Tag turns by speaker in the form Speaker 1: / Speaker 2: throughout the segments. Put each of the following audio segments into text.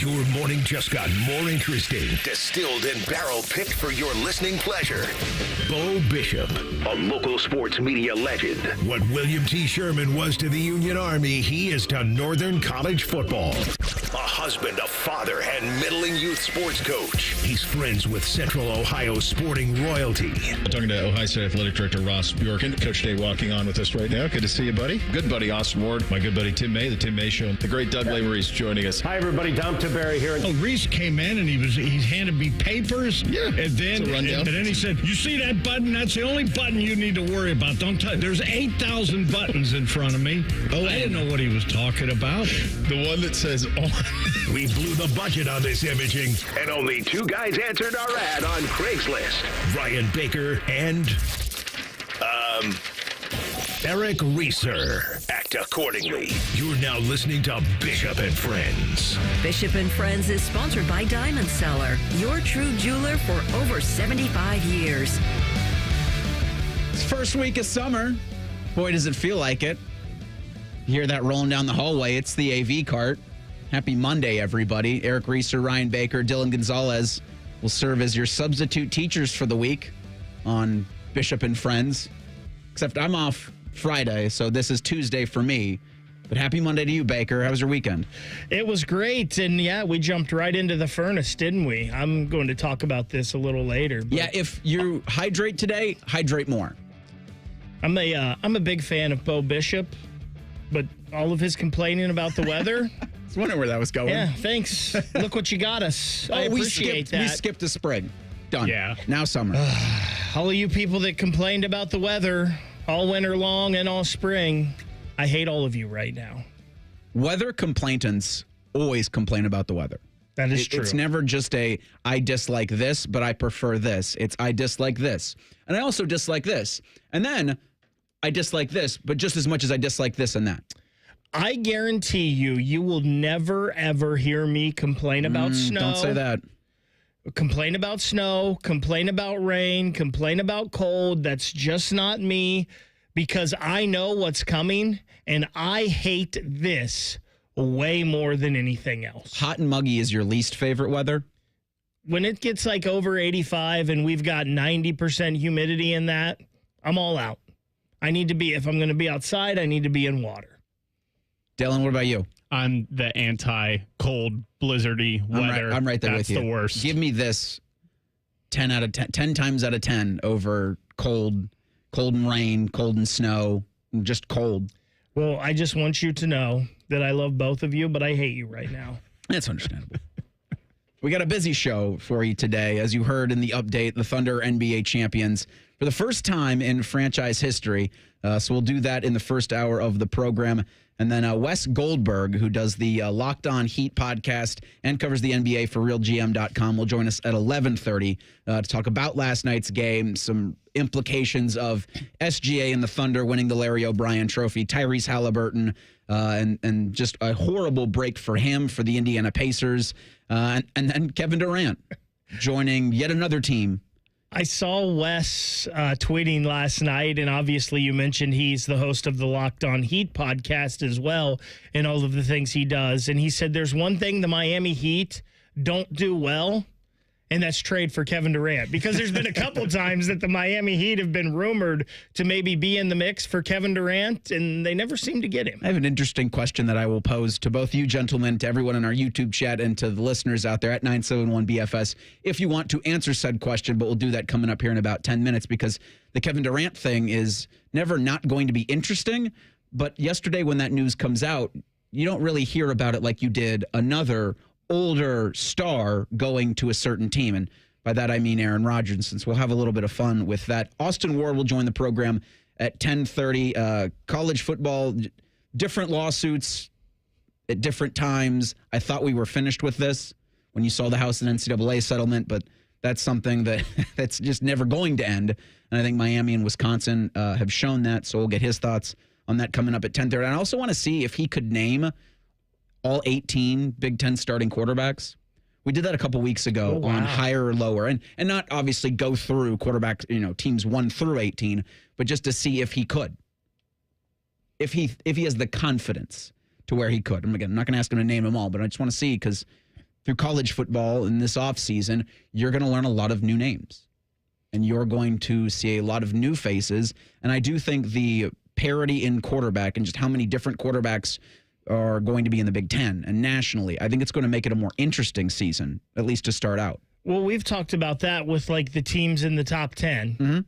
Speaker 1: Your morning just got more interesting. Distilled and barrel-picked for your listening pleasure. Bo Bishop, a local sports media legend. What William T. Sherman was to the Union Army, he is to Northern College football. A husband, a father, and middling youth sports coach. He's friends with Central Ohio sporting royalty.
Speaker 2: Talking to Ohio State Athletic Director Ross Bjorken. Coach Day walking on with us right now. Good to see you, buddy. Good buddy, Austin Ward. My good buddy, Tim May, the Tim May Show. The great Doug Lavery's joining us.
Speaker 3: Hi, everybody. Dom Tiberi here.
Speaker 4: Reese came in and he handed me papers.
Speaker 2: Yeah.
Speaker 4: And then he said, "You see that button? That's the only button you need to worry about. Don't touch. There's 8,000 buttons in front of me." Oh, I didn't know what he was talking about.
Speaker 2: The one that says on.
Speaker 1: We blew the budget on this imaging, and only two guys answered our ad on Craigslist. Ryan Baker and, Eric Reeser. Act accordingly. You're now listening to Bishop and Friends.
Speaker 5: Bishop and Friends is sponsored by Diamond Seller, your true jeweler for over 75 years.
Speaker 6: It's first week of summer. Boy, does it feel like it. You hear that rolling down the hallway. It's the AV cart. Happy Monday, everybody. Eric Reeser, Ryan Baker, Dylan Gonzalez will serve as your substitute teachers for the week on Bishop and Friends. Except I'm off Friday, so this is Tuesday for me. But happy Monday to you, Baker. How was your weekend?
Speaker 7: It was great, and yeah, we jumped right into the furnace, didn't we? I'm going to talk about this a little later.
Speaker 6: Yeah, if you hydrate today, hydrate more.
Speaker 7: I'm a big fan of Bo Bishop, but all of his complaining about the weather.
Speaker 6: I was wondering where that was going.
Speaker 7: Yeah, thanks. Look what you got us. I appreciate that.
Speaker 6: We skipped the spring. Done.
Speaker 7: Yeah.
Speaker 6: Now summer.
Speaker 7: All of you people that complained about the weather all winter long and all spring, I hate all of you right now.
Speaker 6: Weather complainants always complain about the weather.
Speaker 7: That is true.
Speaker 6: It's never just I dislike this, but I prefer this. It's I dislike this. And I also dislike this. And then I dislike this, but just as much as I dislike this and that.
Speaker 7: I guarantee you will never, ever hear me complain about snow.
Speaker 6: Don't say that.
Speaker 7: Complain about snow, complain about rain, complain about cold. That's just not me, because I know what's coming, and I hate this way more than anything else.
Speaker 6: Hot and muggy is your least favorite weather?
Speaker 7: When it gets like over 85 and we've got 90% humidity in that, I'm all out. I need to be, if I'm going to be outside, I need to be in water.
Speaker 6: Dylan, what about you?
Speaker 8: I'm the anti-cold, blizzardy weather.
Speaker 6: I'm right there
Speaker 8: That's
Speaker 6: with you.
Speaker 8: The worst.
Speaker 6: Give me this 10 times out of 10 over cold and rain, cold and snow, just cold.
Speaker 7: Well, I just want you to know that I love both of you, but I hate you right now.
Speaker 6: That's understandable. We got a busy show for you today. As you heard in the update, the Thunder NBA champions for the first time in franchise history. So we'll do that in the first hour of the program. And then Wes Goldberg, who does the Locked On Heat podcast and covers the NBA for RealGM.com, will join us at 11:30 to talk about last night's game, some implications of SGA and the Thunder winning the Larry O'Brien Trophy, Tyrese Haliburton, and just a horrible break for him, for the Indiana Pacers, and then Kevin Durant joining yet another team.
Speaker 7: I saw Wes tweeting last night, and obviously you mentioned he's the host of the Locked On Heat podcast as well, and all of the things he does. And he said there's one thing the Miami Heat don't do well, and that's trade for Kevin Durant. Because there's been a couple times that the Miami Heat have been rumored to maybe be in the mix for Kevin Durant, and they never seem to get him.
Speaker 6: I have an interesting question that I will pose to both you gentlemen, to everyone in our YouTube chat, and to the listeners out there at 971BFS, if you want to answer said question, but we'll do that coming up here in about 10 minutes, because the Kevin Durant thing is never not going to be interesting, but yesterday when that news comes out, you don't really hear about it like you did another older star going to a certain team. And by that, I mean Aaron Rodgers, since we'll have a little bit of fun with that. Austin Ward will join the program at 10:30. College football, different lawsuits at different times. I thought we were finished with this when you saw the House and NCAA settlement, but that's something that's just never going to end. And I think Miami and Wisconsin have shown that. So we'll get his thoughts on that coming up at 10:30. And I also want to see if he could name all 18 Big Ten starting quarterbacks. We did that a couple weeks ago on higher or lower, and not obviously go through quarterbacks, teams 1 through 18, but just to see if he could, if he has the confidence to where he could. And again, I'm not going to ask him to name them all, but I just want to see, because through college football in this offseason, you're going to learn a lot of new names. And you're going to see a lot of new faces. And I do think the parity in quarterback and just how many different quarterbacks are going to be in the Big Ten and nationally, I think it's going to make it a more interesting season, at least to start out.
Speaker 7: Well, we've talked about that with like the teams in the top 10.
Speaker 6: Mm-hmm.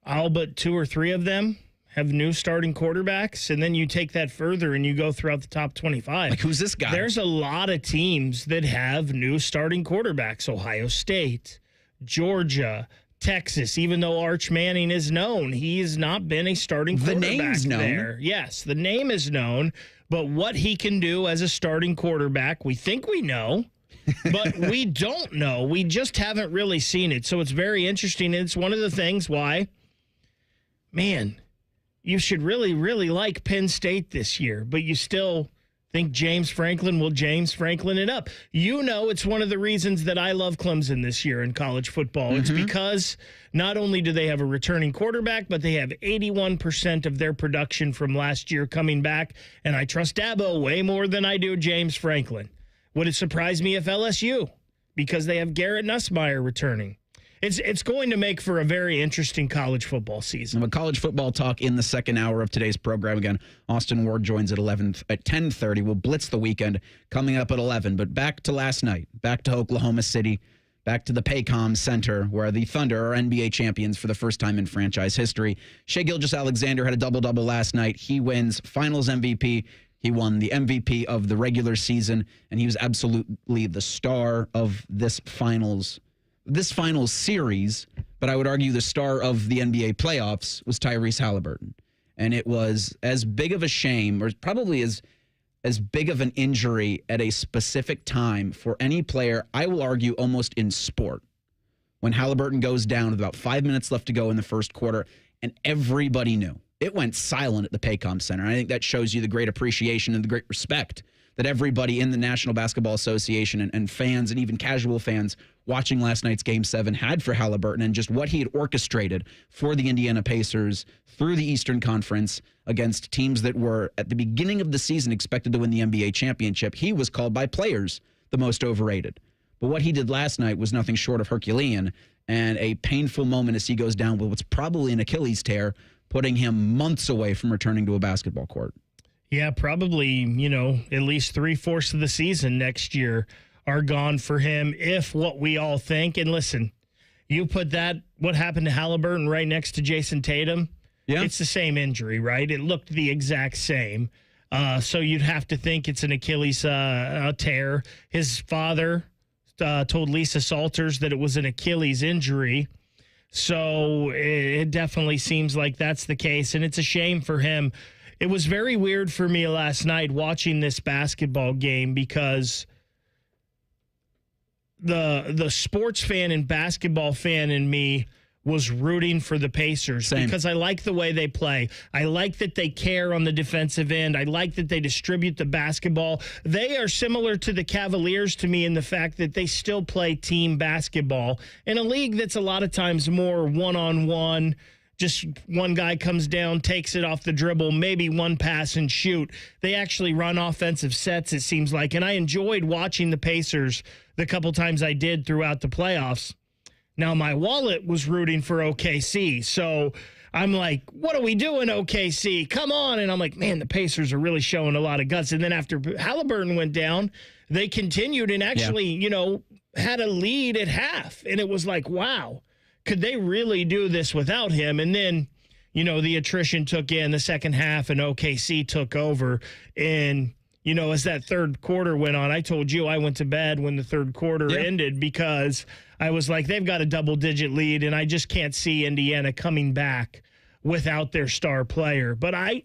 Speaker 7: All but 2 or 3 of them have new starting quarterbacks, and then you take that further and you go throughout the top 25.
Speaker 6: Like, who's this guy?
Speaker 7: There's a lot of teams that have new starting quarterbacks. Ohio State, Georgia, Texas, even though Arch Manning is known, he has not been a starting quarterback
Speaker 6: the name's known.
Speaker 7: there. Yes, the name is known, but what he can do as a starting quarterback, we think we know, but we don't know. We just haven't really seen it. So it's very interesting. It's one of the things why, man, you should really, really like Penn State this year, but you still think James Franklin will James Franklin it up. You know, it's one of the reasons that I love Clemson this year in college football. It's because not only do they have a returning quarterback, but they have 81% of their production from last year coming back, and I trust Dabo way more than I do James Franklin. Would it surprise me if LSU, because they have Garrett Nussmeier returning? It's going to make for a very interesting college football season.
Speaker 6: But college football talk in the second hour of today's program. Again, Austin Ward joins at 10:30. We'll blitz the weekend coming up at 11. But back to last night, back to Oklahoma City, back to the Paycom Center, where the Thunder are NBA champions for the first time in franchise history. Shai Gilgeous-Alexander had a double-double last night. He wins Finals MVP. He won the MVP of the regular season, and he was absolutely the star of this finals series, but I would argue the star of the NBA playoffs was Tyrese Haliburton. And it was as big of a shame, or probably as big of an injury at a specific time for any player, I will argue almost in sport, when Haliburton goes down with about 5 minutes left to go in the first quarter, and everybody knew. It went silent at the Paycom Center. I think that shows you the great appreciation and the great respect that everybody in the National Basketball Association and fans and even casual fans watching last night's Game 7 had for Haliburton, and just what he had orchestrated for the Indiana Pacers through the Eastern Conference against teams that were, at the beginning of the season, expected to win the NBA championship. He was called by players the most overrated. But what he did last night was nothing short of Herculean, and a painful moment as he goes down with what's probably an Achilles tear, putting him months away from returning to a basketball court.
Speaker 7: Yeah, probably, at least 3/4 of the season next year are gone for him, if what we all think. And listen, you put what happened to Haliburton right next to Jason Tatum. Yeah. It's the same injury, right? It looked the exact same. So you'd have to think it's an Achilles tear. His father told Lisa Salters that it was an Achilles injury. So it definitely seems like that's the case, and it's a shame for him. It was very weird for me last night watching this basketball game, because the sports fan and basketball fan in me was rooting for the Pacers. Same. Because I like the way they play. I like that they care on the defensive end. I like that they distribute the basketball. They are similar to the Cavaliers to me in the fact that they still play team basketball in a league that's a lot of times more one-on-one. Just one guy comes down, takes it off the dribble, maybe one pass and shoot. They actually run offensive sets, it seems like. And I enjoyed watching the Pacers the couple times I did throughout the playoffs. Now, my wallet was rooting for OKC. So I'm like, what are we doing, OKC? Come on. And I'm like, man, the Pacers are really showing a lot of guts. And then after Haliburton went down, they continued and actually, had a lead at half. And it was like, wow. Could they really do this without him? And then, the attrition took in the second half and OKC took over. And, as that third quarter went on, I told you I went to bed when the third quarter ended, because I was like, they've got a double-digit lead, and I just can't see Indiana coming back without their star player. But I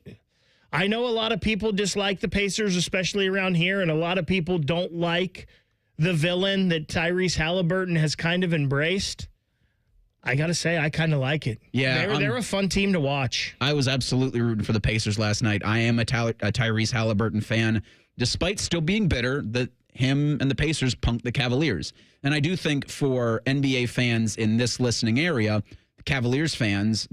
Speaker 7: know a lot of people dislike the Pacers, especially around here, and a lot of people don't like the villain that Tyrese Haliburton has kind of embraced. I got to say, I kind of like it.
Speaker 6: Yeah.
Speaker 7: They're a fun team to watch.
Speaker 6: I was absolutely rooting for the Pacers last night. I am a Tyrese Haliburton fan, despite still being bitter that him and the Pacers punked the Cavaliers. And I do think for NBA fans in this listening area, the Cavaliers fans,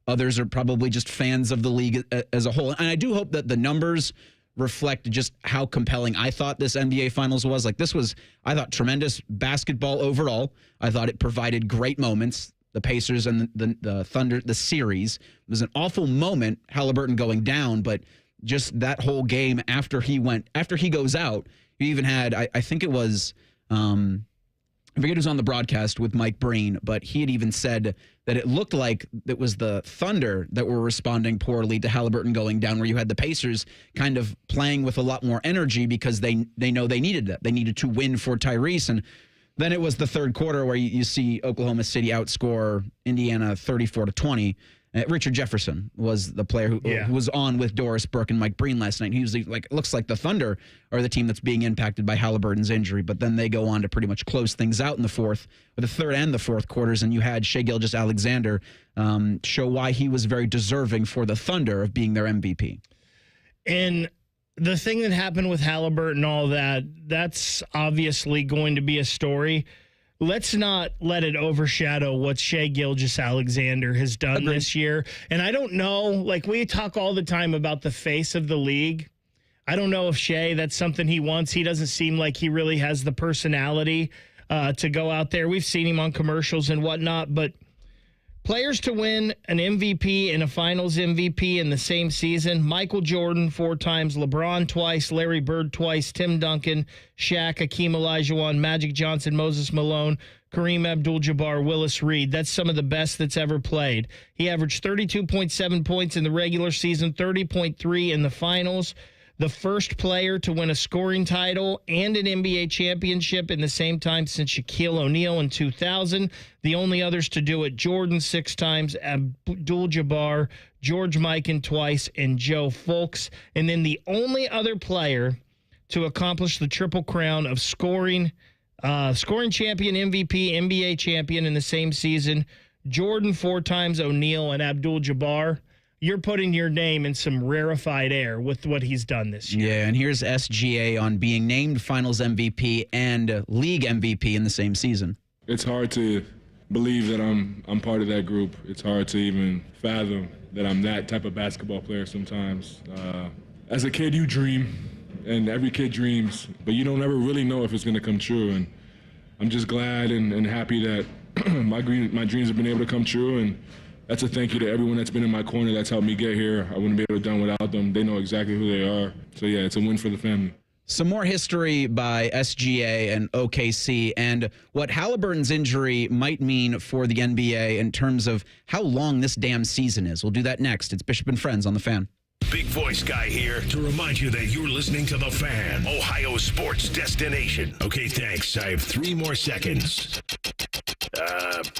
Speaker 6: others are probably just fans of the league as a whole. And I do hope that the numbers reflect just how compelling I thought this NBA Finals was. Like, this was, I thought, tremendous basketball overall. I thought it provided great moments. The Pacers and the Thunder, the series, it was an awful moment, Haliburton going down, but just that whole game after he goes out, you even had, I think it was, I forget who's on the broadcast with Mike Breen, but he had even said that it looked like it was the Thunder that were responding poorly to Haliburton going down, where you had the Pacers kind of playing with a lot more energy because they know they needed that. They needed to win for Tyrese. And then it was the third quarter where you see Oklahoma City outscore Indiana 34-20. Richard Jefferson was the player who was on with Doris Burke and Mike Breen last night. He was like, it looks like the Thunder are the team that's being impacted by Haliburton's injury, but then they go on to pretty much close things out in the third and the fourth quarters, and you had Shai Gilgeous-Alexander show why he was very deserving for the Thunder of being their MVP.
Speaker 7: And the thing that happened with Haliburton and all that, that's obviously going to be a story. Let's not let it overshadow what Shai Gilgeous-Alexander has done this year. And I don't know, like, we talk all the time about the face of the league. I don't know if Shai, that's something he wants. He doesn't seem like he really has the personality to go out there. We've seen him on commercials and whatnot, but players to win an MVP and a finals MVP in the same season: Michael Jordan 4 times, LeBron twice, Larry Bird twice, Tim Duncan, Shaq, Hakeem Olajuwon, Magic Johnson, Moses Malone, Kareem Abdul-Jabbar, Willis Reed. That's some of the best that's ever played. He averaged 32.7 points in the regular season, 30.3 in the finals. The first player to win a scoring title and an NBA championship in the same time since Shaquille O'Neal in 2000. The only others to do it: Jordan 6 times, Abdul-Jabbar, George Mikan twice, and Joe Fulks. And then the only other player to accomplish the triple crown of scoring champion, MVP, NBA champion in the same season: Jordan 4 times, O'Neal, and Abdul-Jabbar. You're putting your name in some rarefied air with what he's done this year.
Speaker 6: Yeah, and here's SGA on being named Finals MVP and League MVP in the same season.
Speaker 3: It's hard to believe that I'm part of that group. It's hard to even fathom that I'm that type of basketball player sometimes. As a kid, you dream, and every kid dreams, but you don't ever really know if it's going to come true. And I'm just glad and happy that my dreams have been able to come true, and that's a thank you to everyone that's been in my corner that's helped me get here. I wouldn't be able to have done without them. They know exactly who they are. So, yeah, it's a win for the family.
Speaker 6: Some more history by SGA and OKC and what Haliburton's injury might mean for the NBA in terms of how long this damn season is. We'll do that next. It's Bishop and Friends on The Fan.
Speaker 1: Big Voice Guy here to remind you that you're listening to The Fan, Ohio sports destination. Okay, thanks. I have 3 more seconds.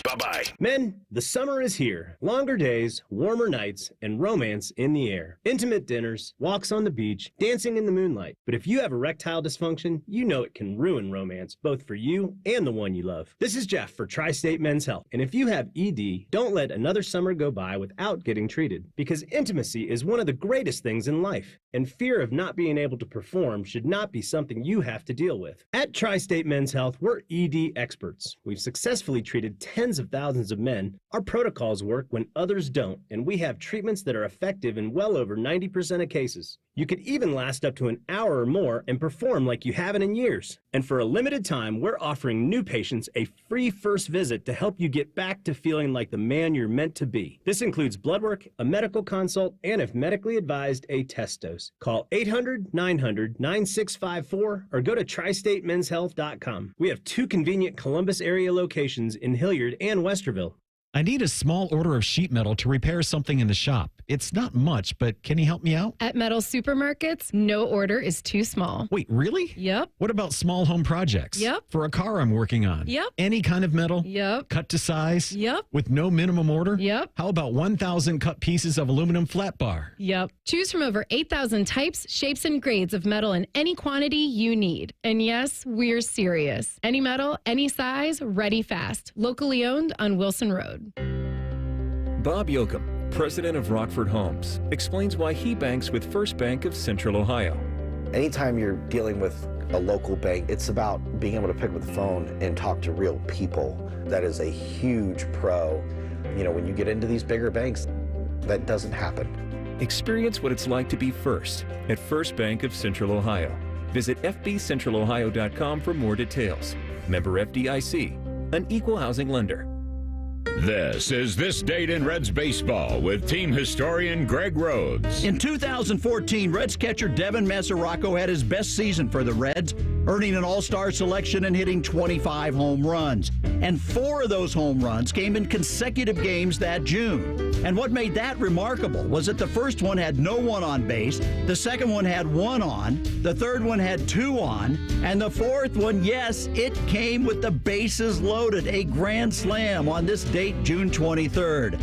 Speaker 1: Bye-bye.
Speaker 9: Men, the summer is here. Longer days, warmer nights, and romance in the air. Intimate dinners, walks on the beach, dancing in the moonlight. But if you have erectile dysfunction, you know it can ruin romance, both for you and the one you love. This is Jeff for Tri-State Men's Health. And if you have ED, don't let another summer go by without getting treated. Because intimacy is one of the greatest things in life. And fear of not being able to perform should not be something you have to deal with. At Tri-State Men's Health, we're ED experts. We've successfully treated tens of thousands of men. Our protocols work when others don't, and we have treatments that are effective in well over 90% of cases. You could even last up to an hour or more and perform like you haven't in years. And for a limited time, we're offering new patients a free first visit to help you get back to feeling like the man you're meant to be. This includes blood work, a medical consult, and if medically advised, a test dose. Call 800-900-9654 or go to tristatemenshealth.com. We have 2 convenient Columbus area locations in Hilliard and Westerville.
Speaker 10: I need a small order of sheet metal to repair something in the shop. It's not much, but can you help me out?
Speaker 11: At Metal Supermarkets, no order is too small.
Speaker 10: Wait, really?
Speaker 11: Yep.
Speaker 10: What about small home projects?
Speaker 11: Yep.
Speaker 10: For a car I'm working on?
Speaker 11: Yep.
Speaker 10: Any kind of metal?
Speaker 11: Yep.
Speaker 10: Cut to size?
Speaker 11: Yep.
Speaker 10: With no minimum order?
Speaker 11: Yep.
Speaker 10: How about 1,000 cut pieces of aluminum flat bar?
Speaker 11: Yep. Choose from over 8,000 types, shapes, and grades of metal in any quantity you need. And yes, we're serious. Any metal, any size, ready fast. Locally owned on Wilson Road.
Speaker 12: Bob Yoakum, president of Rockford Homes, explains why he banks with First Bank of Central Ohio.
Speaker 13: Anytime you're dealing with a local bank, it's about being able to pick up the phone and talk to real people. That is a huge pro. You know, when you get into these bigger banks, that doesn't happen.
Speaker 12: Experience what it's like to be first at First Bank of Central Ohio. Visit fbcentralohio.com for more details. Member FDIC, an equal housing lender.
Speaker 14: This is This Date in Reds Baseball with team historian Greg Rhodes.
Speaker 15: In 2014, Reds catcher Devin Mesoraco had his best season for the Reds, earning an all-star selection and hitting 25 home runs. And 4 of those home runs came in consecutive games that June. And what made that remarkable was that the first one had no one on base, the second one had 1 on, the third one had 2 on, and the fourth one, yes, it came with the bases loaded, a grand slam on this date, June 23rd.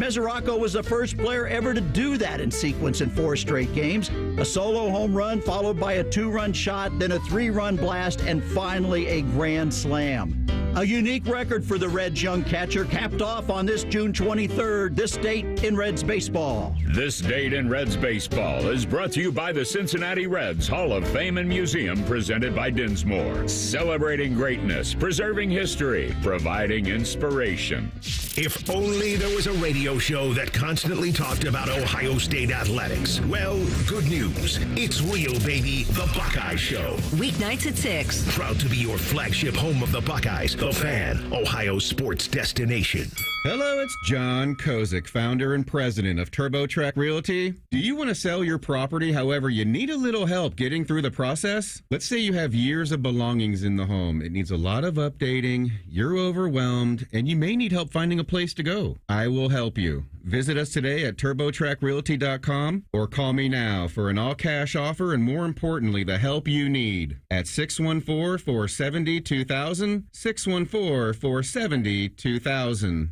Speaker 15: Mesoraco was the first player ever to do that in sequence in 4 straight games. A solo home run followed by a 2-run shot, then a 3-run blast, and finally a grand slam. A unique record for the Reds' young catcher, capped off on this June 23rd, this date in Reds baseball.
Speaker 14: This Date in Reds Baseball is brought to you by the Cincinnati Reds Hall of Fame and Museum, presented by Dinsmore. Celebrating greatness, preserving history, providing inspiration.
Speaker 1: If only there was a radio show that constantly talked about Ohio State athletics. Well, good news. It's real, baby. The Buckeye Show.
Speaker 5: Weeknights at 6.
Speaker 1: Proud to be your flagship home of the Buckeyes. The Fan, Ohio sports destination.
Speaker 16: Hello, it's John Kozik, founder and president of TurboTrack Realty. Do you want to sell your property, however, you need a little help getting through the process? Let's say you have years of belongings in the home. It needs a lot of updating, you're overwhelmed, and you may need help finding a place to go. I will help you. Visit us today at TurboTrackRealty.com or call me now for an all-cash offer and, more importantly, the help you need at 614-470-2000, 614-470-2000.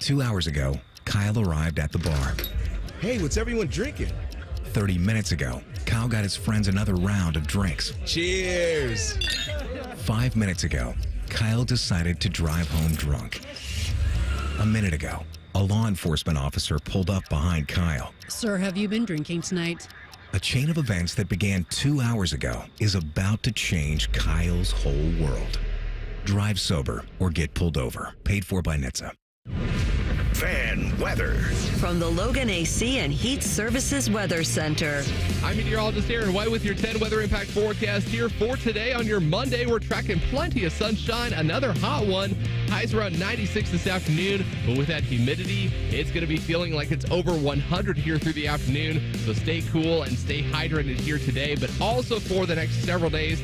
Speaker 17: 2 hours ago, Kyle arrived at the bar.
Speaker 18: Hey, what's everyone drinking?
Speaker 17: 30 minutes ago, Kyle got his friends another round of drinks.
Speaker 18: Cheers!
Speaker 17: 5 minutes ago, Kyle decided to drive home drunk. A minute ago, a law enforcement officer pulled up behind Kyle.
Speaker 19: Sir, have you been drinking tonight?
Speaker 17: A chain of events that began 2 hours ago is about to change Kyle's whole world. Drive sober or get pulled over. Paid for by NHTSA.
Speaker 1: Fan weather.
Speaker 5: From the Logan AC and Heat Services Weather Center.
Speaker 20: I'm meteorologist Aaron White with your 10 weather impact forecast here for today. On your Monday, we're tracking plenty of sunshine, another hot one. Highs around 96 this afternoon, but with that humidity, it's going to be feeling like it's over 100 here through the afternoon. So stay cool and stay hydrated here today, but also for the next several days.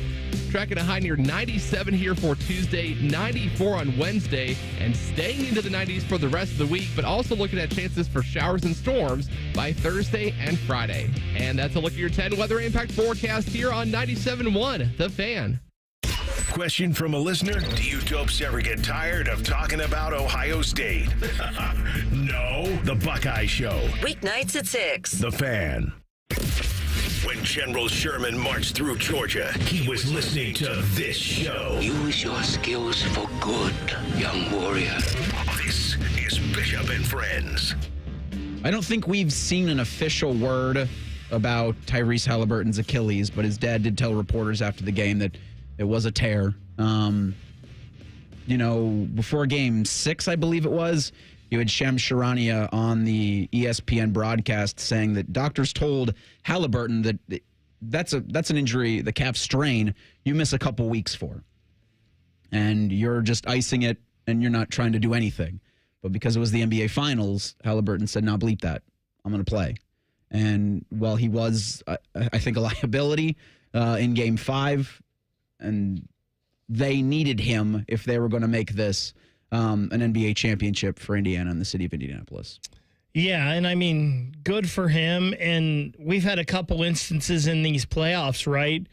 Speaker 20: Tracking a high near 97 here for Tuesday, 94 on Wednesday, and staying into the 90s for the rest of the week, but also looking at chances for showers and storms by Thursday and Friday. And that's a look at your 10 weather impact forecast here on 97.1 The Fan.
Speaker 1: Question from a listener: do you dopes ever get tired of talking about Ohio State? No. The Buckeye Show.
Speaker 5: Weeknights at 6.
Speaker 1: The Fan. When General Sherman marched through Georgia, he was listening to this show.
Speaker 21: Use your skills for good, young warrior.
Speaker 1: This is Bishop and Friends.
Speaker 6: I don't think we've seen an official word about Tyrese Haliburton's Achilles, but his dad did tell reporters after the game that it was a tear. Before game 6, I believe it was, you had Shams Charania on the ESPN broadcast saying that doctors told Haliburton that that's an injury, the calf strain, you miss a couple weeks for. And you're just icing it, and you're not trying to do anything. But because it was the NBA Finals, Haliburton said, "No, bleep that. I'm going to play." And while he was, I think, a liability in Game 5, and they needed him if they were going to make this an NBA championship for Indiana and the city of Indianapolis.
Speaker 7: Yeah, and I mean, good for him. And we've had a couple instances in these playoffs, right,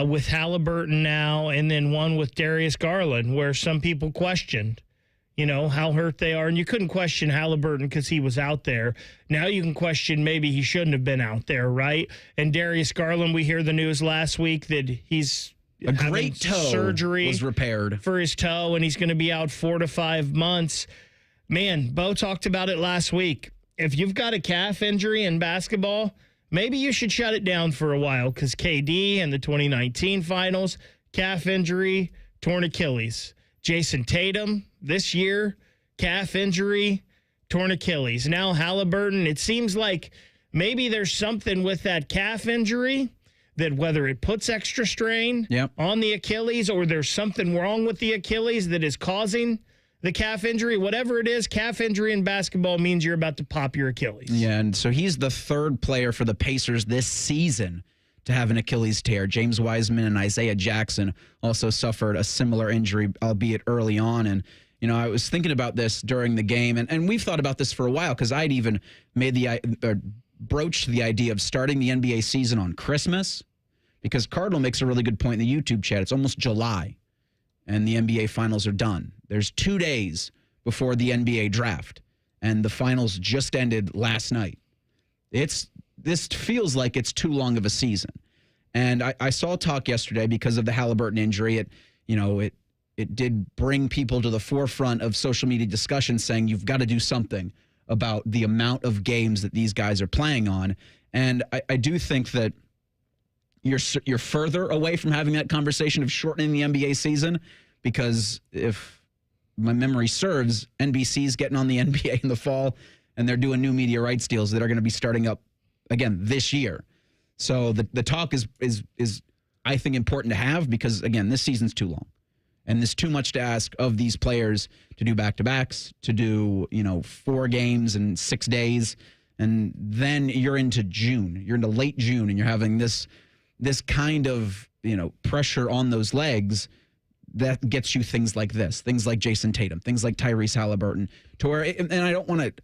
Speaker 7: with Haliburton now, and then one with Darius Garland, where some people questioned, how hurt they are. And you couldn't question Haliburton because he was out there. Now you can question maybe he shouldn't have been out there, right? And Darius Garland, we hear the news last week that he's
Speaker 6: a great toe
Speaker 7: surgery
Speaker 6: was repaired
Speaker 7: for his toe, and he's going to be out 4 to 5 months. Man, Bo talked about it last week. If you've got a calf injury in basketball, maybe you should shut it down for a while, because KD in the 2019 finals, calf injury, torn Achilles. Jason Tatum this year, calf injury, torn Achilles. Now Haliburton, it seems like maybe there's something with that calf injury that whether it puts extra strain on the Achilles or there's something wrong with the Achilles that is causing the calf injury, whatever it is, calf injury in basketball means you're about to pop your Achilles.
Speaker 6: Yeah, and so he's the third player for the Pacers this season to have an Achilles tear. James Wiseman and Isaiah Jackson also suffered a similar injury, albeit early on. And, you know, I was thinking about this during the game, and we've thought about this for a while because I'd even broached the idea of starting the NBA season on Christmas, because Cardinal makes a really good point in the YouTube chat. It's almost July, and the NBA finals are done. There's 2 days before the NBA draft, and the finals just ended last night. This feels like it's too long of a season. And I saw talk yesterday because of the Haliburton injury. It did bring people to the forefront of social media discussion saying you've got to do something about the amount of games that these guys are playing on. And I do think that you're further away from having that conversation of shortening the NBA season, because if my memory serves, NBC's getting on the NBA in the fall, and they're doing new media rights deals that are going to be starting up again this year. So the talk is I think important to have, because again, this season's too long, and there's too much to ask of these players to do back-to-backs, to do 4 games in 6 days, and then you're into June, you're into late June, and you're having this kind of pressure on those legs that gets you things like this, things like Jason Tatum, things like Tyrese Haliburton, to where, and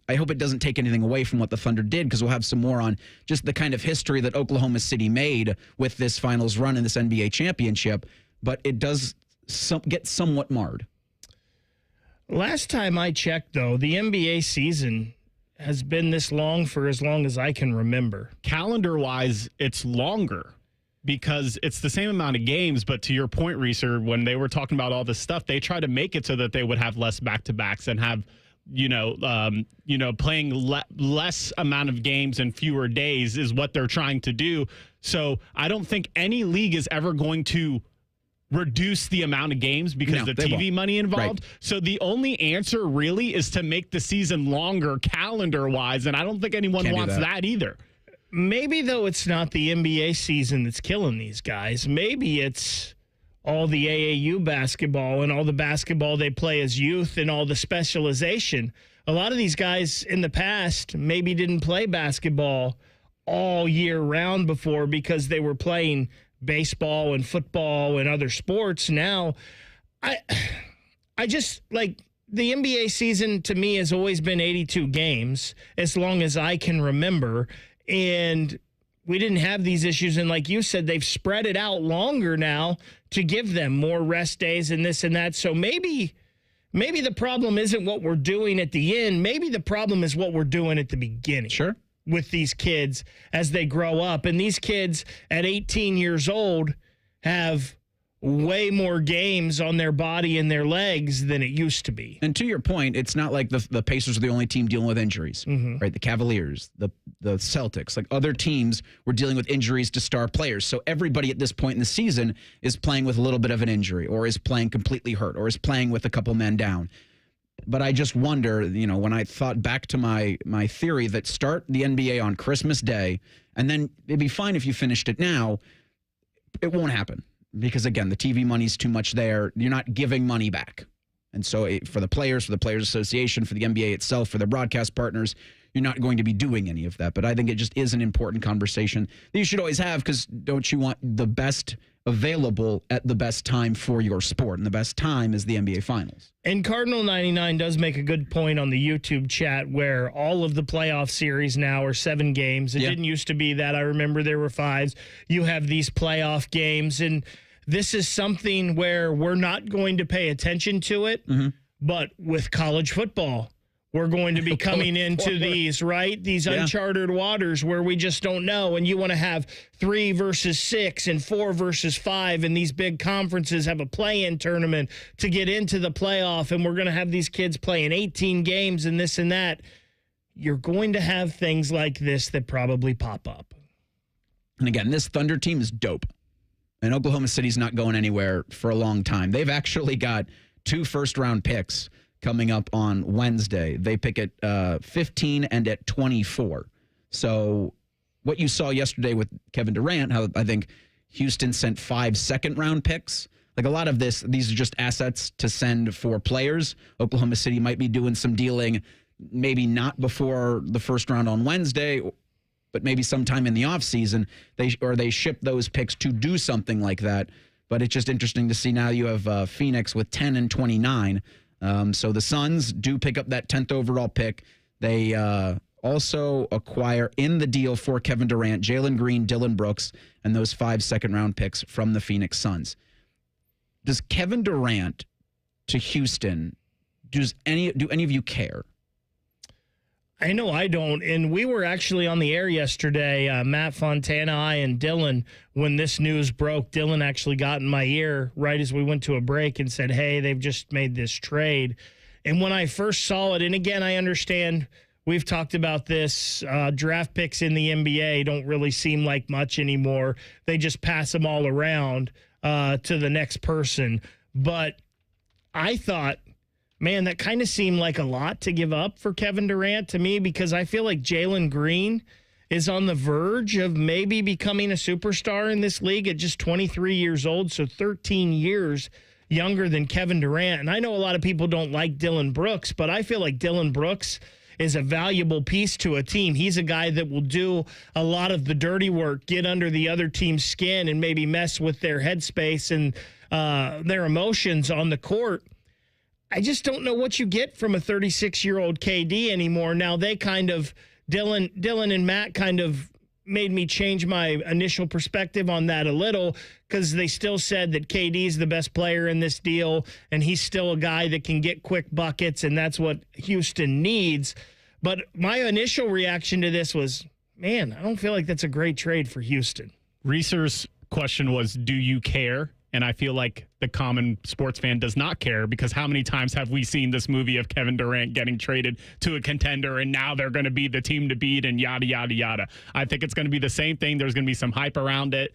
Speaker 6: I hope it doesn't take anything away from what the Thunder did, because we'll have some more on just the kind of history that Oklahoma City made with this finals run in this NBA championship, but it does get somewhat marred.
Speaker 7: Last time I checked, though, the NBA season has been this long for as long as I can remember.
Speaker 8: Calendar-wise, it's longer, because it's the same amount of games, but to your point, Reeser, when they were talking about all this stuff, they tried to make it so that they would have less back-to-backs and have, playing less amount of games in fewer days is what they're trying to do. So I don't think any league is ever going to reduce the amount of games because of the TV money involved. Right. So the only answer really is to make the season longer calendar-wise, and I don't think anyone wants that either. Maybe, though, it's not the NBA season that's killing these guys. Maybe it's all the AAU basketball and all the basketball they play as youth and all the specialization. A lot of these guys in the past maybe didn't play basketball all year round before because they were playing baseball and football and other sports. Now, I just, like, the NBA season to me has always been 82 games as long as I can remember. And we didn't have these issues. And like you said, they've spread it out longer now to give them more rest days and this and that. So maybe the problem isn't what we're doing at the end. Maybe the problem is what we're doing at the beginning.
Speaker 6: Sure.
Speaker 7: With these kids as they grow up. And these kids at 18 years old have way more games on their body and their legs than it used to be.
Speaker 6: And to your point, it's not like the Pacers are the only team dealing with injuries, right? The Cavaliers, the Celtics, like other teams were dealing with injuries to star players. So everybody at this point in the season is playing with a little bit of an injury, or is playing completely hurt, or is playing with a couple men down. But I just wonder, when I thought back to my theory that start the NBA on Christmas Day, and then it'd be fine if you finished it now, it won't happen. Because, again, the TV money's too much there. You're not giving money back. And so for the Players Association, for the NBA itself, for the broadcast partners, you're not going to be doing any of that. But I think it just is an important conversation that you should always have, because don't you want the best available at the best time for your sport? And the best time is the NBA Finals.
Speaker 7: And Cardinal 99 does make a good point on the YouTube chat where all of the playoff series now are 7 games. It didn't used to be that. I remember there were 5s. You have these playoff games, and this is something where we're not going to pay attention to it, but with college football, we're going to be coming into these, right? These uncharted waters where we just don't know. And you want to have 3 versus 6 and 4 versus 5. And these big conferences have a play-in tournament to get into the playoff. And we're going to have these kids playing 18 games and this and that. You're going to have things like this that probably pop up.
Speaker 6: And again, this Thunder team is dope. And Oklahoma City's not going anywhere for a long time. They've actually got 2 first-round picks coming up on Wednesday. They pick at 15 and at 24. So what you saw yesterday with Kevin Durant, how I think Houston sent 5 second-round picks. Like a lot of these are just assets to send for players. Oklahoma City might be doing some dealing, maybe not before the first round on Wednesday, but maybe sometime in the offseason. They ship those picks to do something like that. But it's just interesting to see now you have Phoenix with 10 and 29. So the Suns do pick up that 10th overall pick. They also acquire in the deal for Kevin Durant, Jalen Green, Dylan Brooks, and those 5 second-round picks from the Phoenix Suns. Does Kevin Durant to Houston, do any of you care?
Speaker 7: I know I don't. And we were actually on the air yesterday, Matt Fontana, I, and Dylan, when this news broke. Dylan actually got in my ear right as we went to a break and said, hey, they've just made this trade. And when I first saw it, and again, I understand we've talked about this, draft picks in the NBA don't really seem like much anymore. They just pass them all around to the next person. But I thought, man, that kind of seemed like a lot to give up for Kevin Durant to me, because I feel like Jalen Green is on the verge of maybe becoming a superstar in this league at just 23 years old, so 13 years younger than Kevin Durant. And I know a lot of people don't like Dylan Brooks, but I feel like Dylan Brooks is a valuable piece to a team. He's a guy that will do a lot of the dirty work, get under the other team's skin, and maybe mess with their headspace and their emotions on the court. I just don't know what you get from a 36-year-old KD anymore. Now they kind of, Dylan and Matt kind of made me change my initial perspective on that a little, because they still said that KD's the best player in this deal, and he's still a guy that can get quick buckets, and that's what Houston needs. But my initial reaction to this was, man, I don't feel like that's a great trade for Houston.
Speaker 8: Reeser's question was, do you care? And I feel like the common sports fan does not care, because how many times have we seen this movie of Kevin Durant getting traded to a contender and now they're going to be the team to beat and yada, yada, yada. I think it's going to be the same thing. There's going to be some hype around it.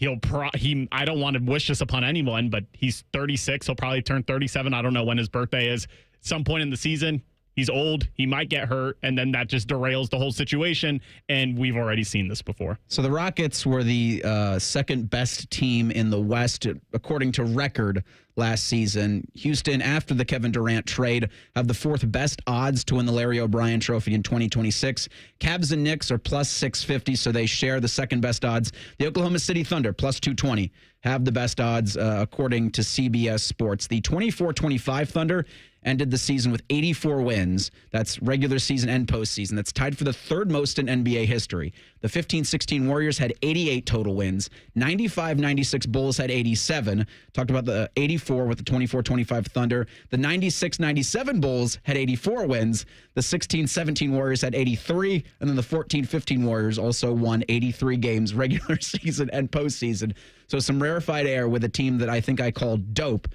Speaker 8: I don't want to wish this upon anyone, but he's 36. He'll probably turn 37. I don't know when his birthday is. At some point in the season, he's old. He might get hurt, and then that just derails the whole situation, and we've already seen this before.
Speaker 6: So the Rockets were the second best team in the West, according to record, last season. Houston, after the Kevin Durant trade, have the 4th best odds to win the Larry O'Brien Trophy in 2026. Cavs and Knicks are plus 650, so they share the second best odds. The Oklahoma City Thunder, plus 220, have the best odds, according to CBS Sports. The 24-25 Thunder ended the season with 84 wins. That's regular season and postseason. That's tied for the 3rd most in NBA history. The 15-16 Warriors had 88 total wins. 95-96 Bulls had 87. Talked about the 84 with the 24-25 Thunder. The 96-97 Bulls had 84 wins. The 16-17 Warriors had 83. And then the 14-15 Warriors also won 83 games, regular season and postseason. So some rarefied air with a team that I think I called dope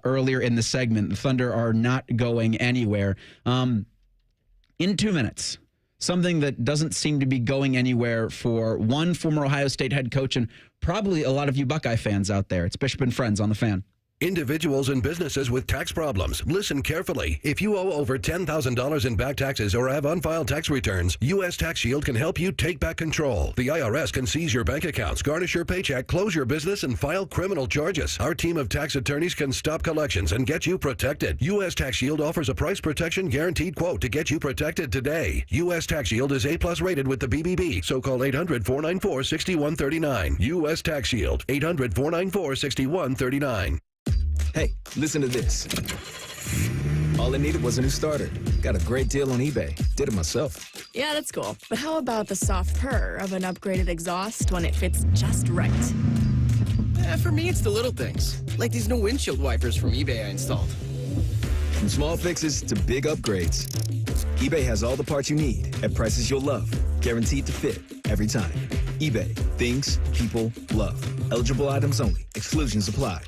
Speaker 6: earlier in the segment. The Thunder are not going anywhere. In 2 minutes, something that doesn't seem to be going anywhere for one former Ohio State head coach and probably a lot of you Buckeye fans out there. It's Bishop and Friends on the Fan.
Speaker 1: Individuals and businesses with tax problems, listen carefully. If you owe over $10,000 in back taxes or have unfiled tax returns, U.S. Tax Shield can help you take back control. The IRS can seize your bank accounts, garnish your paycheck, close your business, and file criminal charges. Our team of tax attorneys can stop collections and get you protected. U.S. Tax Shield offers a price protection guaranteed quote to get you protected today. U.S. Tax Shield is A+ rated with the BBB, so call 800-494-6139. U.S. Tax Shield, 800-494-6139.
Speaker 4: Hey, listen to this. All I needed was a new starter. Got a great deal on eBay. Did it myself.
Speaker 22: Yeah, that's cool. But how about the soft purr of an upgraded exhaust when it fits just right?
Speaker 23: For me, it's the little things. Like these new windshield wipers from eBay I installed.
Speaker 4: From small fixes to big upgrades, eBay has all the parts you need at prices you'll love. Guaranteed to fit every time. eBay. Things people love. Eligible items only. Exclusions apply.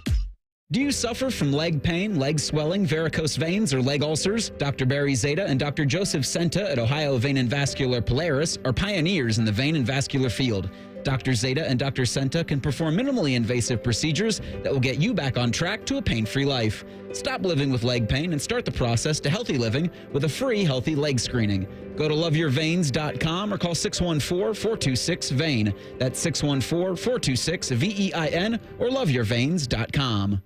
Speaker 6: Do you suffer from leg pain, leg swelling, varicose veins, or leg ulcers? Dr. Barry Zeta and Dr. Joseph Senta at Ohio Vein and Vascular Polaris are pioneers in the vein and vascular field. Dr. Zeta and Dr. Senta can perform minimally invasive procedures that will get you back on track to a pain-free life. Stop living with leg pain and start the process to healthy living with a free healthy leg screening. Go to loveyourveins.com or call 614-426-VEIN. That's 614-426-VEIN or loveyourveins.com.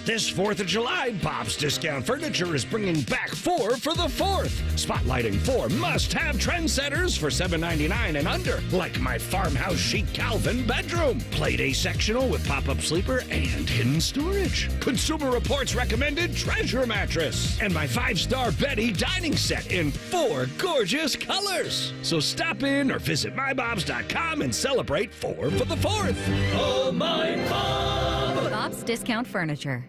Speaker 2: This 4th of July, Bob's Discount Furniture is bringing back 4 for the 4th. Spotlighting 4 must-have trendsetters for $7.99 and under, like my farmhouse chic Calvin bedroom, Plate A sectional with pop-up sleeper and hidden storage, Consumer Reports recommended treasure mattress, and my 5-star Betty dining set in 4 gorgeous colors. So stop in or visit mybobs.com and celebrate 4 for the 4th. Oh, my Bob!
Speaker 5: Bob's Discount Furniture.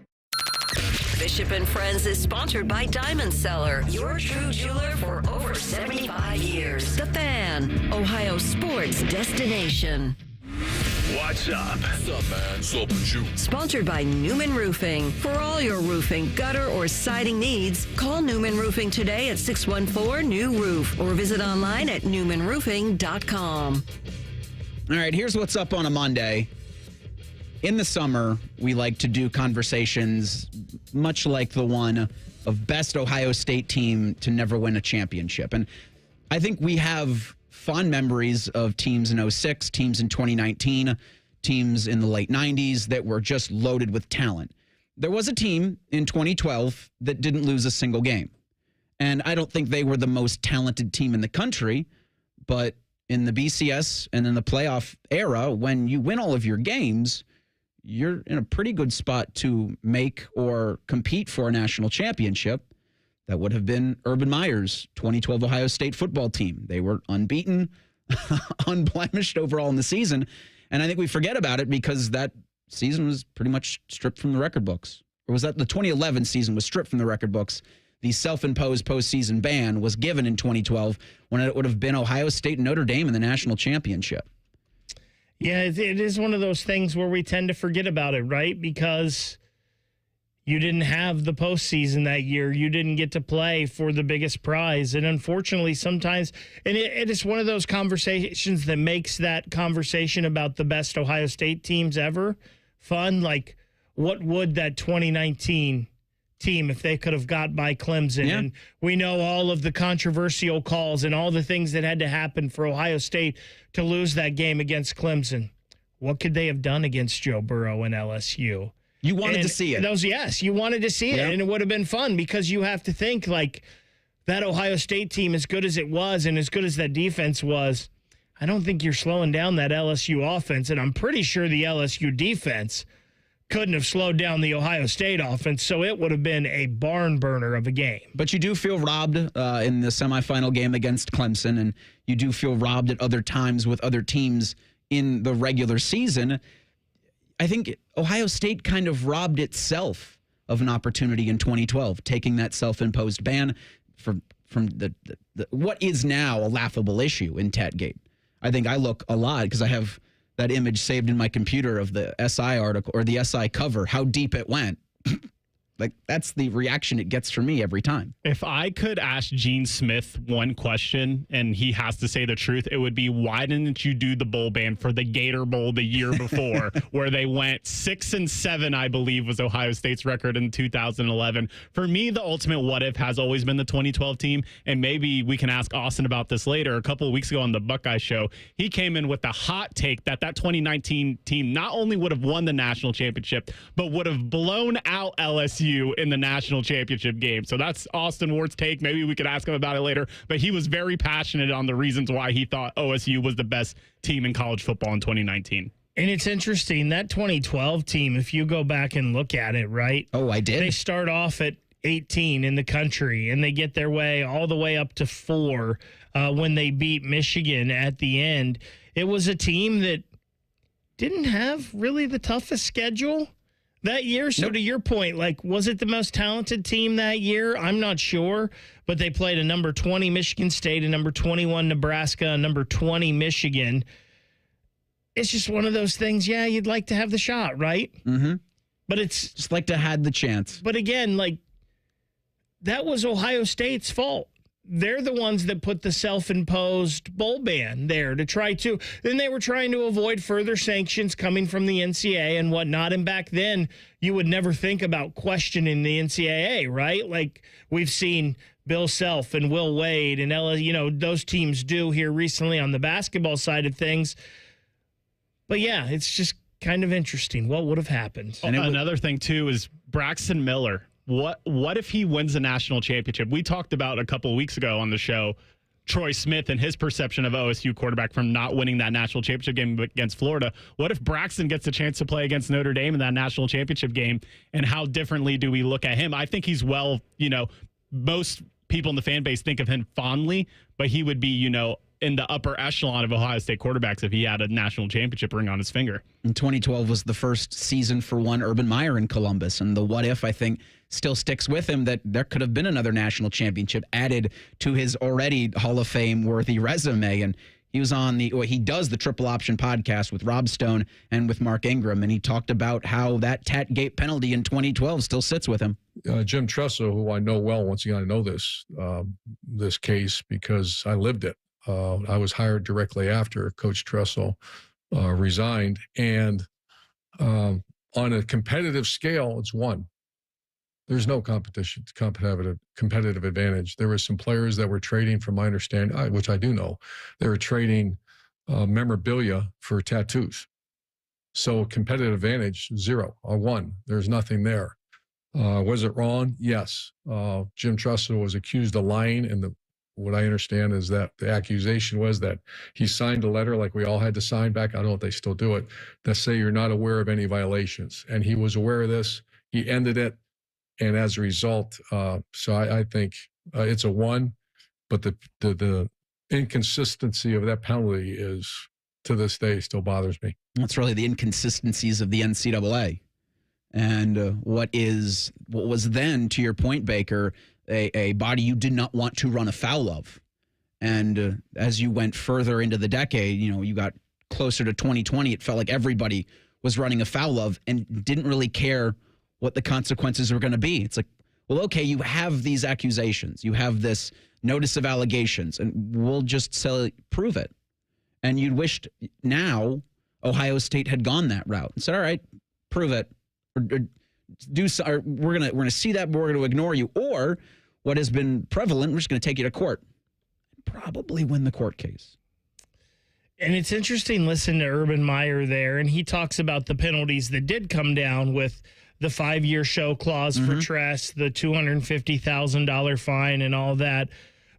Speaker 5: Bishop and Friends is sponsored by Diamond Seller, your true jeweler for over 75 years. The Fan, Ohio sports destination.
Speaker 1: What's up?
Speaker 3: What's up, man? What's up with you?
Speaker 5: Sponsored by Newman Roofing. For all your roofing, gutter, or siding needs, call Newman Roofing today at 614-NEW-ROOF or visit online at newmanroofing.com.
Speaker 6: All right, here's what's up on a Monday. In the summer, we like to do conversations much like the one of best Ohio State team to never win a championship. And I think we have fond memories of teams in 06, teams in 2019, teams in the late 90s that were just loaded with talent. There was a team in 2012 that didn't lose a single game. And I don't think they were the most talented team in the country, but in the BCS and in the playoff era, when you win all of your games, you're in a pretty good spot to make or compete for a national championship. That would have been Urban Meyer's 2012 Ohio State football team. They were unbeaten, unblemished overall in the season. And I think we forget about it because that season was pretty much stripped from the record books. Or was that the 2011 season was stripped from the record books? The self-imposed postseason ban was given in 2012 when it would have been Ohio State and Notre Dame in the national championship.
Speaker 7: Yeah, it is one of those things where we tend to forget about it, right? Because you didn't have the postseason that year. You didn't get to play for the biggest prize. And unfortunately, sometimes, and it is one of those conversations that makes that conversation about the best Ohio State teams ever fun. Like, what would that 2019 team if they could have got by Clemson? Yeah. And we know all of the controversial calls and all the things that had to happen for Ohio State to lose that game against Clemson. What could they have done against Joe Burrow and LSU?
Speaker 6: You wanted to see it.
Speaker 7: Yes, you wanted to see it, and it would have been fun because you have to think, like, that Ohio State team, as good as it was and as good as that defense was, I don't think you're slowing down that LSU offense, and I'm pretty sure the LSU defense couldn't have slowed down the Ohio State offense, so it would have been a barn burner of a game.
Speaker 6: But you do feel robbed in the semifinal game against Clemson, and you do feel robbed at other times with other teams in the regular season. I think Ohio State kind of robbed itself of an opportunity in 2012, taking that self-imposed ban from the what is now a laughable issue in Tatgate. I think I look a lot because I have that image saved in my computer of the SI article or the SI cover, how deep it went. Like, that's the reaction it gets from me every time.
Speaker 8: If I could ask Gene Smith one question and he has to say the truth, it would be, why didn't you do the bowl ban for the Gator Bowl the year before where they went 6-7, I believe was Ohio State's record in 2011. For me, the ultimate what if has always been the 2012 team. And maybe we can ask Austin about this later. A couple of weeks ago on the Buckeye Show, he came in with a hot take that 2019 team not only would have won the national championship, but would have blown out LSU in the national championship game. So that's Austin Ward's take. Maybe we could ask him about it later, but he was very passionate on the reasons why he thought OSU was the best team in college football in 2019.
Speaker 7: And it's interesting, that 2012 team, if you go back and look at it, right?
Speaker 6: Oh, I did.
Speaker 7: They start off at 18 in the country, and they get their way all the way up to 4 when they beat Michigan at the end. It was a team that didn't have really the toughest schedule that year. So to your point, like, was it the most talented team that year? I'm not sure, but they played a number 20 Michigan State, a number 21 Nebraska, a number 20 Michigan. It's just one of those things, yeah, you'd like to have the shot, right?
Speaker 6: Mm-hmm.
Speaker 7: But it's
Speaker 6: just like to have the chance.
Speaker 7: But again, like, that was Ohio State's fault. they're the ones that put the self-imposed bowl ban there to try to. Then they were trying to avoid further sanctions coming from the NCAA and whatnot. And back then, you would never think about questioning the NCAA, right? Like we've seen Bill Self and Will Wade and those teams do here recently on the basketball side of things. But yeah, it's just kind of interesting. What would have happened?
Speaker 8: And another thing too is Braxton Miller. What if he wins a national championship? We talked about a couple of weeks ago on the show, Troy Smith and his perception of OSU quarterback from not winning that national championship game against Florida. What if Braxton gets a chance to play against Notre Dame in that national championship game? And how differently do we look at him? I think he's most people in the fan base think of him fondly, but he would be, in the upper echelon of Ohio State quarterbacks if he had a national championship ring on his finger.
Speaker 6: And 2012 was the first season for one Urban Meyer in Columbus. And the what if, I think, still sticks with him that there could have been another national championship added to his already Hall of Fame worthy resume. And he was on he does the Triple Option podcast with Rob Stone and with Mark Ingram. And he talked about how that Tatgate penalty in 2012 still sits with him.
Speaker 9: Jim Tressel, who I know well, once again, I know this case because I lived it. I was hired directly after Coach Tressel resigned. And on a competitive scale, it's one. There's no competition, competitive advantage. There were some players that were trading, from my understanding, which I do know, they were trading memorabilia for tattoos. So competitive advantage, 0 or 1. There's nothing there. Was it wrong? Yes. Jim Tressel was accused of lying, and what I understand is that the accusation was that he signed a letter like we all had to sign back. I don't know if they still do it, that say you're not aware of any violations. And he was aware of this. He ended it. And as a result, so I think it's a 1, but the inconsistency of that penalty is, to this day, still bothers me.
Speaker 6: That's really the inconsistencies of the NCAA. And what was then, to your point, Baker, a body you did not want to run afoul of. And as you went further into the decade, you got closer to 2020, it felt like everybody was running afoul of and didn't really care what the consequences were going to be. It's like, well, okay, you have these accusations. You have this notice of allegations, and we'll just prove it. And you'd wished now Ohio State had gone that route and said, all right, prove it. Or we're gonna see that, but we're going to ignore you. Or what has been prevalent, we're just going to take you to court. Probably win the court case.
Speaker 7: And it's interesting listening to Urban Meyer there, and he talks about the penalties that did come down with the 5-year show clause for Tress, the $250,000 fine and all that.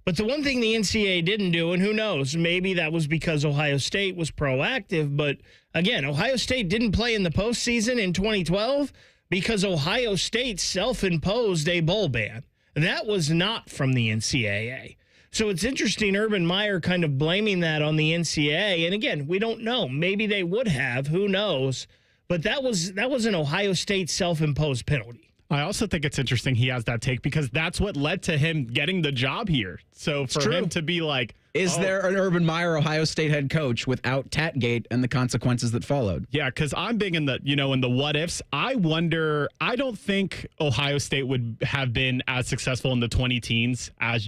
Speaker 7: But the one thing the NCAA didn't do, and who knows, maybe that was because Ohio State was proactive, but again, Ohio State didn't play in the postseason in 2012 because Ohio State self-imposed a bowl ban. That was not from the NCAA. So it's interesting, Urban Meyer kind of blaming that on the NCAA. And again, we don't know. Maybe they would have. Who knows? But that was an Ohio State self-imposed penalty.
Speaker 8: I also think it's interesting he has that take because that's what led to him getting the job here. So for him to be like,
Speaker 6: is there an Urban Meyer Ohio State head coach without Tatgate and the consequences that followed?
Speaker 8: Yeah, because I'm big in the in the what ifs. I wonder. I don't think Ohio State would have been as successful in the 2010s as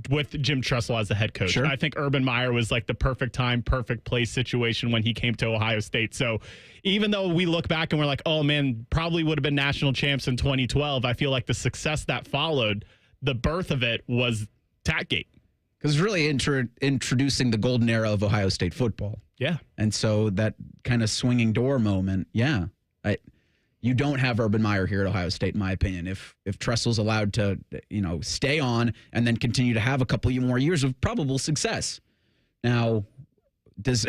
Speaker 8: with Jim Tressel as the head coach.
Speaker 6: Sure.
Speaker 8: I think Urban Meyer was like the perfect time, perfect place situation when he came to Ohio State. So even though we look back and we're like, oh man, probably would have been national champs in 2012, I feel like the success that followed, the birth of it was Tatgate.
Speaker 6: Because it's really introducing the golden era of Ohio State football.
Speaker 8: Yeah.
Speaker 6: And so that kind of swinging door moment, you don't have Urban Meyer here at Ohio State, in my opinion. If Tressel's allowed to, stay on and then continue to have a couple more years of probable success. Now, does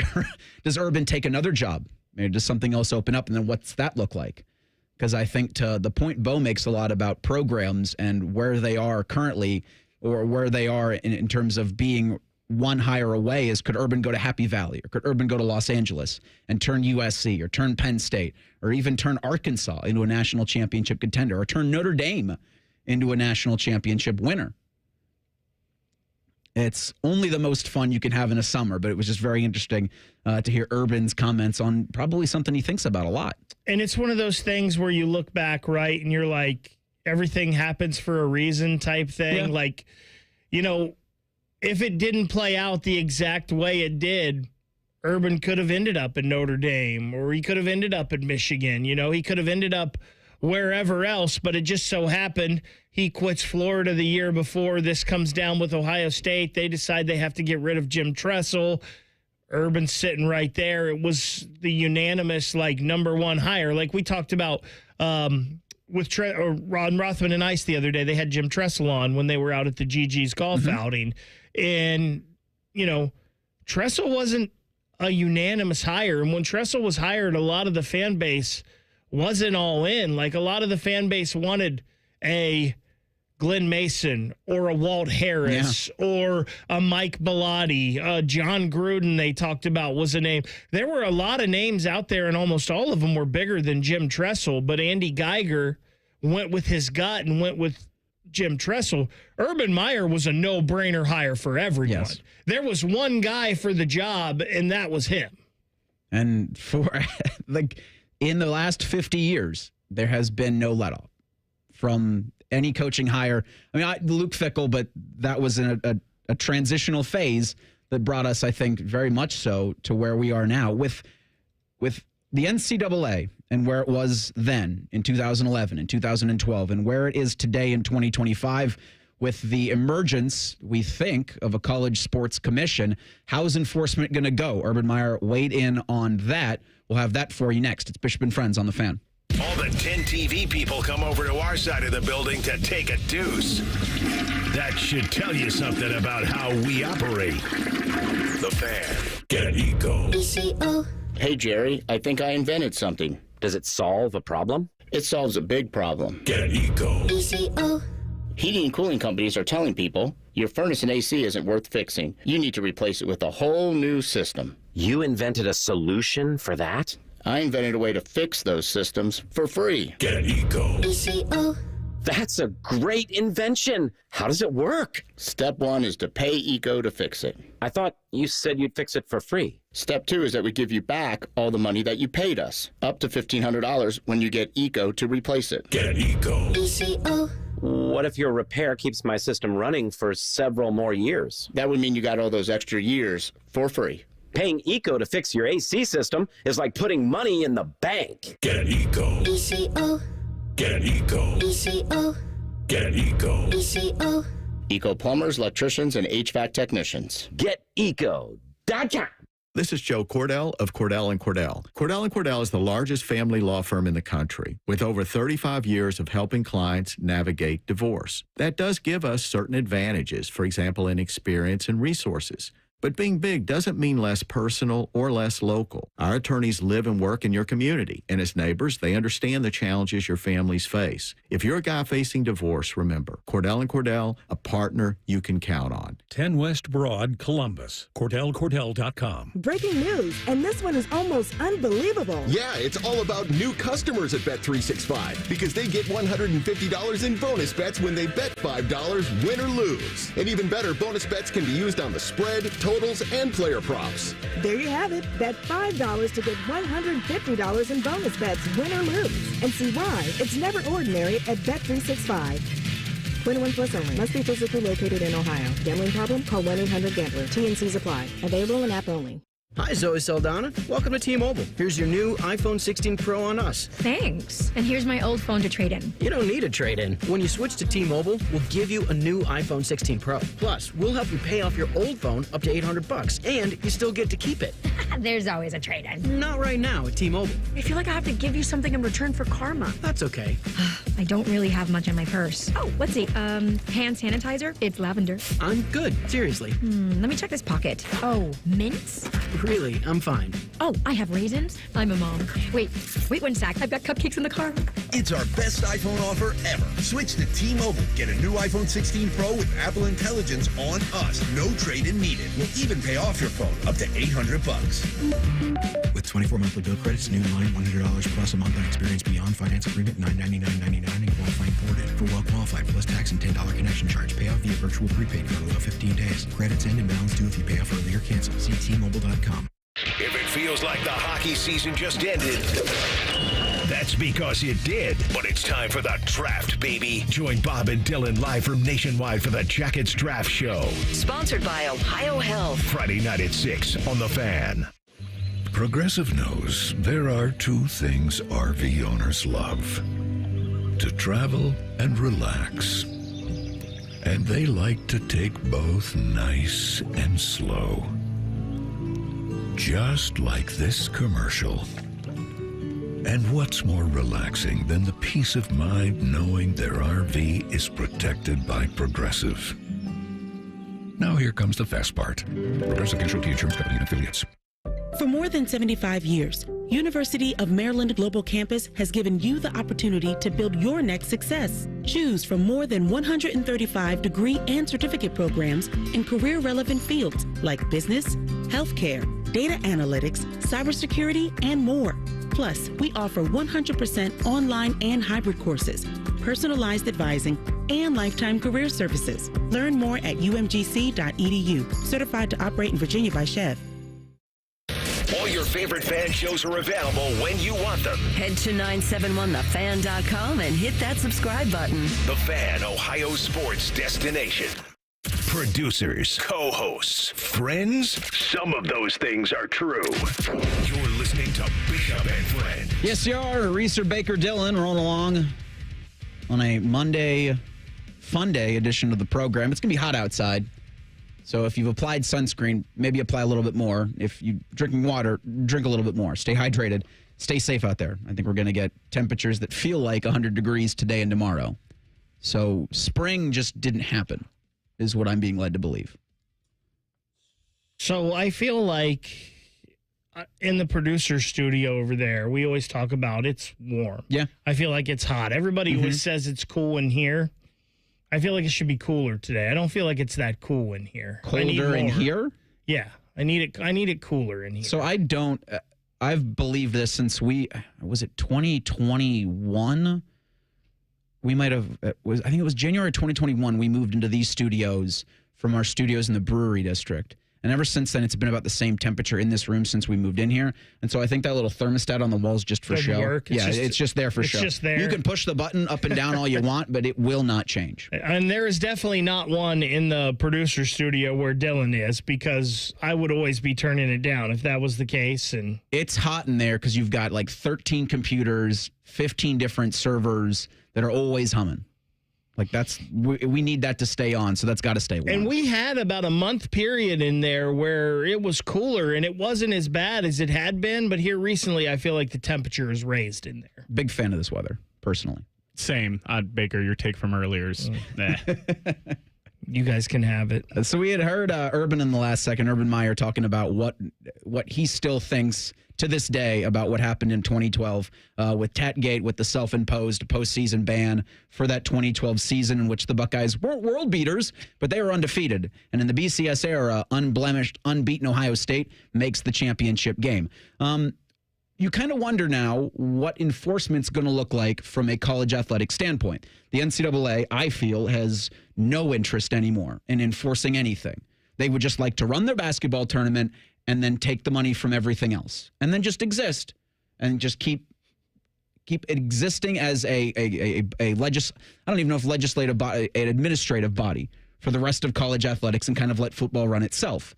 Speaker 6: Urban take another job? Maybe does something else open up? And then what's that look like? Because I think to the point Bo makes a lot about programs and where they are currently, or where they are in terms of being one hire away, is could Urban go to Happy Valley, or could Urban go to Los Angeles and turn USC or turn Penn State or even turn Arkansas into a national championship contender, or turn Notre Dame into a national championship winner? It's only the most fun you can have in a summer, but it was just very interesting to hear Urban's comments on probably something he thinks about a lot.
Speaker 7: And it's one of those things where you look back, right, and you're like, everything happens for a reason type thing. Yeah. Like, if it didn't play out the exact way it did, Urban could have ended up in Notre Dame, or he could have ended up in Michigan. He could have ended up wherever else, but it just so happened he quits Florida the year before. This comes down with Ohio State. They decide they have to get rid of Jim Tressel. Urban's sitting right there. It was the unanimous, number one hire. Like we talked about with Ron Rothman and Ice the other day. They had Jim Tressel on when they were out at the GG's golf outing. And, Tressel wasn't a unanimous hire. And when Tressel was hired, a lot of the fan base wasn't all in. Like a lot of the fan base wanted a Glenn Mason or a Walt Harris or a Mike Bellotti. John Gruden, they talked about, was a name. There were a lot of names out there, and almost all of them were bigger than Jim Tressel. But Andy Geiger went with his gut and went with Jim Tressel. Urban Meyer was a no-brainer hire for everyone. Yes. There was one guy for the job, and that was him.
Speaker 6: And for in the last 50 years, there has been no let-off from any coaching hire. I mean, Luke Fickell, but that was a transitional phase that brought us, I think, very much so to where we are now with the NCAA and where it was then in 2011 and 2012 and where it is today in 2025 with the emergence, we think, of a college sports commission. How's enforcement going to go? Urban Meyer weighed in on that. We'll have that for you next. It's Bishop and Friends on The Fan.
Speaker 1: All the 10 TV people come over to our side of the building to take a deuce. That should tell you something about how we operate. The Fan. Get Eco.
Speaker 10: ECO. Hey, Jerry, I think I invented something. Does it solve a problem? It solves a big problem.
Speaker 1: Get Eco.
Speaker 10: ECO. Heating and cooling companies are telling people your furnace and AC isn't worth fixing. You need to replace it with a whole new system.
Speaker 11: You invented a solution for that?
Speaker 10: I invented a way to fix those systems for free.
Speaker 1: Get Eco.
Speaker 10: ECO.
Speaker 11: That's a great invention. How does it work?
Speaker 10: Step 1 is to pay Eco to fix it.
Speaker 11: I thought you said you'd fix it for free.
Speaker 10: Step 2 is that we give you back all the money that you paid us, up to $1,500 when you get Eco to replace it.
Speaker 1: Get Eco.
Speaker 10: ECO.
Speaker 11: What if your repair keeps my system running for several more years?
Speaker 10: That would mean you got all those extra years for free.
Speaker 11: Paying Eco to fix your AC system is like putting money in the bank.
Speaker 1: Get Eco.
Speaker 10: ECO.
Speaker 1: Get Eco.
Speaker 10: ECO.
Speaker 1: Get Eco.
Speaker 10: ECO. Eco plumbers, electricians, and HVAC technicians.
Speaker 11: GetEco.com.
Speaker 13: This is Joe Cordell of Cordell & Cordell. Cordell & Cordell is the largest family law firm in the country with over 35 years of helping clients navigate divorce. That does give us certain advantages, for example, in experience and resources. But being big doesn't mean less personal or less local. Our attorneys live and work in your community, and as neighbors, they understand the challenges your families face. If you're a guy facing divorce, remember, Cordell & Cordell, a partner you can count on.
Speaker 24: 10 West Broad, Columbus. CordellCordell.com.
Speaker 25: Breaking news, and this one is almost unbelievable.
Speaker 18: Yeah, it's all about new customers at Bet365 because they get $150 in bonus bets when they bet $5, win or lose. And even better, bonus bets can be used on the spread, totals, and player props.
Speaker 25: There you have it. Bet $5 to get $150 in bonus bets, win or lose. And see why it's never ordinary at Bet365. 21 plus only. Must be physically located in Ohio. Gambling problem? Call 1-800-GAMBLER. T&Cs apply. Available in app only.
Speaker 23: Hi, Zoe Saldana. Welcome to T-Mobile. Here's your new iPhone 16 Pro on us.
Speaker 26: Thanks. And here's my old phone to trade in.
Speaker 23: You don't need a trade-in. When you switch to T-Mobile, we'll give you a new iPhone 16 Pro. Plus, we'll help you pay off your old phone up to $800, and you still get to keep it.
Speaker 26: There's always a trade-in.
Speaker 23: Not right now at T-Mobile.
Speaker 26: I feel like I have to give you something in return for karma.
Speaker 23: That's okay.
Speaker 26: I don't really have much in my purse. Oh, let's see. Hand sanitizer. It's lavender.
Speaker 23: I'm good. Seriously.
Speaker 26: Let me check this pocket. Oh, mints?
Speaker 23: Really, I'm fine.
Speaker 26: Oh, I have raisins. I'm a mom. Wait 1 sec. I've got cupcakes in the car.
Speaker 27: It's our best iPhone offer ever. Switch to T-Mobile. Get a new iPhone 16 Pro with Apple Intelligence on us. No trade-in needed. We'll even pay off your phone up to $800.
Speaker 28: With 24 monthly bill credits, new line $100 plus a month on experience beyond finance agreement $999.99 and qualifying ported. For well qualified plus tax and $10 connection charge. Pay off via virtual prepaid card below 15 days. Credits end and balance due if you pay off early or cancel. See T-Mobile.com.
Speaker 1: If it feels like the hockey season just ended, That's because it did. But it's time for the draft, baby. Join Bob and Dylan live from Nationwide for the Jackets Draft Show.
Speaker 5: Sponsored by Ohio Health.
Speaker 1: Friday night at 6 on The Fan.
Speaker 12: Progressive knows there are two things RV owners love: to travel and relax. And they like to take both nice and slow. Just like this commercial. And what's more relaxing than the peace of mind knowing their RV is protected by Progressive? Now here comes the fast part. Progressive Casualty Insurance Company and Affiliates.
Speaker 14: For more than 75 years, University of Maryland Global Campus has given you the opportunity to build your next success. Choose from more than 135 degree and certificate programs in career-relevant fields like business, healthcare, data analytics, cybersecurity, and more. Plus, we offer 100% online and hybrid courses, personalized advising, and lifetime career services. Learn more at umgc.edu. Certified to operate in Virginia by Chev.
Speaker 1: All your favorite fan shows are available when you want them.
Speaker 5: Head to 971thefan.com and hit that subscribe button.
Speaker 1: The Fan, Ohio sports destination. Producers, co-hosts, friends, some of those things are true. You're listening to Bishop and Friends.
Speaker 6: Yes, you are. Reeser, Baker, Dylan rolling along on a Monday fun day edition of the program. It's going to be hot outside. So if you've applied sunscreen, maybe apply a little bit more. If you're drinking water, drink a little bit more. Stay hydrated. Stay safe out there. I think we're going to get temperatures that feel like 100 degrees today and tomorrow. So spring just didn't happen, is what I'm being led to believe.
Speaker 7: So I feel like in the producer studio over there, we always talk about it's warm.
Speaker 6: Yeah.
Speaker 7: I feel like it's hot. Everybody always says it's cool in here. I feel like it should be cooler today. I don't feel like it's that cool in here.
Speaker 6: Colder in here?
Speaker 7: Yeah. I need it cooler in here.
Speaker 6: So I don't, I've believed this since was it 2021? We might have, I think it was January 2021, we moved into these studios from our studios in the brewery district. And ever since then, it's been about the same temperature in this room since we moved in here. And so I think that little thermostat on the wall is just for show.
Speaker 7: Work.
Speaker 6: It's just there for show.
Speaker 7: It's just there.
Speaker 6: You can push the button up and down all you want, but it will not change.
Speaker 7: And there is definitely not one in the producer studio where Dylan is, because I would always be turning it down if that was the case. And
Speaker 6: it's hot in there because you've got like 13 computers, 15 different servers that are always humming. Like we need that to stay on, so that's got to stay warm.
Speaker 7: And we had about a month period in there where it was cooler, and it wasn't as bad as it had been, but here recently I feel like the temperature is raised in there.
Speaker 6: Big fan of this weather, personally.
Speaker 8: Same. Baker, your take from earlier is
Speaker 7: You guys can have it.
Speaker 6: So we had heard Urban in the last second, Urban Meyer, talking about what he still thinks to this day about what happened in 2012 with Tatgate, with the self-imposed postseason ban for that 2012 season in which the Buckeyes weren't world beaters, but they were undefeated. And in the BCS era, unblemished, unbeaten Ohio State makes the championship game. You kind of wonder now what enforcement's going to look like from a college athletic standpoint. The NCAA, I feel, has no interest anymore in enforcing anything. They would just like to run their basketball tournament and then take the money from everything else, and then just exist and just keep existing as I don't even know if legislative body, an administrative body for the rest of college athletics, and kind of let football run itself.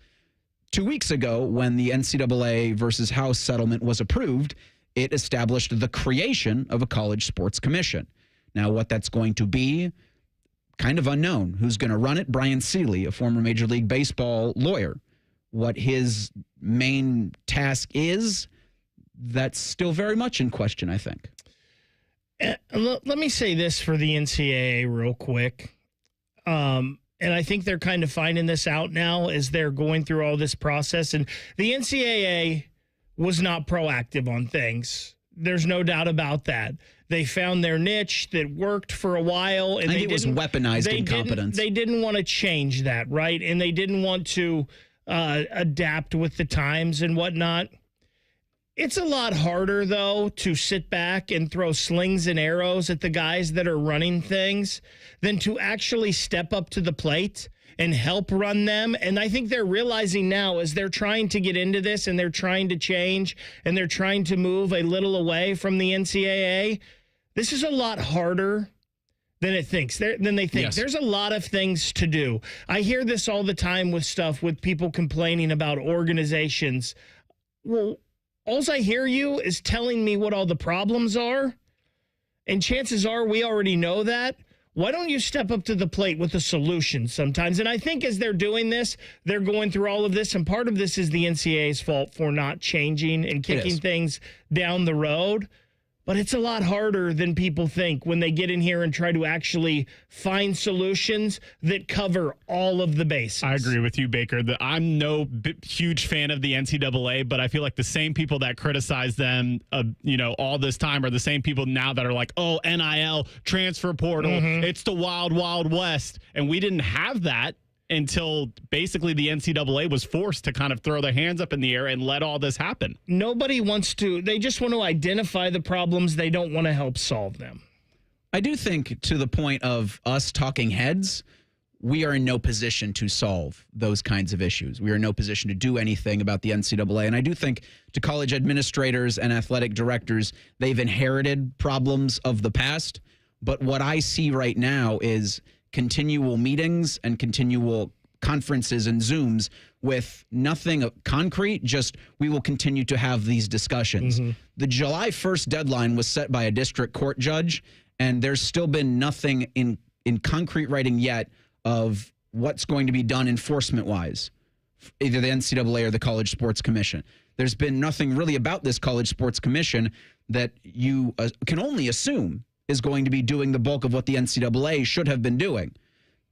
Speaker 6: 2 weeks ago, when the NCAA versus House settlement was approved, it established the creation of a college sports commission. Now, what that's going to be, kind of unknown. Who's going to run it? Brian Seeley, a former Major League Baseball lawyer. What his main task is, that's still very much in question, I think.
Speaker 7: Let me say this for the NCAA real quick. And I think they're kind of finding this out now as they're going through all this process. And the NCAA was not proactive on things. There's no doubt about that. They found their niche that worked for a while. And
Speaker 6: I think it was weaponized incompetence.
Speaker 7: They didn't want to change that, right? And they didn't want to adapt with the times and whatnot. It's a lot harder, though, to sit back and throw slings and arrows at the guys that are running things than to actually step up to the plate and help run them. And I think they're realizing now as they're trying to get into this and they're trying to change and they're trying to move a little away from the NCAA, this is a lot harder than they think. Yes. There's a lot of things to do. I hear this all the time with people complaining about organizations. Well, all I hear you is telling me what all the problems are, and chances are we already know that. Why don't you step up to the plate with a solution sometimes? And I think as they're doing this, they're going through all of this, and part of this is the NCAA's fault for not changing and kicking things down the road. But it's a lot harder than people think when they get in here and try to actually find solutions that cover all of the bases.
Speaker 8: I agree with you, Baker. I'm no huge fan of the NCAA, but I feel like the same people that criticize them, all this time are the same people now that are like, oh, NIL, transfer portal, it's the wild, wild west. And we didn't have that until basically the NCAA was forced to kind of throw their hands up in the air and let all this happen.
Speaker 7: Nobody wants to. They just want to identify the problems. They don't want to help solve them.
Speaker 6: I do think, to the point of us talking heads, we are in no position to solve those kinds of issues. We are in no position to do anything about the NCAA. And I do think to college administrators and athletic directors, they've inherited problems of the past. But what I see right now is continual meetings and continual conferences and Zooms with nothing concrete, just we will continue to have these discussions. The July 1st deadline was set by a district court judge, and there's still been nothing in concrete writing yet of what's going to be done enforcement-wise, either the NCAA or the College Sports Commission. There's been nothing really about this College Sports Commission that you can only assume is going to be doing the bulk of what the NCAA should have been doing.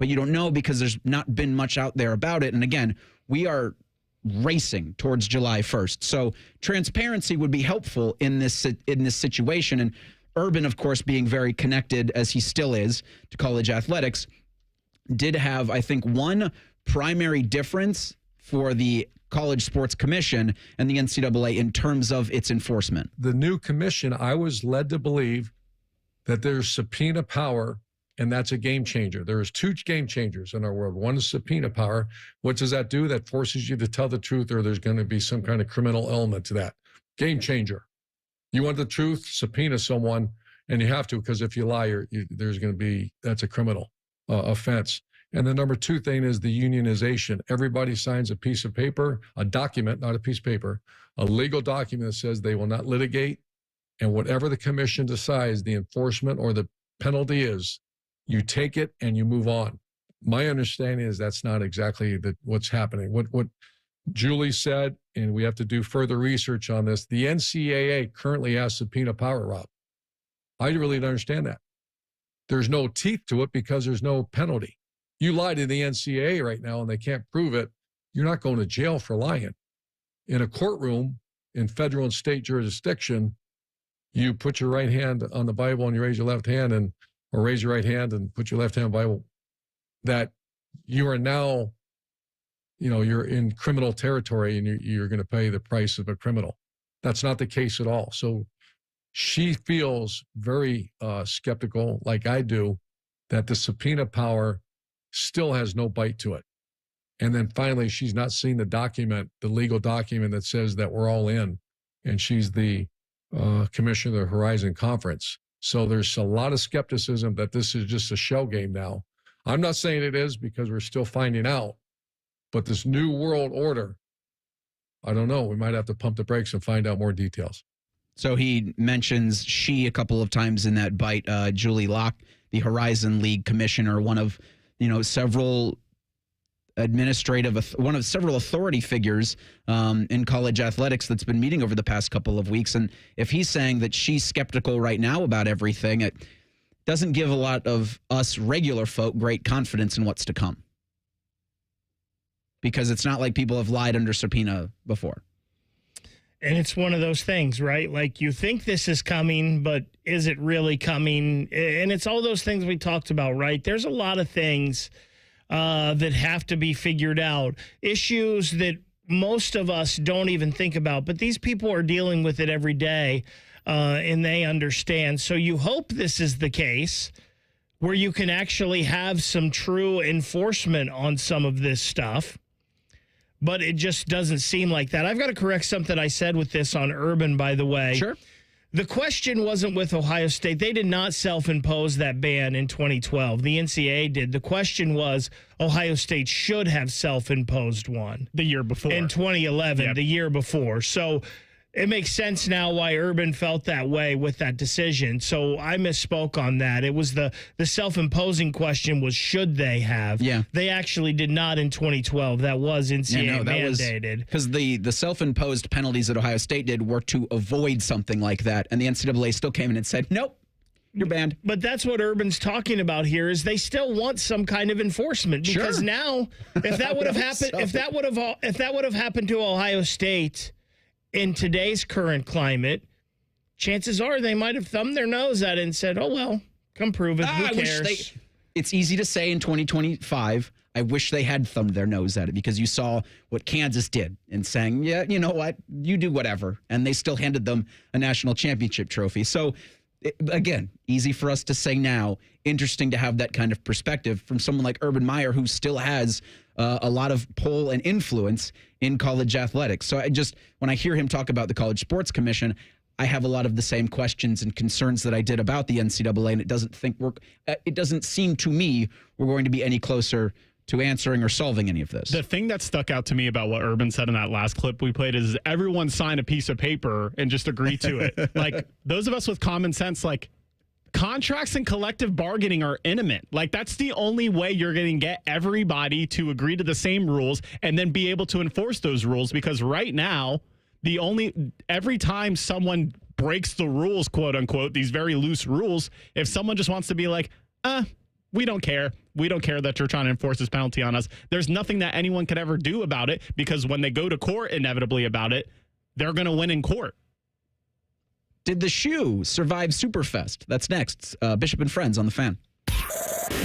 Speaker 6: But you don't know because there's not been much out there about it. And again, we are racing towards July 1st. So transparency would be helpful in this situation. And Urban, of course, being very connected, as he still is, to college athletics, did have, I think, one primary difference for the College Sports Commission and the NCAA in terms of its enforcement.
Speaker 9: The new commission, I was led to believe that there's subpoena power, and that's a game changer. There's two game changers in our world. One is subpoena power. What does that do? That forces you to tell the truth, or there's going to be some kind of criminal element to that. Game changer. You want the truth? Subpoena someone, and you have to, because if you lie, there's going to be, that's a criminal offense. And the number two thing is the unionization. Everybody signs a piece of paper, a document, not a piece of paper, a legal document that says they will not litigate. And whatever the commission decides, the enforcement or the penalty is, you take it and you move on. My understanding is that's not exactly what's happening. What Julie said, and we have to do further research on this, the NCAA currently has subpoena power, Rob. I really don't understand that. There's no teeth to it because there's no penalty. You lie to the NCAA right now and they can't prove it, you're not going to jail for lying. In a courtroom, in federal and state jurisdiction, you put your right hand on the Bible and you raise your left hand, or raise your right hand and put your left hand on the Bible, that you are now, you're in criminal territory and you're going to pay the price of a criminal. That's not the case at all. So she feels very skeptical, like I do, that the subpoena power still has no bite to it. And then finally, she's not seen the document, the legal document that says that we're all in, and she's the commissioner of the Horizon Conference. So there's a lot of skepticism that this is just a shell game now. I'm not saying it is, because we're still finding out, but this new world order, I don't know. We might have to pump the brakes and find out more details.
Speaker 6: So he mentions she a couple of times in that bite, Julie Locke, the Horizon League commissioner, one of several one of several authority figures in college athletics that's been meeting over the past couple of weeks. And if he's saying that she's skeptical right now about everything, it doesn't give a lot of us regular folk great confidence in what's to come. Because it's not like people have lied under subpoena before.
Speaker 7: And it's one of those things, right? Like, you think this is coming, but is it really coming? And it's all those things we talked about, right? There's a lot of things that have to be figured out, issues that most of us don't even think about, but these people are dealing with it every day, and they understand. So you hope this is the case, where you can actually have some true enforcement on some of this stuff. But it just doesn't seem like that. I've got to correct something I said with this on Urban, by the way.
Speaker 6: Sure.
Speaker 7: The question wasn't with Ohio State. They did not self-impose that ban in 2012. The NCAA did. The question was Ohio State should have self-imposed one.
Speaker 8: The year before.
Speaker 7: In 2011, the year before. So it makes sense now why Urban felt that way with that decision. So I misspoke on that. It was the self-imposing question was should they have.
Speaker 6: Yeah.
Speaker 7: They actually did not in 2012. That was NCAA mandated.
Speaker 6: Because the self-imposed penalties that Ohio State did were to avoid something like that. And the NCAA still came in and said, nope, you're banned.
Speaker 7: But that's what Urban's talking about here is they still want some kind of enforcement. Because now, if that would have happened, if that would have happened to Ohio State in today's current climate, chances are they might have thumbed their nose at it and said, oh, well, come prove it. Who cares?
Speaker 6: It's easy to say in 2025, I wish they had thumbed their nose at it because you saw what Kansas did and saying, yeah, you know what, you do whatever. And they still handed them a national championship trophy. So, again, easy for us to say now, interesting to have that kind of perspective from someone like Urban Meyer, who still has a lot of pull and influence in college athletics. So when I hear him talk about the College Sports Commission, I have a lot of the same questions and concerns that I did about the NCAA, and it doesn't seem to me we're going to be any closer to answering or solving any of this.
Speaker 8: The thing that stuck out to me about what Urban said in that last clip we played is everyone sign a piece of paper and just agree to it. Like, those of us with common sense, like, contracts and collective bargaining are intimate. Like, that's the only way you're going to get everybody to agree to the same rules and then be able to enforce those rules. Because right now, every time someone breaks the rules, quote unquote, these very loose rules, if someone just wants to be like, we don't care. We don't care that you're trying to enforce this penalty on us. There's nothing that anyone could ever do about it, because when they go to court inevitably about it, they're going to win in court.
Speaker 6: Did the shoe survive Superfest? That's next. Bishop and Friends on The Fan.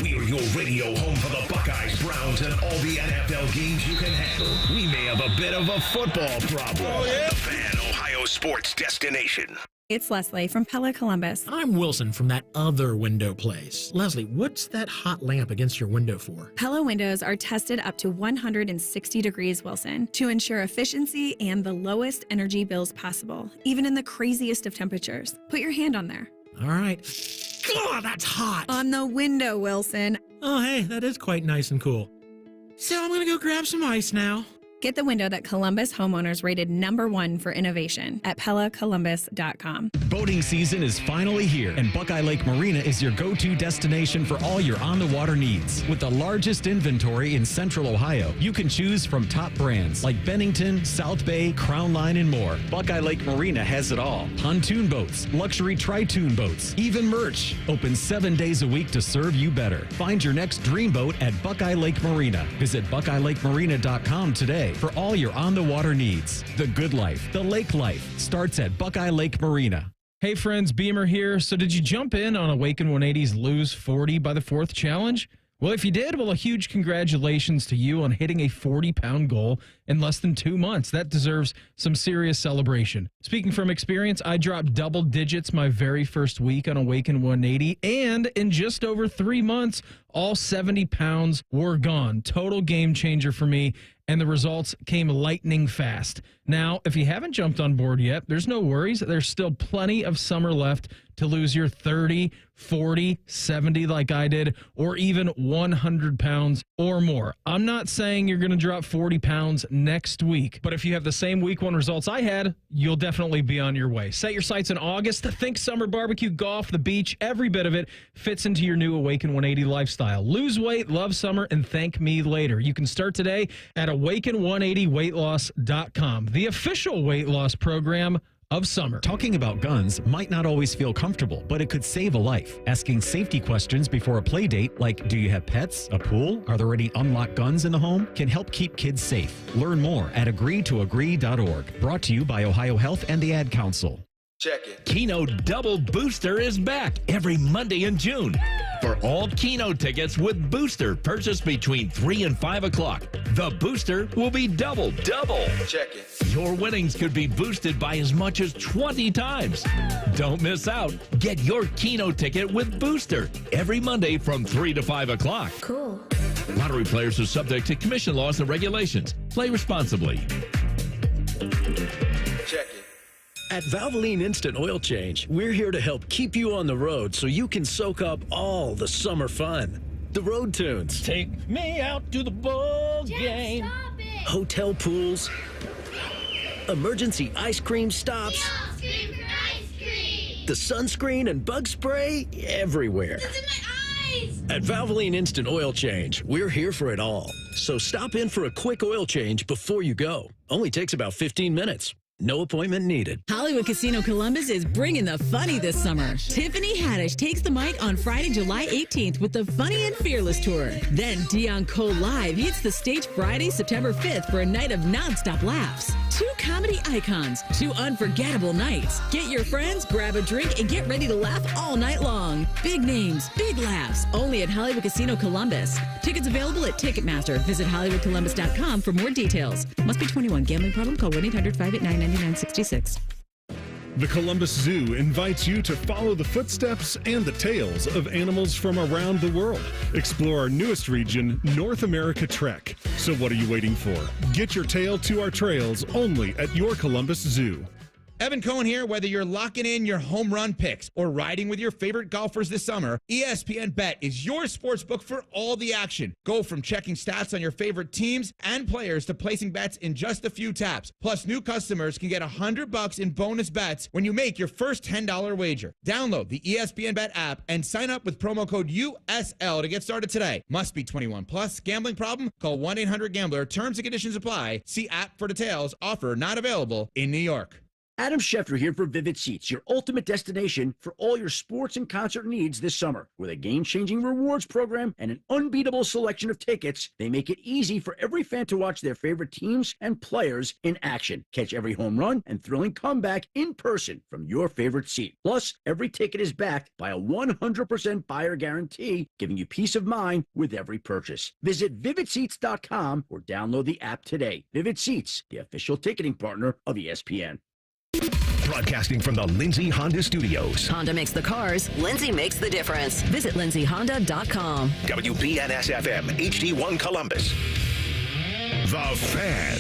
Speaker 1: We're your radio home for the Buckeyes, Browns, and all the NFL games you can handle. We may have a bit of a football problem. Oh, yeah? The Fan, Ohio sports destination.
Speaker 4: It's Leslie from Pella Columbus.
Speaker 15: I'm Wilson from that other window place. Leslie, what's that hot lamp against your window for?
Speaker 4: Pella windows are tested up to 160 degrees Wilson to ensure efficiency and the lowest energy bills possible, even in the craziest of temperatures. Put your hand on there.
Speaker 15: All right. God, that's hot.
Speaker 4: On the window, Wilson.
Speaker 15: Oh, hey, that is quite nice and cool. So I'm going to go grab some ice now.
Speaker 4: Get the window that Columbus homeowners rated #1 for innovation at PellaColumbus.com.
Speaker 16: Boating season is finally here, and Buckeye Lake Marina is your go-to destination for all your on-the-water needs. With the largest inventory in Central Ohio, you can choose from top brands like Bennington, South Bay, Crown Line, and more. Buckeye Lake Marina has it all. Pontoon boats, luxury tri-toon boats, even merch. Open 7 days a week to serve you better. Find your next dream boat at Buckeye Lake Marina. Visit BuckeyeLakeMarina.com today for all your on-the-water needs. The good life, the lake life, starts at Buckeye Lake Marina.
Speaker 17: Hey friends, Beamer here. So did you jump in on Awaken 180's Lose 40 by the 4th challenge? Well, if you did, well, a huge congratulations to you on hitting a 40-pound goal in less than 2 months. That deserves some serious celebration. Speaking from experience, I dropped double digits my very first week on Awaken 180, and in just over 3 months, all 70 pounds were gone. Total game changer for me, and the results came lightning fast. Now, if you haven't jumped on board yet, there's no worries. There's still plenty of summer left to lose your 30, 40, 70 like I did, or even 100 pounds or more. I'm not saying you're going to drop 40 pounds next week, but if you have the same week 1 results I had, you'll definitely be on your way. Set your sights in August. Think summer barbecue, golf, the beach. Every bit of it fits into your new Awaken 180 lifestyle. Lose weight, love summer, and thank me later. You can start today at awaken180weightloss.com, the official weight loss program of summer.
Speaker 16: Talking about guns might not always feel comfortable, but it could save a life. Asking safety questions before a play date, like do you have pets, a pool, are there any unlocked guns in the home, can help keep kids safe. Learn more at agreetoagree.org. Brought to you by Ohio Health and the Ad Council.
Speaker 19: Check it. Keno Double Booster is back every Monday in June.
Speaker 2: For all Keno tickets with Booster purchased between 3 and 5 o'clock, the Booster will be double.
Speaker 3: Check it.
Speaker 2: Your winnings could be boosted by as much as 20 times. Don't miss out. Get your Keno ticket with Booster every Monday from 3 to 5 o'clock.
Speaker 26: Cool.
Speaker 2: Lottery players are subject to commission laws and regulations. Play responsibly.
Speaker 3: Check it.
Speaker 10: At Valvoline Instant Oil Change, we're here to help keep you on the road so you can soak up all the summer fun. The road tunes.
Speaker 8: Take me out to the ball game.
Speaker 10: Hotel pools. Emergency ice cream stops. The sunscreen and bug spray everywhere. At Valvoline Instant Oil Change, we're here for it all. So stop in for a quick oil change before you go. Only takes about 15 minutes. No appointment needed.
Speaker 11: Hollywood Casino Columbus is bringing the funny this summer. Tiffany Haddish takes the mic on Friday, July 18th with the Funny and Fearless Tour. Then Dion Cole Live hits the stage Friday, September 5th for a night of nonstop laughs. 2 comedy icons, 2 unforgettable nights. Get your friends, grab a drink, and get ready to laugh all night long. Big names, big laughs, only at Hollywood Casino Columbus. Tickets available at Ticketmaster. Visit HollywoodColumbus.com for more details. Must be 21. Gambling problem? Call 1-800-589-9966.
Speaker 19: The Columbus Zoo invites you to follow the footsteps and the tales of animals from around the world. Explore our newest region, North America Trek. So what are you waiting for? Get your tail to our trails only at your Columbus Zoo.
Speaker 20: Evan Cohen here. Whether you're locking in your home run picks or riding with your favorite golfers this summer, ESPN Bet is your sports book for all the action. Go from checking stats on your favorite teams and players to placing bets in just a few taps. Plus, new customers can get $100 in bonus bets when you make your first $10 wager. Download the ESPN Bet app and sign up with promo code USL to get started today. Must be 21 plus. Gambling problem? Call 1-800-GAMBLER. Terms and conditions apply. See app for details. Offer not available in New York.
Speaker 21: Adam Schefter here for Vivid Seats, your ultimate destination for all your sports and concert needs this summer. With a game-changing rewards program and an unbeatable selection of tickets, they make it easy for every fan to watch their favorite teams and players in action. Catch every home run and thrilling comeback in person from your favorite seat. Plus, every ticket is backed by a 100% buyer guarantee, giving you peace of mind with every purchase. Visit VividSeats.com or download the app today. Vivid Seats, the official ticketing partner of ESPN.
Speaker 1: Broadcasting from the Lindsay Honda Studios.
Speaker 5: Honda makes the cars. Lindsay makes the difference. Visit lindsayhonda.com.
Speaker 1: WBNS-FM, HD1 Columbus. The Fan.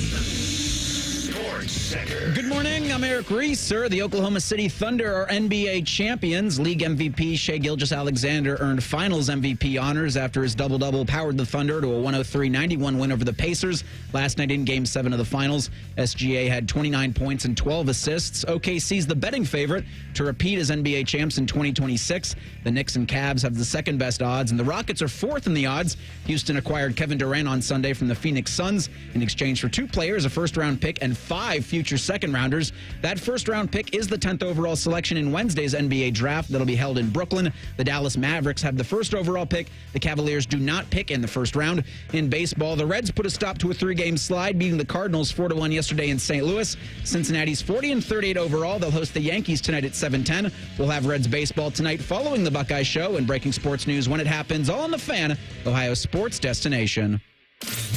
Speaker 1: Sports Center.
Speaker 6: Good morning. I'm Eric Reeser. The Oklahoma City Thunder are NBA champions. League MVP Shai Gilgeous-Alexander earned Finals MVP honors after his double-double powered the Thunder to a 103-91 win over the Pacers last night in Game 7 of the Finals. SGA had 29 points and 12 assists. OKC's the betting favorite to repeat as NBA champs in 2026. The Knicks and Cavs have the second best odds, and the Rockets are fourth in the odds. Houston acquired Kevin Durant on Sunday from the Phoenix Suns in exchange for 2 players, a first-round pick, and 5 future second-rounders. That first-round pick is the 10th overall selection in Wednesday's NBA draft that'll be held in Brooklyn. The Dallas Mavericks have the first overall pick. The Cavaliers do not pick in the first round. In baseball, the Reds put a stop to a 3-game slide, beating the Cardinals 4-1 yesterday in St. Louis. Cincinnati's 40-38 overall. They'll host the Yankees tonight at 7:10. We'll have Reds baseball tonight following the Buckeye Show and breaking sports news when it happens, all on The Fan, Ohio sports destination.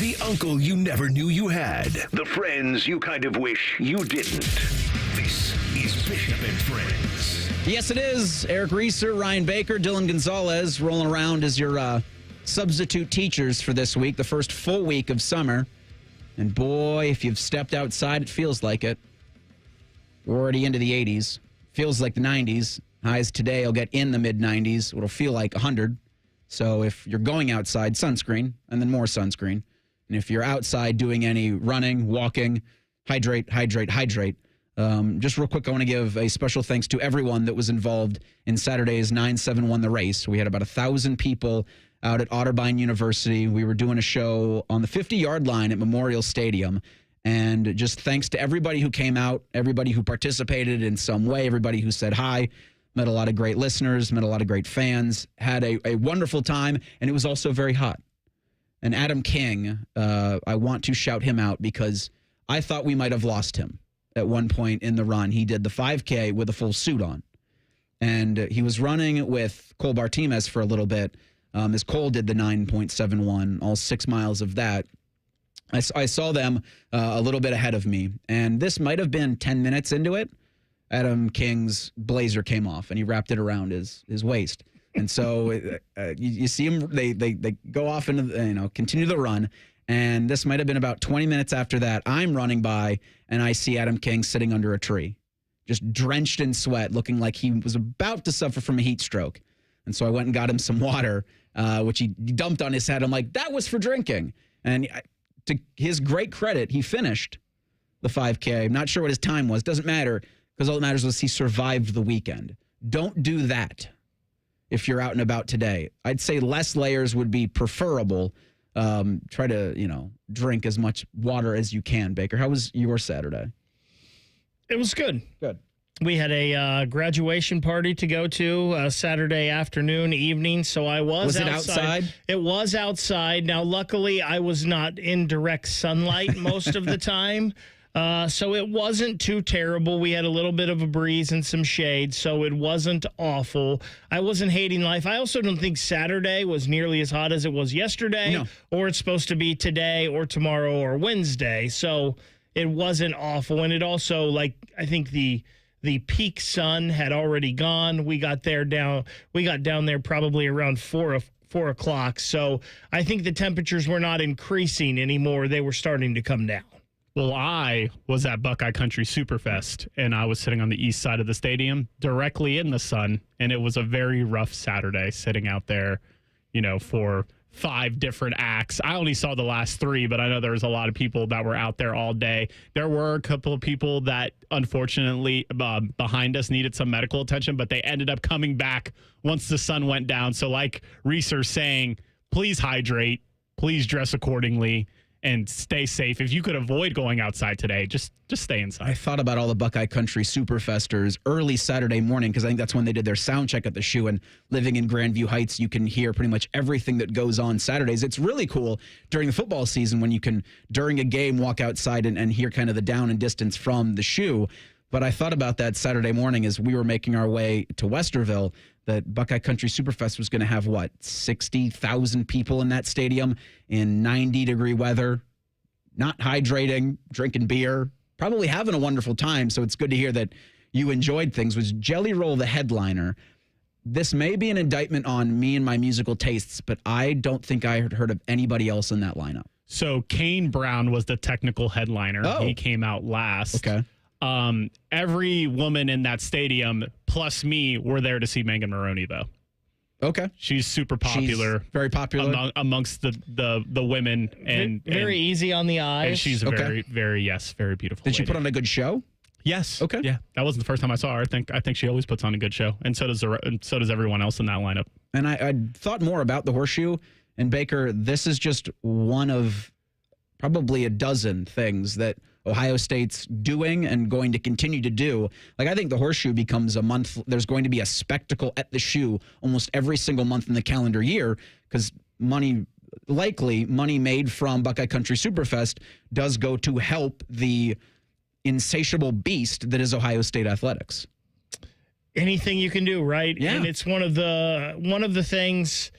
Speaker 1: The uncle you never knew you had. The friends you kind of wish you didn't. This is Bishop and Friends.
Speaker 6: Yes, it is. Eric Reeser, Ryan Baker, Dylan Gonzalez rolling around as your substitute teachers for this week, the first full week of summer. And boy, if you've stepped outside, it feels like it. We're already into the 80s. Feels like the 90s. Highs today will get in the mid-90s. It'll feel like 100. So if you're going outside, sunscreen, and then more sunscreen. And if you're outside doing any running, walking, hydrate. Just real quick, I want to give a special thanks to everyone that was involved in Saturday's 971 The Race. We had about 1,000 people out at Otterbein University. We were doing a show on the 50-yard line at Memorial Stadium. And just thanks to everybody who came out, everybody who participated in some way, everybody who said hi. Met a lot of great listeners, met a lot of great fans, had a wonderful time, and it was also very hot. And Adam King, I want to shout him out because I thought we might have lost him at one point in the run. He did the 5K with a full suit on. And he was running with Cole Bartimes for a little bit, as Cole did the 9.71, all 6 miles of that. I saw them a little bit ahead of me, and this might have been 10 minutes into it. Adam King's blazer came off, and he wrapped it around his waist. And so you see him, they go off into, continue the run. And this might have been about 20 minutes after that. I'm running by, and I see Adam King sitting under a tree, just drenched in sweat, looking like he was about to suffer from a heat stroke. And so I went and got him some water, which he dumped on his head. I'm like, that was for drinking. And to his great credit, he finished the 5K. I'm not sure what his time was. Doesn't matter, because all that matters was he survived the weekend. Don't do that if you're out and about today. I'd say less layers would be preferable. Try to, drink as much water as you can, Baker. How was your Saturday?
Speaker 7: It was good.
Speaker 6: Good.
Speaker 7: We had a graduation party to go to Saturday afternoon, evening, so I was outside.
Speaker 6: Was it outside?
Speaker 7: It was outside. Now, luckily, I was not in direct sunlight most of the time, so it wasn't too terrible. We had a little bit of a breeze and some shade, so it wasn't awful. I wasn't hating life. I also don't think Saturday was nearly as hot as it was yesterday, or it's supposed to be today or tomorrow or Wednesday, so it wasn't awful. And it also, I think the peak sun had already gone. We got down there probably around 4 o'clock. So I think the temperatures were not increasing anymore. They were starting to come down.
Speaker 8: Well, I was at Buckeye Country Superfest, and I was sitting on the east side of the stadium directly in the sun, and it was a very rough Saturday sitting out there, for 5 different acts. I only saw the last 3, but I know there was a lot of people that were out there all day. There were a couple of people that, unfortunately, behind us needed some medical attention, but they ended up coming back once the sun went down. So like Reeser's saying, please hydrate, please dress accordingly, and stay safe. If you could avoid going outside today, just stay inside.
Speaker 6: I thought about all the Buckeye Country Superfesters early Saturday morning, because I think that's when they did their sound check at the shoe. And living in Grandview Heights, you can hear pretty much everything that goes on Saturdays. It's really cool during the football season when you can, during a game, walk outside and hear kind of the down and distance from the shoe. But I thought about that Saturday morning as we were making our way to Westerville, that Buckeye Country Superfest was going to have, 60,000 people in that stadium in 90-degree weather, not hydrating, drinking beer, probably having a wonderful time. So it's good to hear that you enjoyed things. Was Jelly Roll the headliner? This may be an indictment on me and my musical tastes, but I don't think I had heard of anybody else in that lineup.
Speaker 8: So Kane Brown was the technical headliner. Oh. He came out last.
Speaker 6: Okay.
Speaker 8: Every woman in that stadium, plus me, were there to see Megan Maroney, though.
Speaker 6: Okay.
Speaker 8: She's super popular.
Speaker 6: She's very popular.
Speaker 8: Amongst the women. And
Speaker 7: very easy on the eyes.
Speaker 8: And she's a very, very beautiful
Speaker 6: Did
Speaker 8: lady.
Speaker 6: she put on a good show?
Speaker 8: Yes.
Speaker 6: Okay.
Speaker 8: Yeah. That wasn't the first time I saw her. I think she always puts on a good show. And so does everyone else in that lineup.
Speaker 6: And I thought more about the horseshoe. And Baker, this is just one of probably a dozen things that Ohio State's doing and going to continue to do. I think the horseshoe becomes a month. There's going to be a spectacle at the shoe almost every single month in the calendar year, because money made from Buckeye Country Superfest does go to help the insatiable beast that is Ohio State athletics.
Speaker 7: Anything you can do, right?
Speaker 6: Yeah.
Speaker 7: And it's one of the things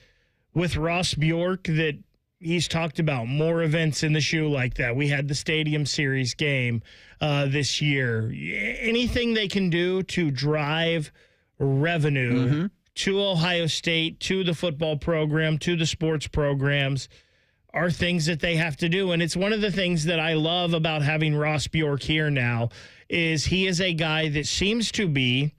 Speaker 7: with Ross Bjork that he's talked about, more events in the shoe like that. We had the Stadium Series game this year. Anything they can do to drive revenue to Ohio State, to the football program, to the sports programs, are things that they have to do. And it's one of the things that I love about having Ross Bjork here now, is he is a guy that seems to be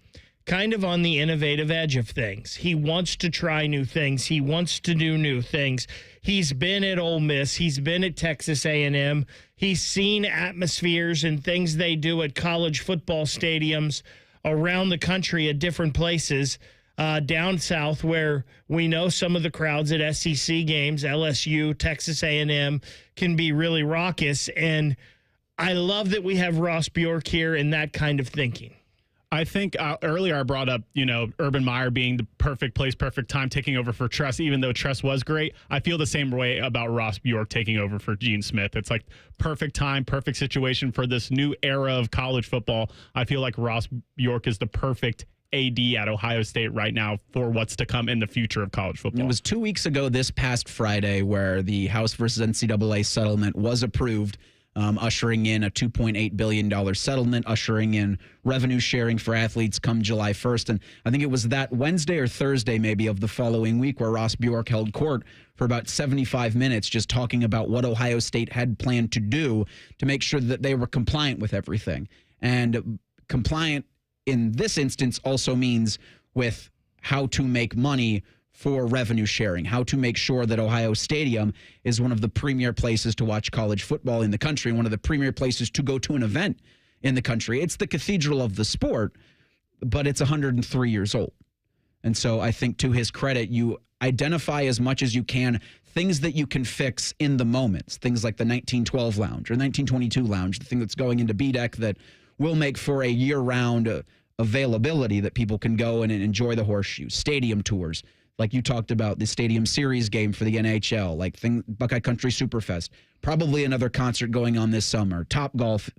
Speaker 7: kind of on the innovative edge of things. He wants to try new things. He wants to do new things. He's been at Ole Miss. He's been at Texas A&M. He's seen atmospheres and things they do at college football stadiums around the country at different places down south, where we know some of the crowds at SEC games, LSU, Texas A&M, can be really raucous. And I love that we have Ross Bjork here and that kind of thinking.
Speaker 8: I think earlier I brought up, Urban Meyer being the perfect place, perfect time, taking over for Tress, even though Tress was great. I feel the same way about Ross Bjork taking over for Gene Smith. It's like perfect time, perfect situation for this new era of college football. I feel like Ross Bjork is the perfect AD at Ohio State right now for what's to come in the future of college football.
Speaker 6: It was 2 weeks ago this past Friday where the House versus NCAA settlement was approved, ushering in a $2.8 billion settlement, ushering in revenue sharing for athletes come July 1st. And I think it was that Wednesday or Thursday maybe of the following week where Ross Bjork held court for about 75 minutes just talking about what Ohio State had planned to do to make sure that they were compliant with everything. And compliant in this instance also means with how to make money for revenue sharing, how to make sure that Ohio Stadium is one of the premier places to watch college football in the country, one of the premier places to go to an event in the country. It's the cathedral of the sport, but it's 103 years old. And so I think to his credit, you identify as much as you can things that you can fix in the moments, things like the 1912 lounge or 1922 lounge, the thing that's going into B-Deck that will make for a year-round availability that people can go and enjoy the horseshoe, stadium tours, like you talked about, the Stadium Series game for the NHL, like Buckeye Country Superfest, probably another concert going on this summer, Top Golf,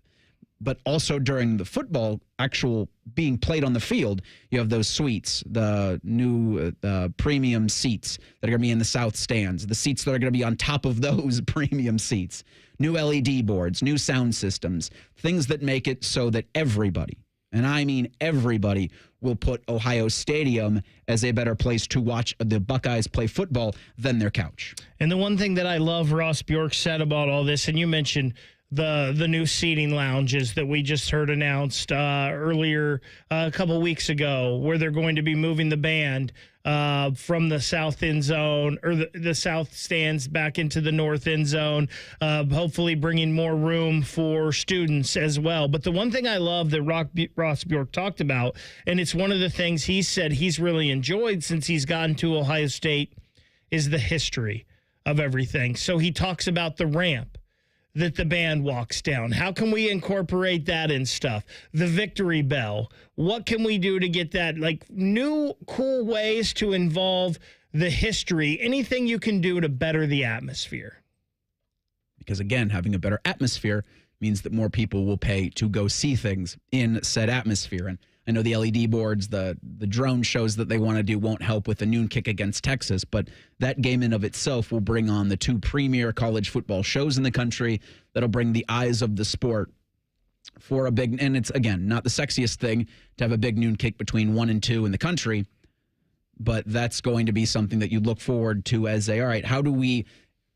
Speaker 6: but also during the football actual being played on the field, you have those suites, the new premium seats that are going to be in the south stands, the seats that are going to be on top of those premium seats, new LED boards, new sound systems, things that make it so that everybody, and I mean everybody, will put Ohio Stadium as a better place to watch the Buckeyes play football than their couch.
Speaker 7: And the one thing that I love Ross Bjork said about all this, and you mentioned the new seating lounges that we just heard announced earlier a couple weeks ago, where they're going to be moving the band from the south end zone or the south stands back into the north end zone, hopefully bringing more room for students as well. But the one thing I love that Ross Bjork talked about, and it's one of the things he said he's really enjoyed since he's gotten to Ohio State, is the history of everything. So he talks about the ramp that the band walks down. How can we incorporate that in stuff? The victory bell. What can we do to get that? Like new cool ways to involve the history. Anything you can do to better the atmosphere.
Speaker 6: Because again, having a better atmosphere means that more people will pay to go see things in said atmosphere. And I know the LED boards, the drone shows that they want to do won't help with the noon kick against Texas, but that game in of itself will bring on the two premier college football shows in the country that'll bring the eyes of the sport for a big, and it's, again, not the sexiest thing to have a big noon kick between 1 and 2 in the country, but that's going to be something that you look forward to as all right, how do we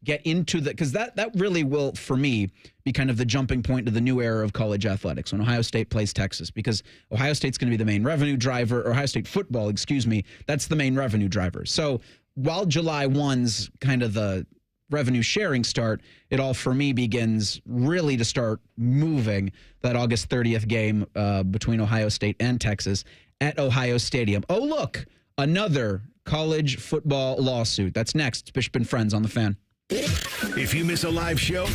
Speaker 6: get into the, because that really will, for me, be kind of the jumping point to the new era of college athletics when Ohio State plays Texas, because Ohio State's going to be the main revenue driver, or Ohio State football, excuse me, that's the main revenue driver. So while July 1's kind of the revenue sharing start, it all for me begins really to start moving that August 30th game between Ohio State and Texas at Ohio Stadium. Oh, look, another college football lawsuit. That's next. It's Bishop and Friends on the Fan.
Speaker 1: If you miss a live show,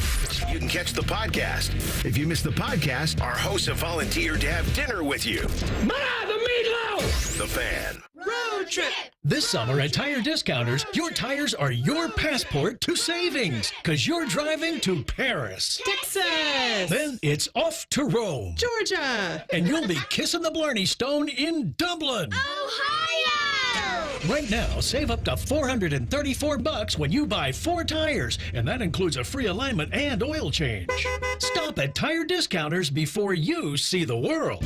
Speaker 1: you can catch the podcast. If you miss the podcast, our hosts have volunteered to have dinner with you.
Speaker 10: The meatloaf!
Speaker 1: The Fan.
Speaker 10: Road trip! This summer at Tire Discounters, your tires are your passport to savings, because you're driving to Paris,
Speaker 3: Texas!
Speaker 10: Then it's off to Rome,
Speaker 3: Georgia!
Speaker 10: And you'll be kissing the Blarney Stone in Dublin,
Speaker 3: Ohio!
Speaker 10: Right now, save up to $434 when you buy 4 tires, and that includes a free alignment and oil change. Stop at Tire Discounters before you see the world.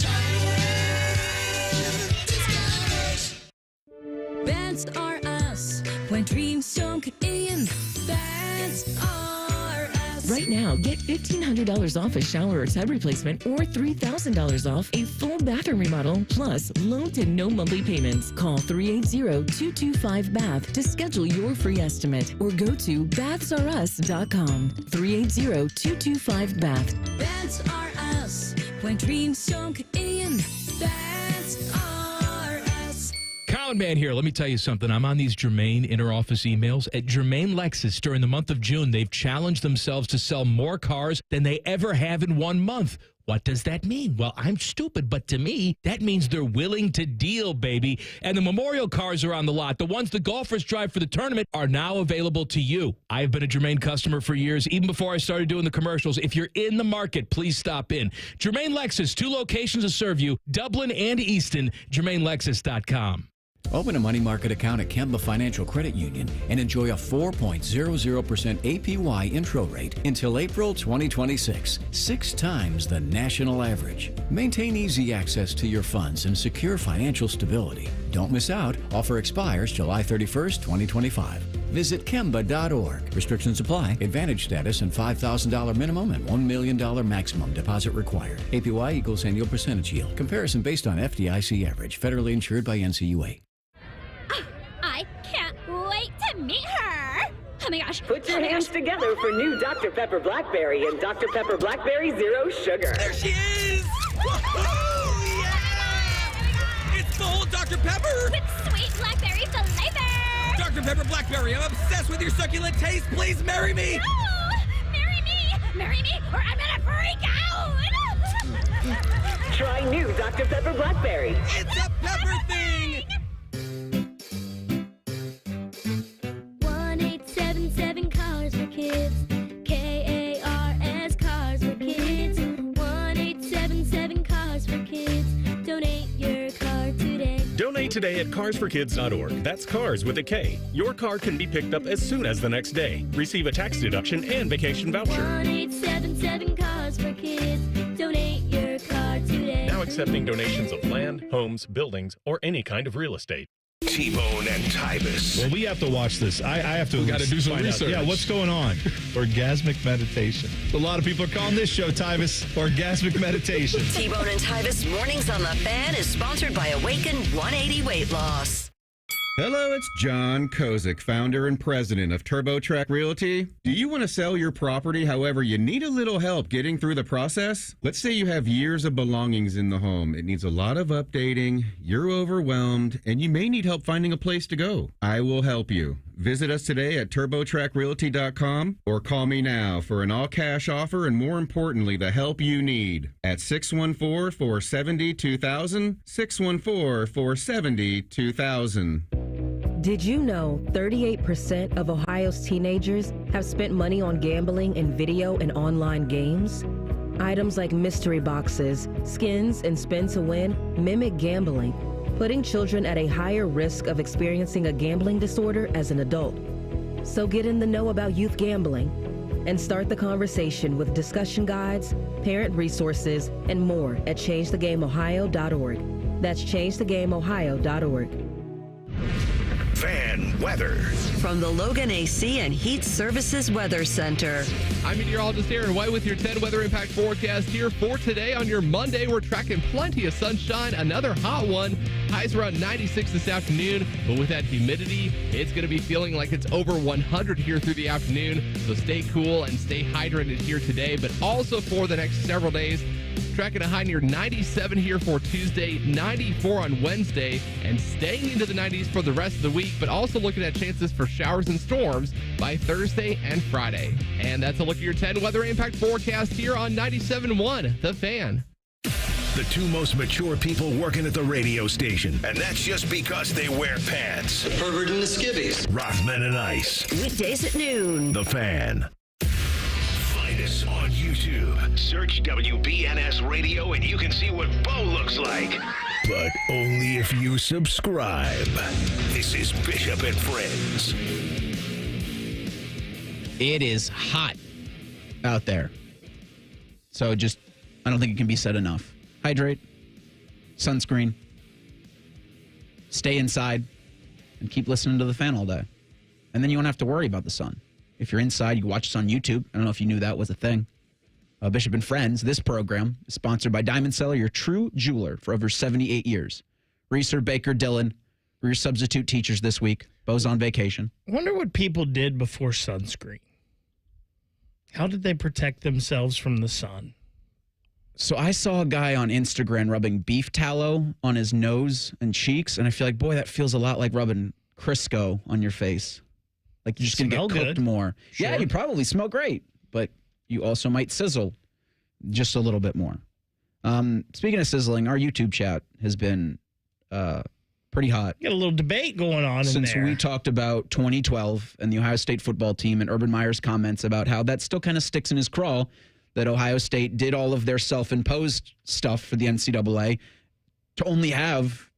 Speaker 13: Bands are us. When dreams sunk in, bands are us.
Speaker 11: Right now, get $1,500 off a shower or tub replacement or $3,000 off a full bathroom remodel, plus low to no monthly payments. Call 380-225-BATH to schedule your free estimate or go to bathsareus.com. 380-225-BATH.
Speaker 13: Bands are us. When dreams sunk in, bands are us.
Speaker 12: Sound man here. Let me tell you something. I'm on these Germain inter-office emails. At Germain Lexus, during the month of June, they've challenged themselves to sell more cars than they ever have in 1 month. What does that mean? Well, I'm stupid, but to me, that means they're willing to deal, baby. And the memorial cars are on the lot. The ones the golfers drive for the tournament are now available to you. I've been a Germain customer for years, even before I started doing the commercials. If you're in the market, please stop in. Germain Lexus, 2 locations to serve you, Dublin and Easton, GermainLexus.com.
Speaker 18: Open a money market account at Kemba Financial Credit Union and enjoy a 4.00% APY intro rate until April 2026, 6 times the national average. Maintain easy access to your funds and secure financial stability. Don't miss out. Offer expires July 31st, 2025. Visit Kemba.org. Restrictions apply. Advantage status and $5,000 minimum and $1 million maximum deposit required. APY equals annual percentage yield. Comparison based on FDIC average. Federally insured by NCUA.
Speaker 13: I can't wait to meet her. Oh my gosh.
Speaker 22: Put your hands together for new Dr. Pepper Blackberry and Dr. Pepper Blackberry Zero Sugar.
Speaker 23: There she is! Woohoo! Yeah! It's full Dr. Pepper!
Speaker 13: With sweet blackberry flavor!
Speaker 23: Dr. Pepper Blackberry, I'm obsessed with your succulent taste. Please marry me!
Speaker 13: No! Marry me! Marry me, or I'm gonna freak out!
Speaker 22: Try new Dr. Pepper Blackberry.
Speaker 23: It's a pepper thing!
Speaker 13: 1877 Cars for Kids. KARS Cars for Kids. 1877 Cars for Kids. Donate your car today.
Speaker 24: Donate today at carsforkids.org. That's cars with a K. Your car can be picked up as soon as the next day. Receive a tax deduction and vacation voucher.
Speaker 13: 1877 Cars for Kids. Donate your car today.
Speaker 24: Now accepting donations of land, homes, buildings, or any kind of real estate.
Speaker 1: T-Bone and Tybus.
Speaker 25: Well, we have to watch this. I have to.
Speaker 17: We got to do some research.
Speaker 25: Yeah, what's going on? Orgasmic meditation. A lot of people are calling this show, Tybus, orgasmic meditation.
Speaker 5: T-Bone and Tybus Mornings on the Fan is sponsored by Awaken 180 Weight Loss.
Speaker 27: Hello, it's John Kozik, founder and president of TurboTrack Realty. Do you want to sell your property, however, you need a little help getting through the process? Let's say you have years of belongings in the home. It needs a lot of updating, you're overwhelmed, and you may need help finding a place to go. I will help you. Visit us today at TurboTrackRealty.com or call me now for an all-cash offer and, more importantly, the help you need at 614-470-2000, 614-470-2000.
Speaker 28: Did you know 38% of Ohio's teenagers have spent money on gambling in video and online games? Items like mystery boxes, skins, and spin to win mimic gambling, putting children at a higher risk of experiencing a gambling disorder as an adult. So get in the know about youth gambling and start the conversation with discussion guides, parent resources, and more at changethegameohio.org. That's changethegameohio.org.
Speaker 1: Fan weather.
Speaker 5: From the Logan AC and Heat Services Weather Center.
Speaker 29: I'm meteorologist Aaron White with your 10 weather impact forecast here for today. On your Monday, we're tracking plenty of sunshine, another hot one. Highs around 96 this afternoon, but with that humidity, it's going to be feeling like it's over 100 here through the afternoon. So stay cool and stay hydrated here today, but also for the next several days. Tracking a high near 97 here for Tuesday, 94 on Wednesday, and staying into the 90s for the rest of the week, but also looking at chances for showers and storms by Thursday and Friday. And that's a look at your 10 weather impact forecast here on 97.1 The Fan.
Speaker 1: The 2 most mature people working at the radio station, and that's just because they wear pants. The pervert and the skivvies. Rothman and Ice.
Speaker 5: Weekdays at noon.
Speaker 1: The Fan. Find us on YouTube. Search WBNS Radio and you can see what Bo looks like. But only if you subscribe. This is Bishop and Friends.
Speaker 6: It is hot out there. So just, I don't think it can be said enough. Hydrate, sunscreen, stay inside, and keep listening to the Fan all day. And then you won't have to worry about the sun. If you're inside, you can watch us on YouTube. I don't know if you knew that was a thing. Bishop and Friends, this program is sponsored by Diamond Seller, your true jeweler for over 78 years. Reeser, Baker, Dillon were your substitute teachers this week. Bo's on vacation.
Speaker 7: I wonder what people did before sunscreen. How did they protect themselves from the sun?
Speaker 6: So I saw a guy on Instagram rubbing beef tallow on his nose and cheeks, and I feel like, boy, that feels a lot like rubbing Crisco on your face. Like you're just going to get cooked more. Sure. Yeah, you probably smell great, but you also might sizzle just a little bit more. Speaking of sizzling, our YouTube chat has been pretty hot.
Speaker 7: Got a little debate going on
Speaker 6: since
Speaker 7: in there.
Speaker 6: We talked about 2012 and the Ohio State football team and Urban Meyer's comments about how that still kind of sticks in his craw, that Ohio State did all of their self-imposed stuff for the NCAA to only have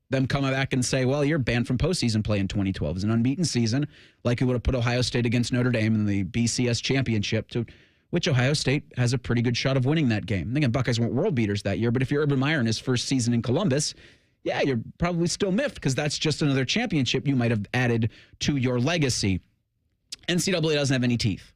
Speaker 6: them come back and say, well, you're banned from postseason play in 2012. It's an unbeaten season, like it would have put Ohio State against Notre Dame in the BCS championship, to which Ohio State has a pretty good shot of winning that game. I think the Buckeyes weren't world beaters that year, but if you're Urban Meyer in his first season in Columbus, yeah, you're probably still miffed because that's just another championship you might have added to your legacy. NCAA doesn't have any teeth.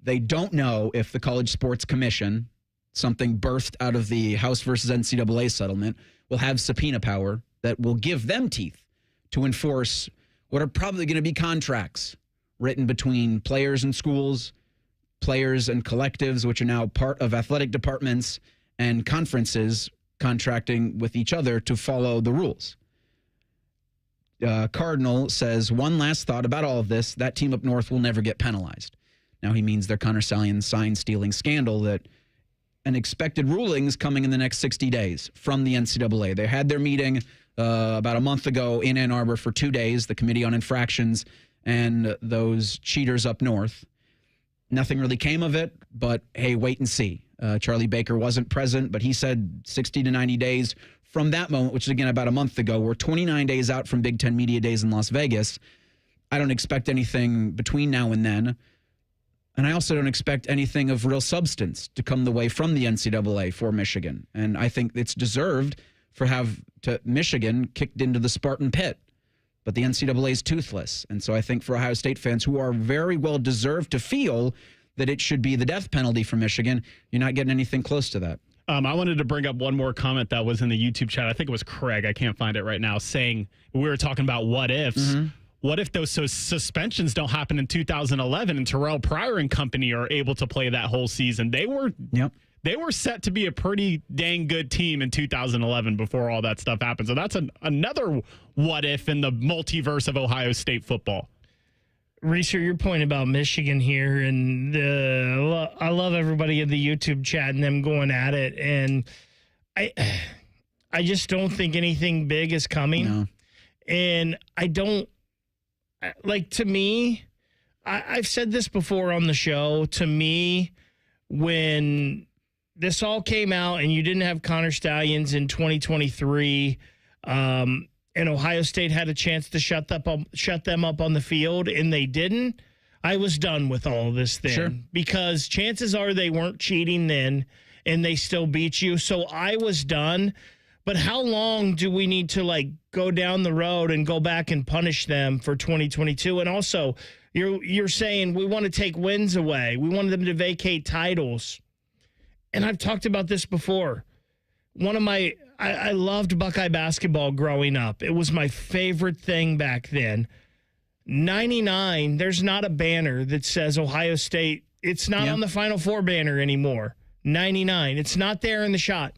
Speaker 6: They don't know if the College Sports Commission, something birthed out of the House versus NCAA settlement, will have subpoena power that will give them teeth to enforce what are probably going to be contracts written between players and schools, players and collectives, which are now part of athletic departments and conferences contracting with each other to follow the rules. Cardinal says, one last thought about all of this. That team up north will never get penalized. Now he means their Connor Salian sign-stealing scandal that an expected rulings coming in the next 60 days from the NCAA. They had their meeting about a month ago in Ann Arbor for 2 days, the Committee on Infractions and those cheaters up north. Nothing really came of it, but hey, wait and see. Charlie Baker wasn't present, but he said 60 to 90 days from that moment, which is, again, about a month ago. We're 29 days out from Big Ten Media Days in Las Vegas. I don't expect anything between now and then. And I also don't expect anything of real substance to come the way from the NCAA for Michigan. And I think it's deserved for Michigan kicked into the Spartan pit. But the NCAA is toothless. And so I think for Ohio State fans who are very well deserved to feel that it should be the death penalty for Michigan, you're not getting anything close to that.
Speaker 8: I wanted to bring up one more comment that was in the YouTube chat. I think it was Craig. I can't find it right now, saying we were talking about what ifs. Mm-hmm. What if those suspensions don't happen in 2011 and Terrell Pryor and company are able to play that whole season? They were set to be a pretty dang good team in 2011 before all that stuff happened. So that's another what if in the multiverse of Ohio State football.
Speaker 7: Reeser, your point about Michigan here, and I love everybody in the YouTube chat and them going at it. And I just don't think anything big is coming. No. And I don't. Like, to me, I've said this before on the show, to me, when this all came out and you didn't have Connor Stallions in 2023, and Ohio State had a chance to shut them up on the field, and they didn't, I was done with all this then. Sure. Because chances are they weren't cheating then, and they still beat you. So I was done. But how long do we need to go down the road and go back and punish them for 2022? And also, you're saying we want to take wins away. We want them to vacate titles. And I've talked about this before. I loved Buckeye basketball growing up. It was my favorite thing back then. 99, there's not a banner that says Ohio State. It's not on the Final Four banner anymore. 99, it's not there in the shot.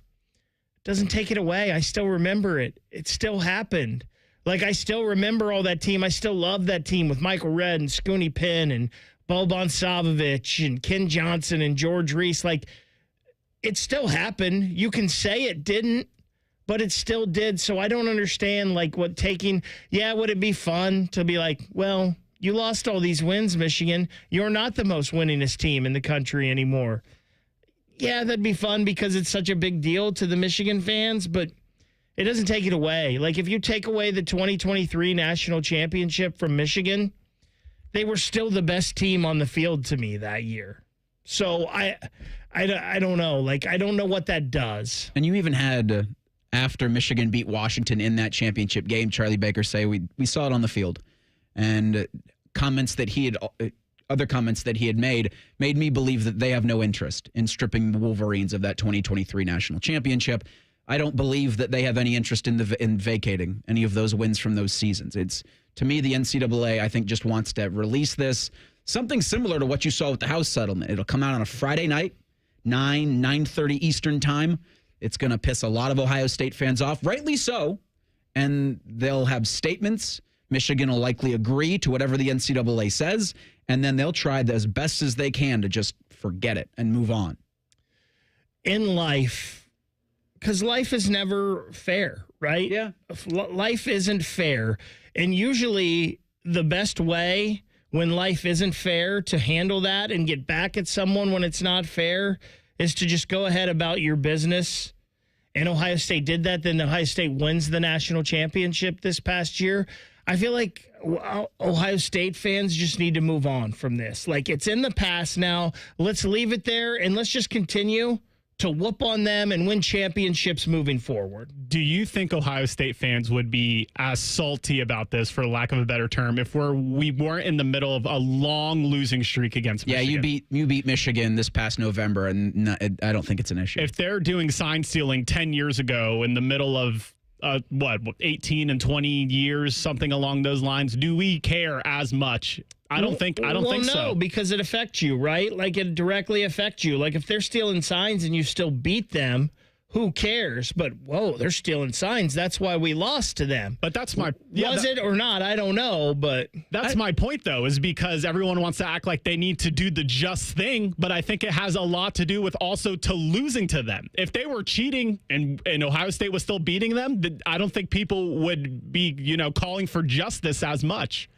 Speaker 7: Doesn't take it away. I still remember it. It still happened. I still remember all that team. I still love that team with Michael Redd and Scooney Penn and Boban Savovich and Ken Johnson and George Reese. It still happened. You can say it didn't, but it still did. So I don't understand, would it be fun to be well, you lost all these wins, Michigan. You're not the most winningest team in the country anymore. Yeah, that'd be fun because it's such a big deal to the Michigan fans, but it doesn't take it away. If you take away the 2023 national championship from Michigan, they were still the best team on the field to me that year. So I don't know. I don't know what that does.
Speaker 6: And you even had, after Michigan beat Washington in that championship game, Charlie Baker say, we saw it on the field. And other comments that he had made me believe that they have no interest in stripping the Wolverines of that 2023 national championship. I don't believe that they have any interest in vacating any of those wins from those seasons. It's, to me, the NCAA, I think, just wants to release this. Something similar to what you saw with the House settlement. It'll come out on a Friday night. 9:30 Eastern time. It's going to piss a lot of Ohio State fans off, rightly so. And they'll have statements. Michigan will likely agree to whatever the NCAA says, and then they'll try as best as they can to just forget it and move on.
Speaker 7: In life, because life is never fair, right?
Speaker 6: Yeah.
Speaker 7: Life isn't fair. And usually the best way when life isn't fair to handle that and get back at someone when it's not fair is to just go ahead about your business. And Ohio State did that. Then Ohio State wins the national championship this past year. I feel like Ohio State fans just need to move on from this. Like, it's in the past now. Let's leave it there, and let's just continue to whoop on them and win championships moving forward.
Speaker 8: Do you think Ohio State fans would be as salty about this, for lack of a better term, if we weren't in the middle of a long losing streak against Michigan?
Speaker 6: Yeah, you beat Michigan this past November, and I don't think it's an issue.
Speaker 8: If they're doing sign stealing 10 years ago in the middle of 18 and 20 years, something along those lines, do we care as much? I don't think so.
Speaker 7: No, because it affects you, right? Like, it directly affects you. Like, if they're stealing signs and you still beat them, who cares? But, whoa, they're stealing signs. That's why we lost to them.
Speaker 8: But that's my...
Speaker 7: Was it or not? I don't know, but...
Speaker 8: That's my point, though, is because everyone wants to act like they need to do the just thing, but I think it has a lot to do with also to losing to them. If they were cheating and Ohio State was still beating them, I don't think people would be, calling for justice as much.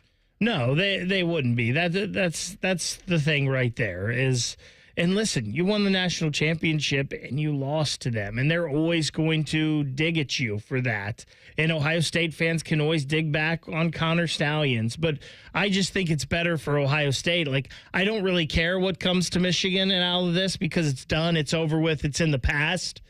Speaker 7: No, they wouldn't be. That's the thing right there is... And listen, you won the national championship and you lost to them, and they're always going to dig at you for that. And Ohio State fans can always dig back on Connor Stallions, but I just think it's better for Ohio State. Like, I don't really care what comes to Michigan and out of this because it's done, it's over with, it's in the past.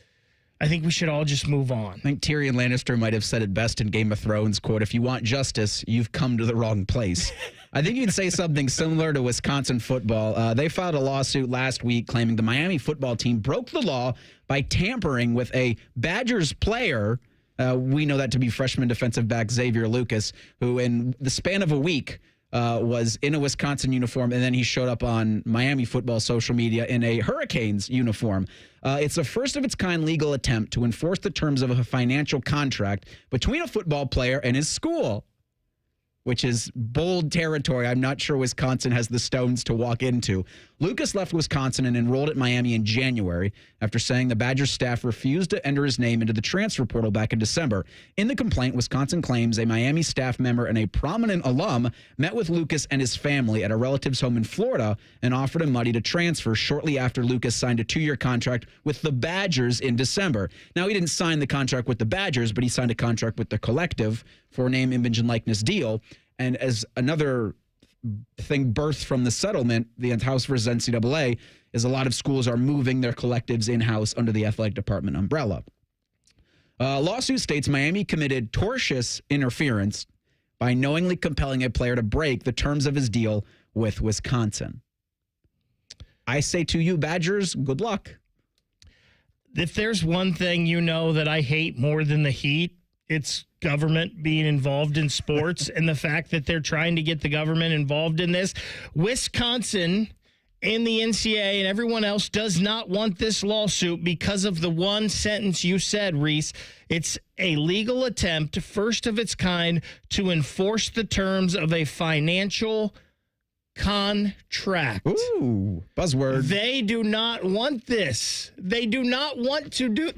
Speaker 7: I think we should all just move on.
Speaker 6: I think Tyrion Lannister might have said it best in Game of Thrones, quote, "If you want justice, you've come to the wrong place." I think you'd say something similar to Wisconsin football. They filed a lawsuit last week claiming the Miami football team broke the law by tampering with a Badgers player. We know that to be freshman defensive back Xavier Lucas, who in the span of a week was in a Wisconsin uniform, and then he showed up on Miami football social media in a Hurricanes uniform. It's a first-of-its-kind legal attempt to enforce the terms of a financial contract between a football player and his school, which is bold territory I'm not sure Wisconsin has the stones to walk into. Lucas left Wisconsin and enrolled at Miami in January after saying the Badgers staff refused to enter his name into the transfer portal back in December. In the complaint, Wisconsin claims a Miami staff member and a prominent alum met with Lucas and his family at a relative's home in Florida and offered him money to transfer shortly after Lucas signed a 2-year contract with the Badgers in December. Now, he didn't sign the contract with the Badgers, but he signed a contract with the Collective for a name, image, and likeness deal. And as another thing birthed from the settlement, the House versus NCAA, is a lot of schools are moving their collectives in-house under the athletic department umbrella. Lawsuit states Miami committed tortious interference by knowingly compelling a player to break the terms of his deal with Wisconsin. I say to you, Badgers, good luck.
Speaker 7: If there's one thing that I hate more than the Heat, it's government being involved in sports and the fact that they're trying to get the government involved in this. Wisconsin and the NCAA and everyone else does not want this lawsuit because of the one sentence you said, Reese. It's a legal attempt, first of its kind, to enforce the terms of a financial contract.
Speaker 6: Ooh, buzzword.
Speaker 7: They do not want this. They do not want to do,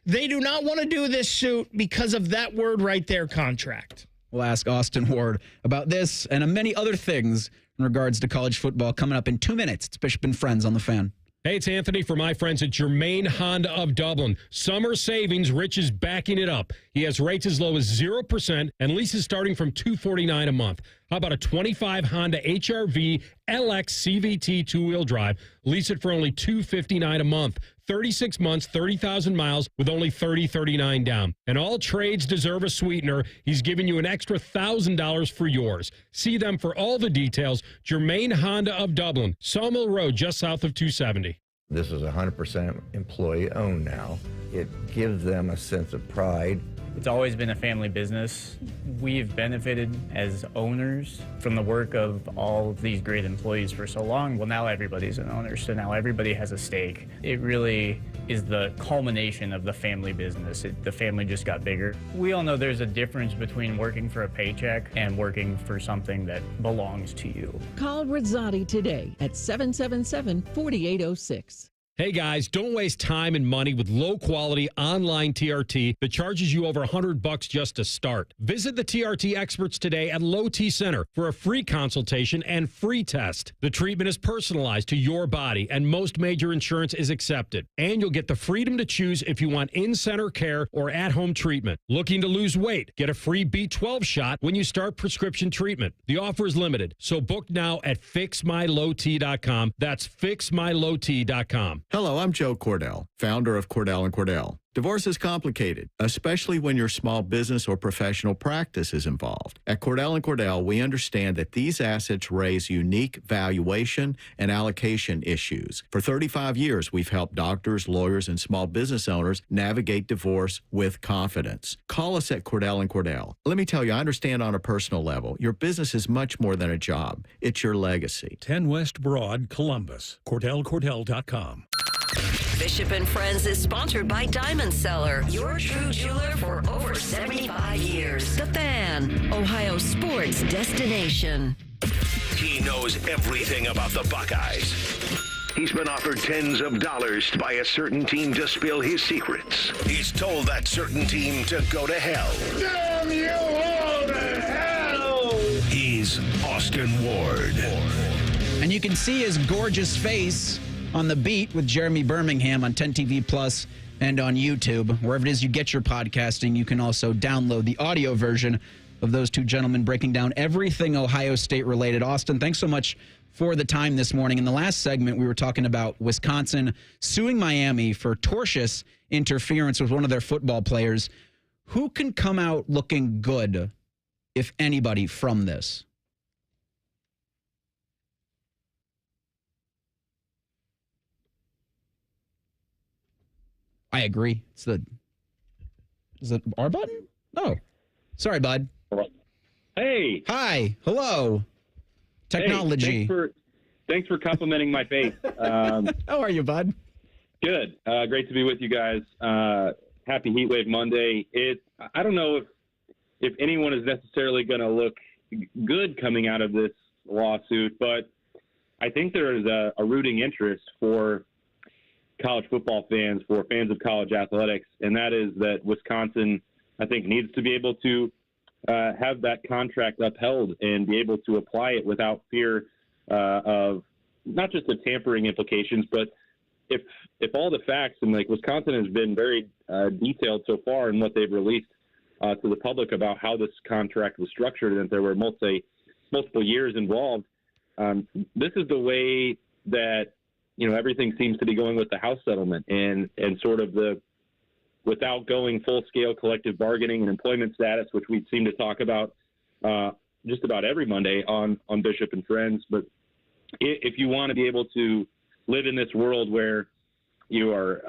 Speaker 7: they do not want to do this suit because of that word right there, contract.
Speaker 6: We'll ask Austin Ward about this and many other things in regards to college football coming up in 2 minutes. It's Bishop and Friends on the Fan.
Speaker 2: Hey, it's Anthony for my friends at Germain Honda of Dublin. Summer savings, Rich is backing it up. He has rates as low as 0% and leases starting from $249 a month. How about a 25 Honda HR-V LX CVT two-wheel drive? Lease it for only $259 a month. 36 months, 30,000 miles with only $30.39 down. And all trades deserve a sweetener. He's giving you an extra $1,000 for yours. See them for all the details. Germain Honda of Dublin, Sawmill Road, just south of 270.
Speaker 4: This is 100% employee-owned now. It gives them a sense of pride It's always been a family business. We've benefited as owners from the work of all of these great employees for so long. Well, now everybody's an owner, so now everybody has a stake. It really is the culmination of the family business. The family just got bigger. We all know there's a difference between working for a paycheck and working for something that belongs to you.
Speaker 11: Call Rizzotti today at 777-4806.
Speaker 2: Hey guys, don't waste time and money with low-quality online TRT that charges you over $100 just to start. Visit the TRT experts today at Low T Center for a free consultation and free test. The treatment is personalized to your body, and most major insurance is accepted. And you'll get the freedom to choose if you want in-center care or at-home treatment. Looking to lose weight? Get a free B12 shot when you start prescription treatment. The offer is limited, so book now at fixmylowt.com. That's fixmylowt.com.
Speaker 9: Hello, I'm Joe Cordell, founder of Cordell & Cordell. Divorce is complicated, especially when your small business or professional practice is involved. At Cordell & Cordell, we understand that these assets raise unique valuation and allocation issues. For 35 years, we've helped doctors, lawyers, and small business owners navigate divorce with confidence. Call us at Cordell & Cordell. Let me tell you, I understand on a personal level, your business is much more than a job. It's your legacy.
Speaker 14: 10 West Broad, Columbus. CordellCordell.com.
Speaker 5: Bishop and Friends is sponsored by Diamond Seller, your true jeweler for over 75 years. The Fan, Ohio sports destination.
Speaker 1: He knows everything about the Buckeyes. He's been offered tens of dollars by a certain team to spill his secrets. He's told that certain team to go to hell.
Speaker 15: Damn you all to hell!
Speaker 1: He's Austin Ward.
Speaker 6: And you can see his gorgeous face on The Beat with Jeremy Birmingham on 10 TV Plus and on YouTube. Wherever it is you get your podcasting, you can also download the audio version of those two gentlemen breaking down everything Ohio State related. Austin, thanks so much for the time this morning. In the last segment, we were talking about Wisconsin suing Miami for tortious interference with one of their football players. Who can come out looking good, if anybody, from this? I agree. Is it our button? Oh, sorry, bud.
Speaker 16: Hey.
Speaker 6: Hi. Hello. Technology.
Speaker 16: Hey, thanks for complimenting my face.
Speaker 6: How are you, bud?
Speaker 16: Good. Great to be with you guys. Happy Heat Wave Monday. I don't know if anyone is necessarily going to look good coming out of this lawsuit, but I think there is a rooting interest for college football fans, for fans of college athletics, and that is that Wisconsin, I think, needs to be able to have that contract upheld and be able to apply it without fear of not just the tampering implications, but if all the facts, and like Wisconsin has been very detailed so far in what they've released to the public about how this contract was structured and that there were multiple years involved. This is the way that everything seems to be going with the House settlement and sort of without going full-scale collective bargaining and employment status, which we seem to talk about just about every Monday on Bishop and Friends. But if you want to be able to live in this world where you are,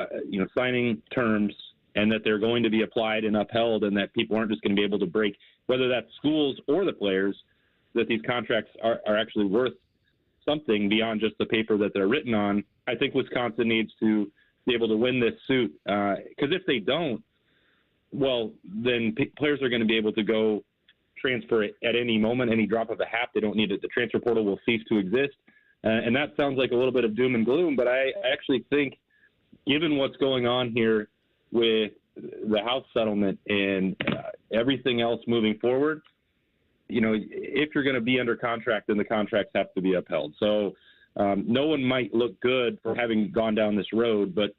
Speaker 16: signing terms and that they're going to be applied and upheld and that people aren't just going to be able to break, whether that's schools or the players, that these contracts are actually worth something beyond just the paper that they're written on, I think Wisconsin needs to be able to win this suit. Because if they don't, well, then players are going to be able to go transfer it at any moment, any drop of a hat. They don't need it. The transfer portal will cease to exist. And that sounds like a little bit of doom and gloom, but I actually think given what's going on here with the House settlement and everything else moving forward, if you're going to be under contract, then the contracts have to be upheld. So no one might look good for having gone down this road, but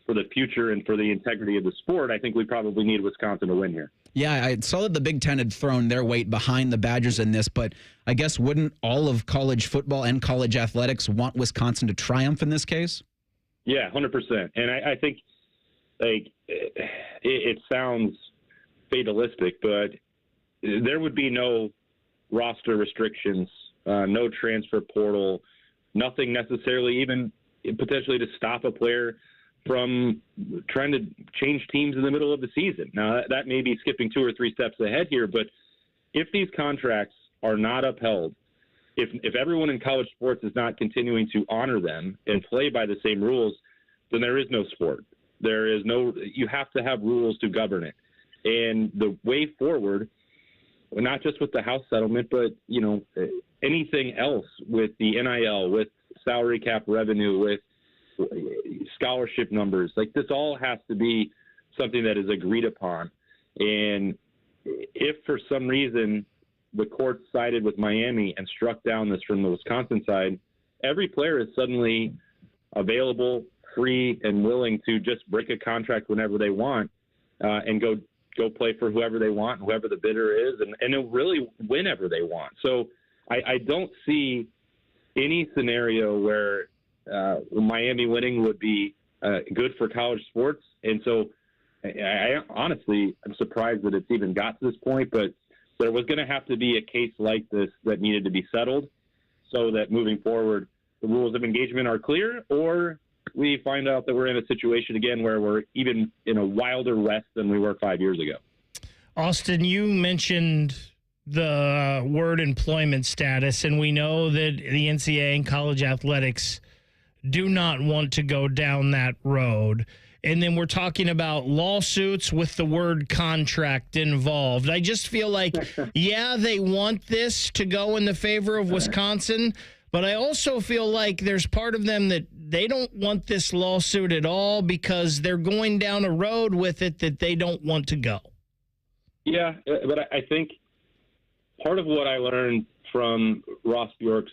Speaker 16: for the future and for the integrity of the sport, I think we probably need Wisconsin to win here.
Speaker 6: Yeah, I saw that the Big Ten had thrown their weight behind the Badgers in this, but I guess wouldn't all of college football and college athletics want Wisconsin to triumph in this case?
Speaker 16: Yeah, 100%. And I think it sounds fatalistic, but there would be no roster restrictions, no transfer portal, nothing necessarily even potentially to stop a player from trying to change teams in the middle of the season. Now, that may be skipping 2 or 3 steps ahead here, but if these contracts are not upheld, if everyone in college sports is not continuing to honor them and play by the same rules, then there is no sport. You have to have rules to govern it. And the way forward, not just with the House settlement, but, anything else with the NIL, with salary cap revenue, with scholarship numbers, like this all has to be something that is agreed upon. And if for some reason the court sided with Miami and struck down this from the Wisconsin side, every player is suddenly available, free, and willing to just break a contract whenever they want and go play for whoever they want, whoever the bidder is, and really whenever they want. So I don't see any scenario where Miami winning would be good for college sports. And so I honestly, I'm surprised that it's even got to this point, but there was going to have to be a case like this that needed to be settled so that moving forward, the rules of engagement are clear, or we find out that we're in a situation again where we're even in a wilder west than we were 5 years ago.
Speaker 7: Austin, you mentioned the word employment status, and we know that the NCAA and college athletics do not want to go down that road. And then we're talking about lawsuits with the word contract involved. I just feel like, yeah, they want this to go in the favor of Wisconsin, but I also feel like there's part of them that they don't want this lawsuit at all because they're going down a road with it that they don't want to go.
Speaker 16: Yeah, but I think part of what I learned from Ross Bjork's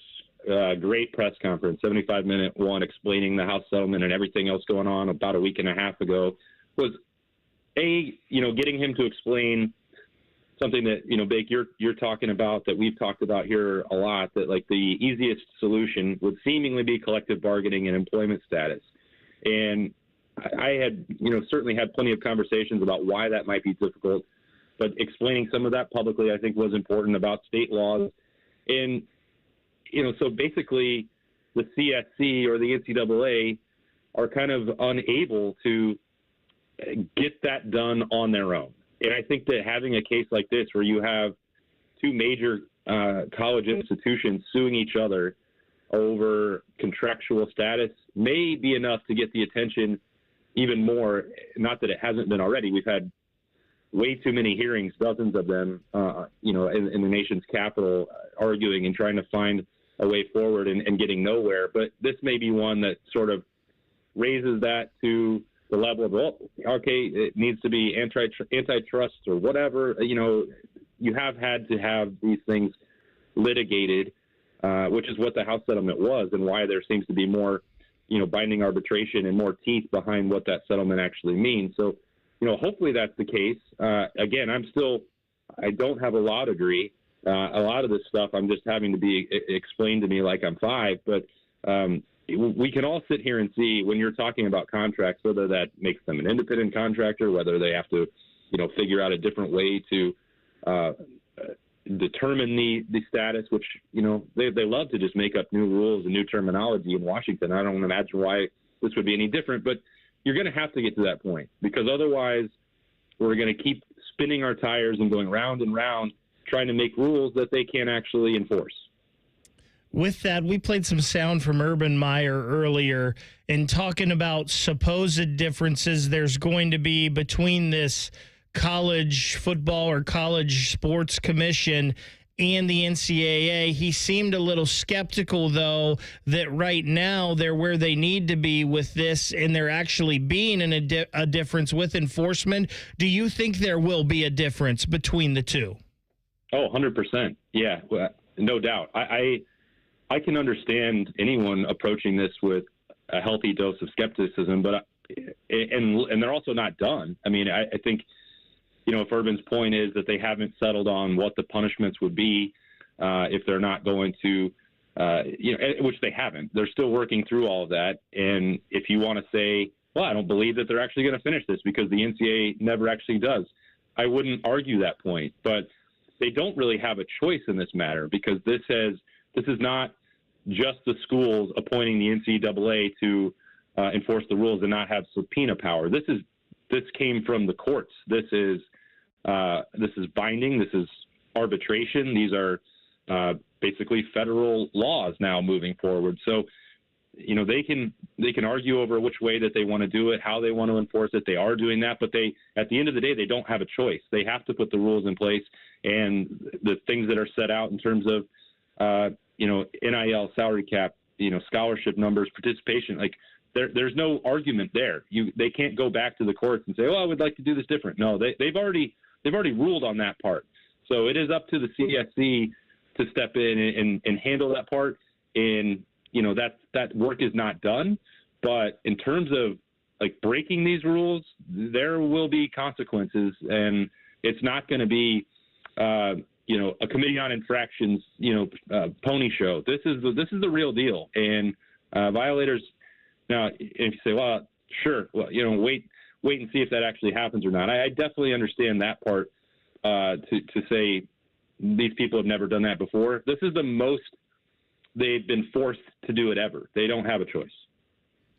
Speaker 16: great press conference, 75-minute one, explaining the House settlement and everything else going on about a week and a half ago, was getting him to explain something that Bake, you're talking about, that we've talked about here a lot, that like the easiest solution would seemingly be collective bargaining and employment status. And I had certainly had plenty of conversations about why that might be difficult, but explaining some of that publicly I think was important about state laws. And so basically the CSC or the NCAA are kind of unable to get that done on their own. And I think that having a case like this where you have two major college institutions suing each other over contractual status may be enough to get the attention even more. Not that it hasn't been already. We've had way too many hearings, dozens of them, in the nation's capital, arguing and trying to find a way forward and getting nowhere. But this may be one that sort of raises that to the level of, okay, it needs to be antitrust or whatever. You have had to have these things litigated, which is what the House settlement was, and why there seems to be more, binding arbitration and more teeth behind what that settlement actually means. So, hopefully that's the case. Again, I don't have a law degree. A lot of this stuff I'm just having to be explained to me like I'm 5, but we can all sit here and see when you're talking about contracts, whether that makes them an independent contractor, whether they have to, figure out a different way to determine the status, which, they love to just make up new rules and new terminology in Washington. I don't imagine why this would be any different, but you're going to have to get to that point, because otherwise we're going to keep spinning our tires and going round and round trying to make rules that they can't actually enforce.
Speaker 7: With that, we played some sound from Urban Meyer earlier in talking about supposed differences there's going to be between this college football or college sports commission and the NCAA. He seemed a little skeptical, though, that right now they're where they need to be with this, and they're actually being in a difference with enforcement. Do you think there will be a difference between the two?
Speaker 16: Oh, 100%. Yeah, no doubt. I can understand anyone approaching this with a healthy dose of skepticism, but and they're also not done. I mean, I think, if Urban's point is that they haven't settled on what the punishments would be if they're not going to, which they haven't. They're still working through all of that. And if you want to say, well, I don't believe that they're actually going to finish this because the NCAA never actually does, I wouldn't argue that point. But they don't really have a choice in this matter, because this is not just the schools appointing the NCAA to enforce the rules and not have subpoena power. This came from the courts. This is binding. This is arbitration. These are basically federal laws now moving forward. So, they can argue over which way that they want to do it, how they want to enforce it. They are doing that, but at the end of the day, they don't have a choice. They have to put the rules in place, and the things that are set out in terms of, NIL, salary cap, scholarship numbers, participation, like there's no argument there. They can't go back to the courts and say, "Oh, I would like to do this different." No, they've already ruled on that part. So it is up to the CSC to step in and handle that part. And that work is not done. But in terms of like breaking these rules, there will be consequences, and it's not going to be a committee on infractions pony show. This is the real deal. And violators. Now, if you say, well, sure, well, wait and see if that actually happens or not. I definitely understand that part. To say these people have never done that before. This is the most they've been forced to do it ever. They don't have a choice.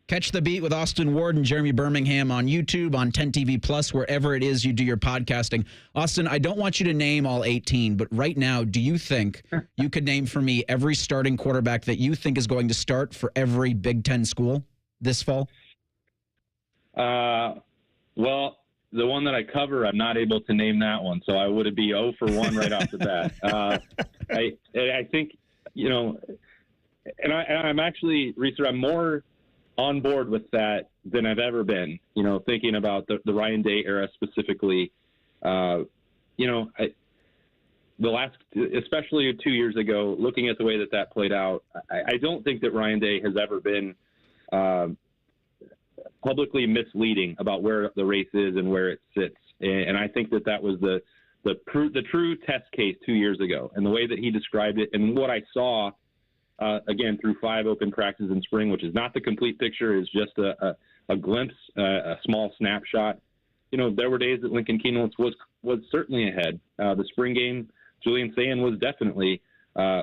Speaker 6: Catch the Beat with Austin Ward and Jeremy Birmingham on YouTube, on 10 TV Plus, wherever it is you do your podcasting. Austin, I don't want you to name all 18, but right now, do you think you could name for me every starting quarterback that you think is going to start for every Big Ten school this fall?
Speaker 16: Well, the one that I cover, I'm not able to name that one, so I would be 0 for 1 right off the bat. I think, and I'm actually, Reeser, I'm more on board with that than I've ever been, thinking about the Ryan Day era specifically. The last, especially 2 years ago, looking at the way that played out, I don't think that Ryan Day has ever been publicly misleading about where the race is and where it sits. And I think that was the true test case 2 years ago, and the way that he described it and what I saw, again, through 5 open practices in spring, which is not the complete picture, is just a glimpse, a small snapshot. There were days that Lincoln Keenelis was certainly ahead. The spring game, Julian Sayin was definitely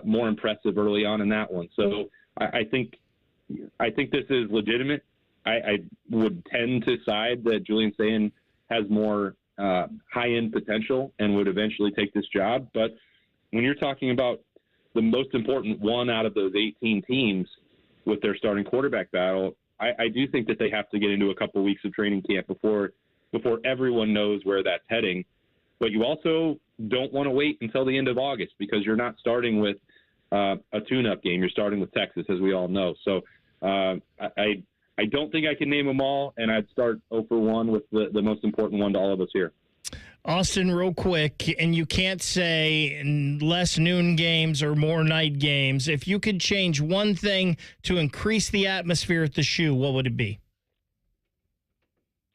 Speaker 16: more impressive early on in that one. So I think this is legitimate. I would tend to side that Julian Sayin has more high-end potential and would eventually take this job. But when you're talking about the most important one out of those 18 teams with their starting quarterback battle, I do think that they have to get into a couple weeks of training camp before everyone knows where that's heading. But you also don't want to wait until the end of August, because you're not starting with a tune-up game. You're starting with Texas, as we all know. So I don't think I can name them all, and I'd start 0 for 1 with the most important one to all of us here.
Speaker 7: Austin, real quick, and you can't say less noon games or more night games. If you could change one thing to increase the atmosphere at the Shoe, what would it be?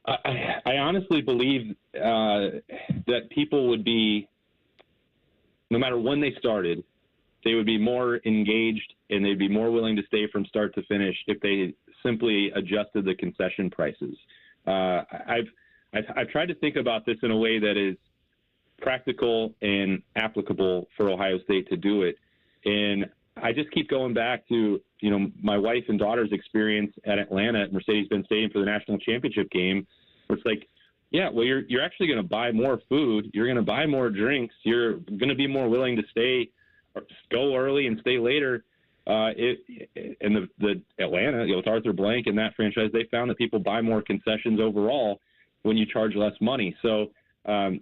Speaker 16: I honestly believe that people would be, no matter when they started, they would be more engaged and they'd be more willing to stay from start to finish if they simply adjusted the concession prices. I've tried to think about this in a way that is practical and applicable for Ohio State to do it. And I just keep going back to, my wife and daughter's experience at Atlanta at Mercedes-Benz Stadium for the national championship game, where it's like, yeah, well, you're actually going to buy more food. You're going to buy more drinks. You're going to be more willing to stay or go early and stay later. And the Atlanta, with Arthur Blank and that franchise, they found that people buy more concessions overall when you charge less money. So, I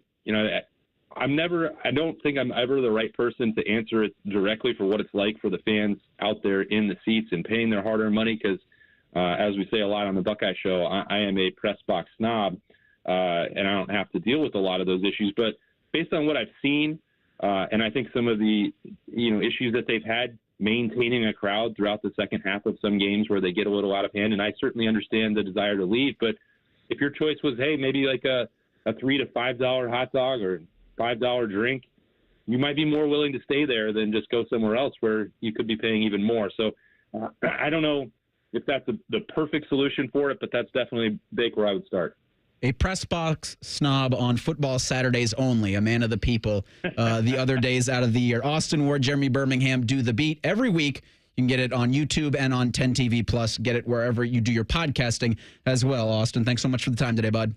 Speaker 16: don't think I'm ever the right person to answer it directly for what it's like for the fans out there in the seats and paying their hard-earned money. Because, as we say a lot on the Buckeye Show, I am a press box snob, and I don't have to deal with a lot of those issues. But based on what I've seen, and I think some of the, issues that they've had maintaining a crowd throughout the second half of some games where they get a little out of hand, and I certainly understand the desire to leave. But if your choice was, hey, maybe like a $3 to $5 hot dog or $5 drink, you might be more willing to stay there than just go somewhere else where you could be paying even more. So I don't know if that's the perfect solution for it, but that's definitely big where I would start.
Speaker 6: A press box snob on football Saturdays only, a man of the people, the other days out of the year. Austin Ward, Jeremy Birmingham do the beat every week. You can get it on YouTube and on 10 TV Plus. Get it wherever you do your podcasting as well. Austin, thanks so much for the time today, bud.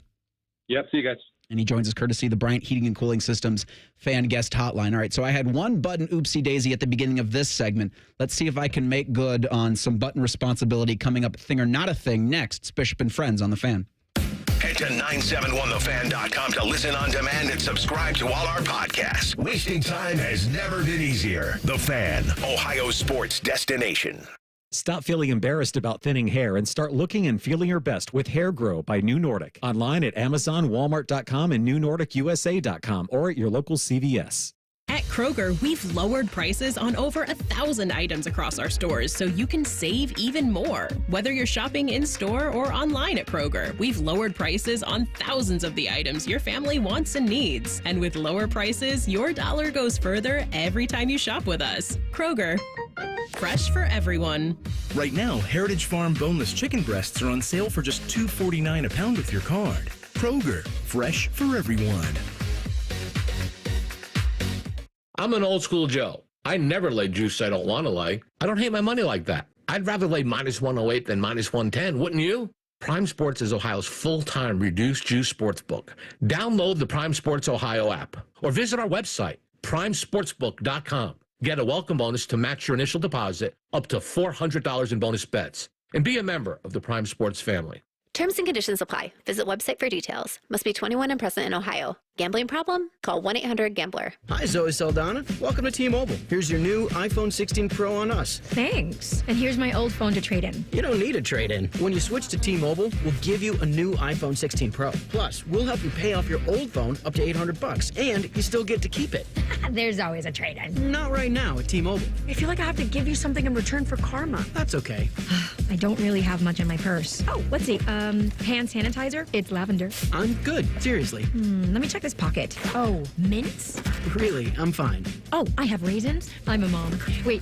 Speaker 16: Yep, see you guys.
Speaker 6: And he joins us courtesy of the Bryant Heating and Cooling Systems fan guest hotline. All right, so I had one button oopsie daisy at the beginning of this segment. Let's see if I can make good on some button responsibility coming up. Thing or not a thing next. It's Bishop and Friends on The Fan.
Speaker 1: Head to 971thefan.com to listen on demand and subscribe to all our podcasts. Wasting time has never been easier. The Fan, Ohio sports destination.
Speaker 3: Stop feeling embarrassed about thinning hair and start looking and feeling your best with Hair Grow by New Nordic. Online at Amazon, Walmart.com, and NewNordicUSA.com, or at your local CVS.
Speaker 10: At Kroger, we've lowered prices on over 1,000 items across our stores so you can save even more. Whether you're shopping in-store or online at Kroger, we've lowered prices on thousands of the items your family wants and needs. And with lower prices, your dollar goes further every time you shop with us. Kroger, fresh for everyone.
Speaker 12: Right now, Heritage Farm boneless chicken breasts are on sale for just $2.49 a pound with your card. Kroger, fresh for everyone.
Speaker 18: I'm an old school Joe. I never lay juice I don't want to lay. I don't hate my money like that. I'd rather lay minus 108 than minus 110, wouldn't you? Prime Sports is Ohio's full-time reduced juice sportsbook. Download the Prime Sports Ohio app or visit our website, primesportsbook.com. Get a welcome bonus to match your initial deposit up to $400 in bonus bets. And be a member of the Prime Sports family.
Speaker 19: Terms and conditions apply. Visit website for details. Must be 21 and present in Ohio. Gambling problem? Call 1-800-GAMBLER.
Speaker 20: Hi, Zoe Saldana. Welcome to T-Mobile. Here's your new iPhone 16 Pro on us.
Speaker 21: Thanks. And here's my old phone to trade in.
Speaker 20: You don't need a trade-in. When you switch to T-Mobile, we'll give you a new iPhone 16 Pro. Plus, we'll help you pay off your old phone up to $800, and you still get to keep it.
Speaker 21: There's always a trade-in.
Speaker 20: Not right now at T-Mobile.
Speaker 21: I feel like I have to give you something in return for karma.
Speaker 20: That's okay.
Speaker 21: I don't really have much in my purse. Oh, let's see. Hand sanitizer. It's lavender.
Speaker 20: I'm good. Seriously.
Speaker 21: Let me check this pocket. Oh, mints?
Speaker 20: Really, I'm fine.
Speaker 21: Oh, I have raisins. I'm a mom. Wait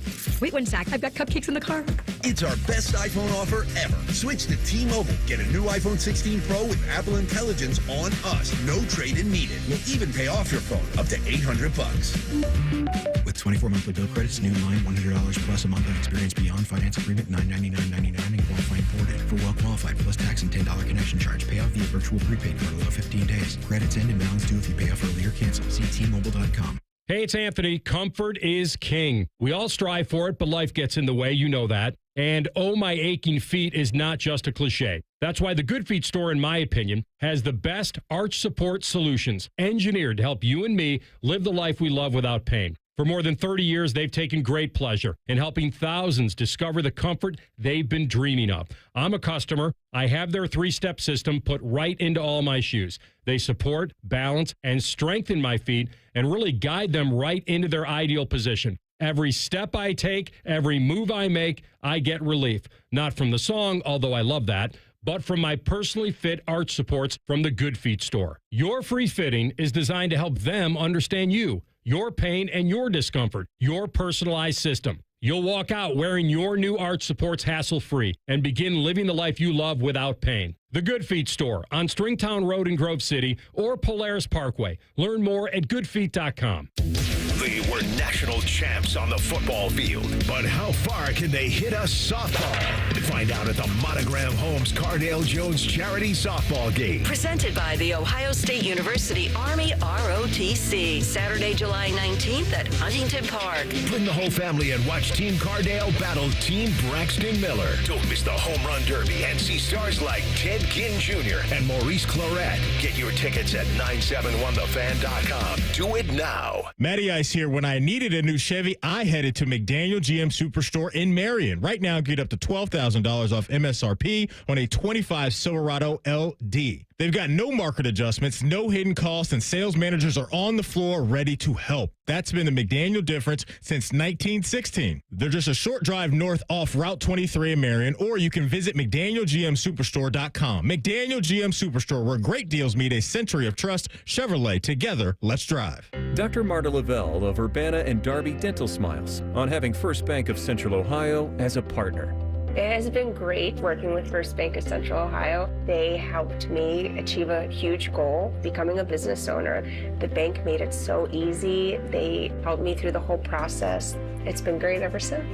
Speaker 21: one sec. I've got cupcakes in the car.
Speaker 22: It's our best iPhone offer ever. Switch to T-Mobile. Get a new iPhone 16 Pro with Apple Intelligence on us. No trade-in needed. We'll even pay off your phone up to $800.
Speaker 26: With 24 monthly bill credits, new line, $100 plus a month of experience beyond finance agreement, $999.99 and qualifying ported. For well-qualified plus tax and $10 connection charge. Pay off via virtual prepaid card below 15 days. Credits end and balance due if you pay off early or cancel. See T-Mobile.com.
Speaker 2: Hey, it's Anthony. Comfort is king. We all strive for it, but life gets in the way. You know that. And oh, my aching feet is not just a cliche. That's why the Good Feet store, in my opinion, has the best arch support solutions engineered to help you and me live the life we love without pain. For more than 30 years, they've taken great pleasure in helping thousands discover the comfort they've been dreaming of. I'm a customer. I have their 3-step system put right into all my shoes. They support, balance, and strengthen my feet and really guide them right into their ideal position. Every step I take, every move I make, I get relief. Not from the song, although I love that, but from my personally fit arch supports from the Good Feet store. Your free fitting is designed to help them understand you, your pain and your discomfort, your personalized system. You'll walk out wearing your new arch supports hassle-free and begin living the life you love without pain. The Good Feet store on Stringtown Road in Grove City or Polaris Parkway. Learn more at goodfeet.com.
Speaker 1: They were national champs on the football field, but how far can they hit us softball? Find out at the Monogram Homes Cardale Jones Charity Softball Game.
Speaker 5: Presented by the Ohio State University Army ROTC. Saturday, July 19th at Huntington Park.
Speaker 1: Bring the whole family and watch Team Cardale battle Team Braxton Miller. Don't miss the Home Run Derby and see stars like Ted Ginn Jr. and Maurice Claret. Get your tickets at 971thefan.com. Do it now.
Speaker 30: Matty Ice here. When I needed a new Chevy, I headed to McDaniel GM Superstore in Marion. Right now, get up to $12,000 off MSRP on a 25 Silverado LD. They've got no market adjustments, no hidden costs, and sales managers are on the floor ready to help. That's been the McDaniel difference since 1916. They're just a short drive north off Route 23 in Marion, or you can visit McDanielGMSuperstore.com. McDaniel GM Superstore, where great deals meet a century of trust. Chevrolet, together, let's drive.
Speaker 31: Dr. Marta Lavelle of Urbana and Darby Dental Smiles on having First Bank of Central Ohio as a partner.
Speaker 32: It has been great working with First Bank of Central Ohio. They helped me achieve a huge goal, becoming a business owner. The bank made it so easy. They helped me through the whole process. It's been great ever since.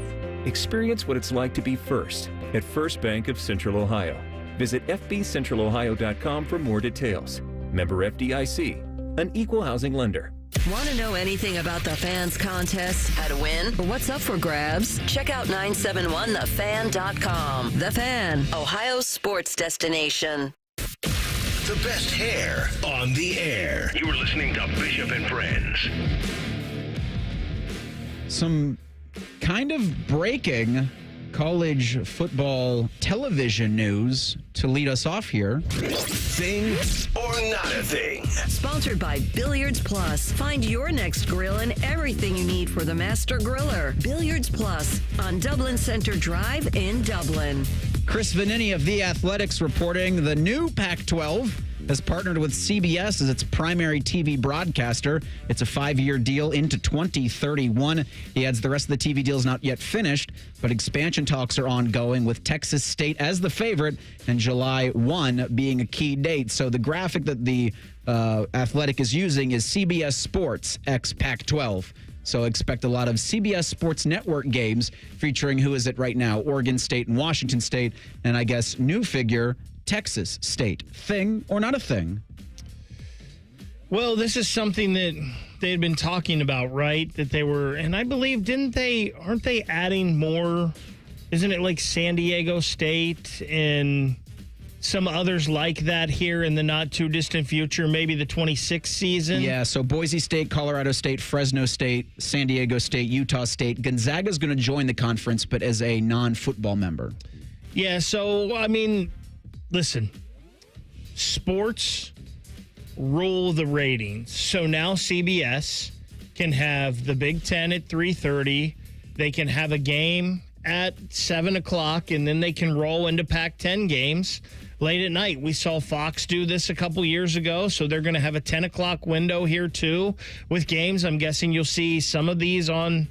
Speaker 31: Experience what it's like to be first at First Bank of Central Ohio. Visit fbcentralohio.com for more details. Member FDIC, an equal housing lender.
Speaker 5: Want to know anything about the Fans contest, how to win, or what's up for grabs? Check out 971thefan.com. The Fan, Ohio's sports destination.
Speaker 1: The best hair on the air. You're listening to Bishop and Friends.
Speaker 6: Some kind of breaking college football television news to lead us off here.
Speaker 1: Thing or not a thing?
Speaker 5: Sponsored by Billiards Plus. Find your next grill and everything you need for the master griller. Billiards Plus on Dublin Center Drive in Dublin.
Speaker 6: Chris Vanini of The Athletics reporting the new Pac-12 has partnered with CBS as its primary TV broadcaster. It's a 5-year deal into 2031. He adds the rest of the TV deal is not yet finished, but expansion talks are ongoing with Texas State as the favorite and July 1 being a key date. So the graphic that the Athletic is using is CBS Sports x Pac-12. So expect a lot of CBS Sports Network games featuring, who is it right now, Oregon State and Washington State, and I guess new figure, Texas State. Thing or not a thing?
Speaker 7: Well, this is something that they had been talking about, right? That they were, and I believe, aren't they adding more? Isn't it like San Diego State and some others like that here in the not too distant future, maybe the 26th season?
Speaker 6: Yeah, so Boise State, Colorado State, Fresno State, San Diego State, Utah State. Gonzaga's going to join the conference, but as a non-football member.
Speaker 7: Yeah, so, I mean, listen, sports rule the ratings. So now CBS can have the Big Ten at 3:30. They can have a game at 7 o'clock, and then they can roll into Pac-10 games late at night. We saw Fox do this a couple years ago, so they're going to have a 10 o'clock window here, too, with games. I'm guessing you'll see some of these on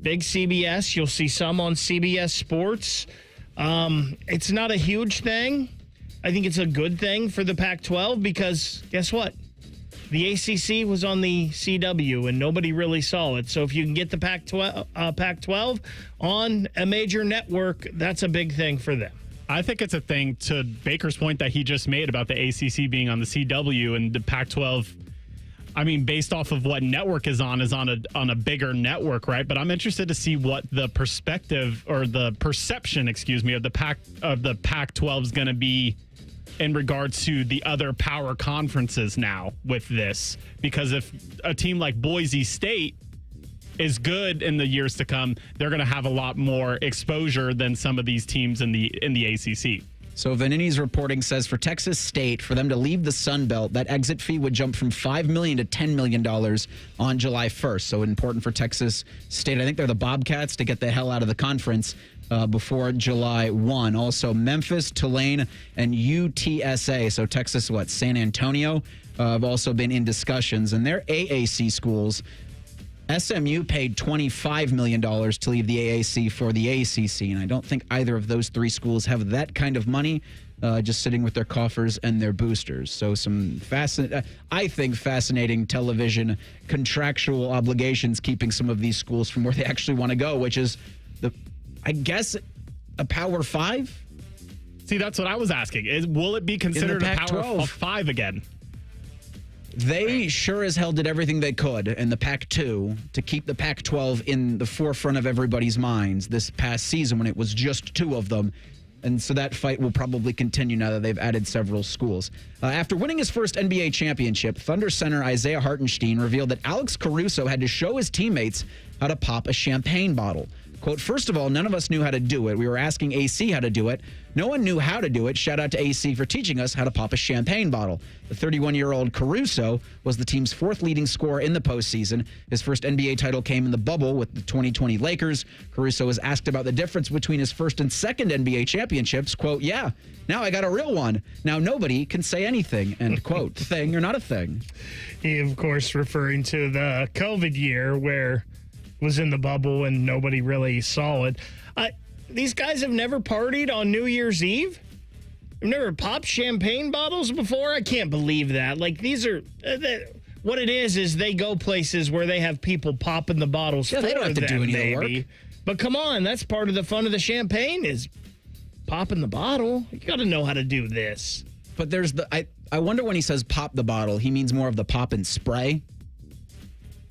Speaker 7: Big CBS. You'll see some on CBS Sports. It's not a huge thing. I think it's a good thing for the Pac-12 because guess what? The ACC was on the CW and nobody really saw it. So if you can get the Pac-12 on a major network, that's a big thing for them.
Speaker 4: I think it's a thing, to Baker's point that he just made about the ACC being on the CW and the Pac-12. I mean, based off of what network is on a bigger network, right? But I'm interested to see what the perspective or the perception, of the Pac-12 is going to be in regards to the other power conferences now with this. Because if a team like Boise State is good in the years to come, they're going to have a lot more exposure than some of these teams in the ACC.
Speaker 6: So Vanini's reporting says for Texas State, for them to leave the Sun Belt, that exit fee would jump from $5 million to $10 million on July 1st. So important for Texas State. I think they're the Bobcats to get the hell out of the conference before July 1. Also, Memphis, Tulane, and UTSA. So Texas, San Antonio have also been in discussions. And they're AAC schools. SMU paid $25 million to leave the AAC for the ACC, and I don't think either of those three schools have that kind of money just sitting with their coffers and their boosters. So some fascinating television contractual obligations keeping some of these schools from where they actually want to go, which is, a Power 5?
Speaker 4: See, that's what I was asking. Will it be considered a Power 5 again?
Speaker 6: They sure as hell did everything they could in the Pac-2 to keep the Pac-12 in the forefront of everybody's minds this past season when it was just two of them. And so that fight will probably continue now that they've added several schools. After winning his first NBA championship, Thunder center Isaiah Hartenstein revealed that Alex Caruso had to show his teammates how to pop a champagne bottle. Quote, first of all, none of us knew how to do it. We were asking AC how to do it. No one knew how to do it. Shout out to AC for teaching us how to pop a champagne bottle. The 31-year-old Caruso was the team's fourth leading scorer in the postseason. His first NBA title came in the bubble with the 2020 Lakers. Caruso was asked about the difference between his first and second NBA championships. Quote, yeah, now I got a real one. Now nobody can say anything, end quote. Thing or not a thing?
Speaker 7: He, of course, referring to the COVID year where was in the bubble and nobody really saw it. These guys have never partied on New Year's Eve? They've never popped champagne bottles before? I can't believe that. Like, these are... what it is they go places where they have people popping the bottles.
Speaker 6: Yeah, they don't have to do any of the work.
Speaker 7: But come on, that's part of the fun of the champagne is popping the bottle. You got to know how to do this.
Speaker 6: But there's I wonder when he says pop the bottle, he means more of the pop and spray,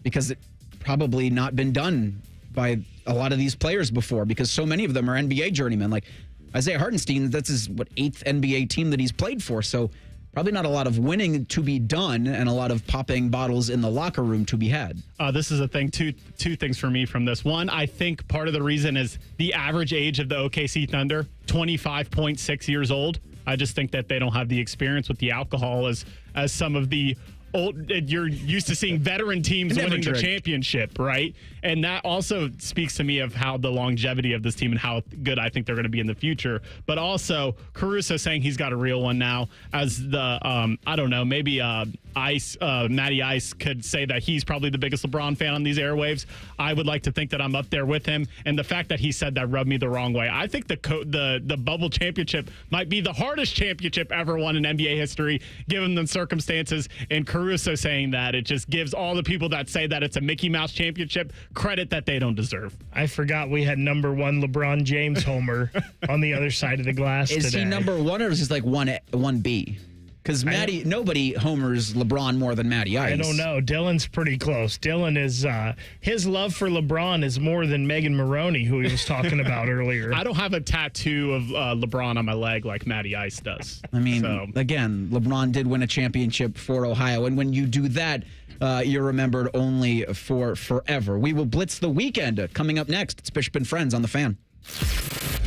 Speaker 6: because it probably not been done by a lot of these players before, because so many of them are NBA journeymen. Like Isaiah Hartenstein, that's his 8th NBA team that he's played for. So probably not a lot of winning to be done and a lot of popping bottles in the locker room to be had.
Speaker 4: This is a thing, two things for me from this. One, I think part of the reason is the average age of the OKC Thunder, 25.6 years old. I just think that they don't have the experience with the alcohol as some of the old. You're used to seeing veteran teams winning the championship, right? And that also speaks to me of how the longevity of this team and how good I think they're going to be in the future. But also, Caruso saying he's got a real one now, as the I don't know, maybe Matty Ice could say that he's probably the biggest LeBron fan on these airwaves. I would like to think that I'm up there with him, and the fact that he said that rubbed me the wrong way. I think the bubble championship might be the hardest championship ever won in NBA history, given the circumstances. And Caruso saying that, it just gives all the people that say that it's a Mickey Mouse championship credit that they don't deserve.
Speaker 7: I forgot we had number 1 LeBron James homer on the other side of the glass today.
Speaker 6: Is he number 1 or is he like 1B? Because nobody homers LeBron more than Matty Ice.
Speaker 7: I don't know. Dylan's pretty close. Dylan is his love for LeBron is more than Megan Maroney, who he was talking about earlier.
Speaker 4: I don't have a tattoo of LeBron on my leg like Matty Ice does.
Speaker 6: I mean, again, LeBron did win a championship for Ohio, and when you do that, you're remembered only for forever. We will blitz the weekend coming up next. It's Bishop and Friends on The Fan.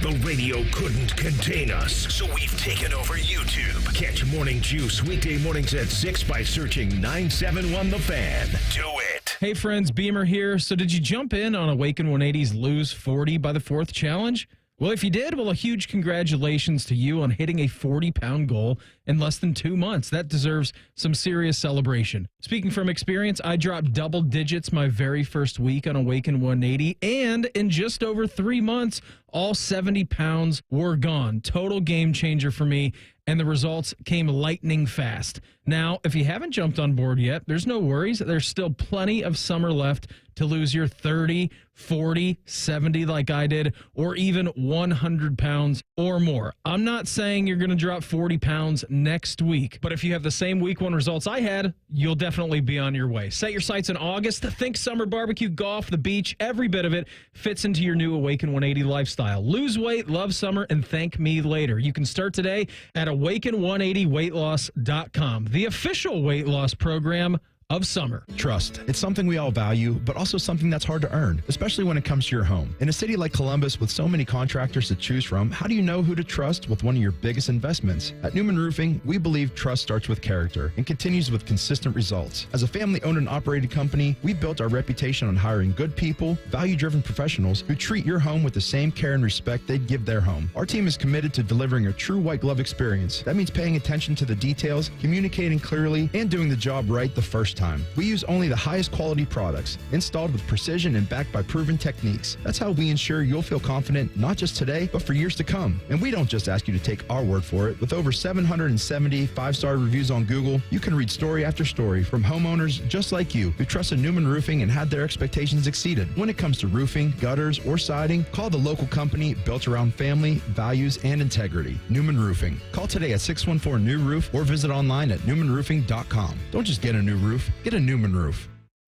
Speaker 1: The radio couldn't contain us, so we've taken over YouTube. Catch Morning Juice weekday mornings at 6 by searching 971 The Fan. Do it.
Speaker 2: Hey friends, Beamer here. So did you jump in on Awaken 180's Lose 40 by the 4th challenge? Well, if you did, a huge congratulations to you on hitting a 40-pound goal in less than 2 months. That deserves some serious celebration. Speaking from experience, I dropped double digits my very first week on Awaken 180, and in just over 3 months, all 70 pounds were gone. Total game changer for me, and the results came lightning fast. Now, if you haven't jumped on board yet, there's no worries. There's still plenty of summer left to lose your 30, 40, 70 like I did, or even 100 pounds or more. I'm not saying you're going to drop 40 pounds next week, but if you have the same week 1 results I had, you'll definitely be on your way. Set your sights in August. Think summer barbecue, golf, the beach, every bit of it fits into your new Awaken 180 lifestyle. Lose weight, love summer, and thank me later. You can start today at awaken180weightloss.com, the official weight loss program of summer.
Speaker 8: Trust. It's something we all value, but also something that's hard to earn, especially when it comes to your home. In a city like Columbus with so many contractors to choose from, how do you know who to trust with one of your biggest investments? At Newman Roofing, we believe trust starts with character and continues with consistent results. As a family-owned and operated company, we built our reputation on hiring good people, value-driven professionals who treat your home with the same care and respect they'd give their home. Our team is committed to delivering a true white glove experience. That means paying attention to the details, communicating clearly, and doing the job right the first time. We use only the highest quality products, installed with precision and backed by proven techniques. That's how we ensure you'll feel confident not just today, but for years to come. And we don't just ask you to take our word for it. With over 770 5-star reviews on Google, you can read story after story from homeowners just like you who trusted Newman Roofing and had their expectations exceeded. When it comes to roofing, gutters, or siding, call the local company built around family, values, and integrity. Newman Roofing. Call today at 614-NEW-ROOF or visit online at newmanroofing.com. Don't just get a new roof. Get a Newman roof.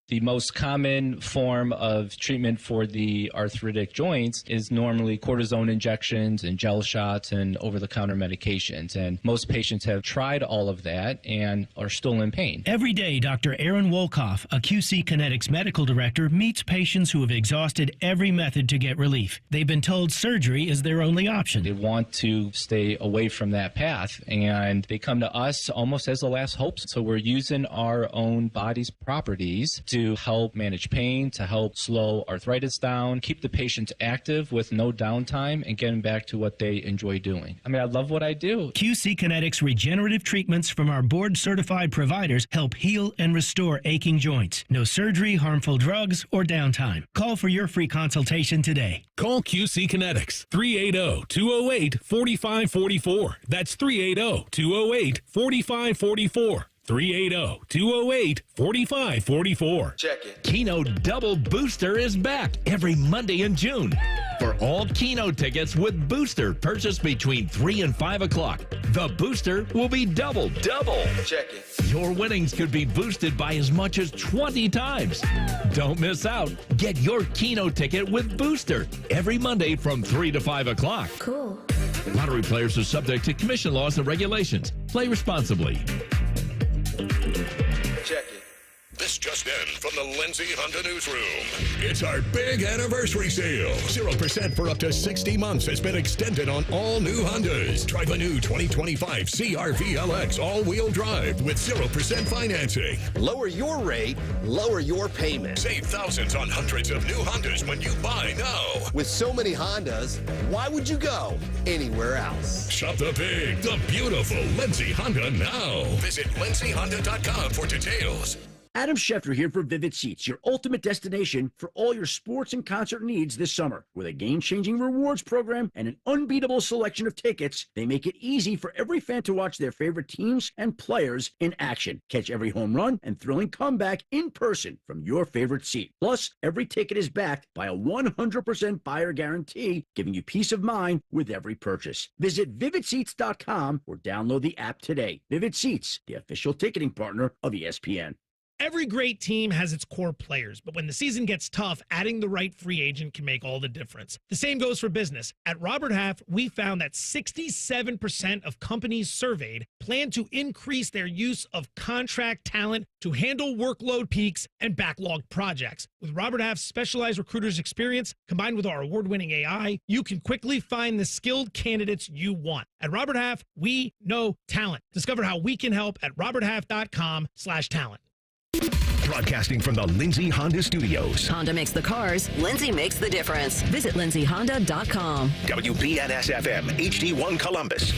Speaker 9: The most common form of treatment for the arthritic joints is normally cortisone injections and gel shots and over-the-counter medications. And most patients have tried all of that and are still in pain.
Speaker 11: Every day, Dr. Aaron Wolkoff, a QC Kinetics medical director, meets patients who have exhausted every method to get relief. They've been told surgery is their only option.
Speaker 9: They want to stay away from that path, and they come to us almost as a last hope. So we're using our own body's properties to help manage pain, to help slow arthritis down, keep the patients active with no downtime, and getting back to what they enjoy doing. I mean, I love what I do.
Speaker 11: QC Kinetics regenerative treatments from our board-certified providers help heal and restore aching joints. No surgery, harmful drugs, or downtime. Call for your free consultation today.
Speaker 13: Call QC Kinetics, 380-208-4544. That's 380-208-4544.
Speaker 1: 380-208-4544.
Speaker 3: Check it.
Speaker 13: Keno Double Booster is back every Monday in June. For all Keno tickets with Booster purchased between 3 and 5 o'clock, the Booster will be double.
Speaker 3: Check it.
Speaker 13: Your winnings could be boosted by as much as 20 times. Don't miss out. Get your Keno ticket with Booster every Monday from 3 to 5 o'clock.
Speaker 19: Cool.
Speaker 13: Lottery players are subject to commission laws and regulations. Play responsibly.
Speaker 3: Check it.
Speaker 1: This just in from the Lindsay Honda Newsroom. It's our big anniversary sale. 0% for up to 60 months has been extended on all new Hondas. Drive a new 2025 CR-V LX all-wheel drive with 0% financing.
Speaker 14: Lower your rate, lower your payment.
Speaker 1: Save thousands on hundreds of new Hondas when you buy now.
Speaker 14: With so many Hondas, why would you go anywhere else?
Speaker 1: Shop the big, the beautiful Lindsay Honda now. Visit lindsayhonda.com for details.
Speaker 15: Adam Schefter here for Vivid Seats, your ultimate destination for all your sports and concert needs this summer. With a game-changing rewards program and an unbeatable selection of tickets, they make it easy for every fan to watch their favorite teams and players in action. Catch every home run and thrilling comeback in person from your favorite seat. Plus, every ticket is backed by a 100% buyer guarantee, giving you peace of mind with every purchase. Visit VividSeats.com or download the app today. Vivid Seats, the official ticketing partner of ESPN.
Speaker 16: Every great team has its core players, but when the season gets tough, adding the right free agent can make all the difference. The same goes for business. At Robert Half, we found that 67% of companies surveyed plan to increase their use of contract talent to handle workload peaks and backlogged projects. With Robert Half's specialized recruiters' experience, combined with our award-winning AI, you can quickly find the skilled candidates you want. At Robert Half, we know talent. Discover how we can help at roberthalf.com/talent.
Speaker 1: Broadcasting from the Lindsay Honda Studios.
Speaker 5: Honda makes the cars. Lindsay makes the difference. Visit lindsayhonda.com.
Speaker 1: WBNS-FM, HD1 Columbus.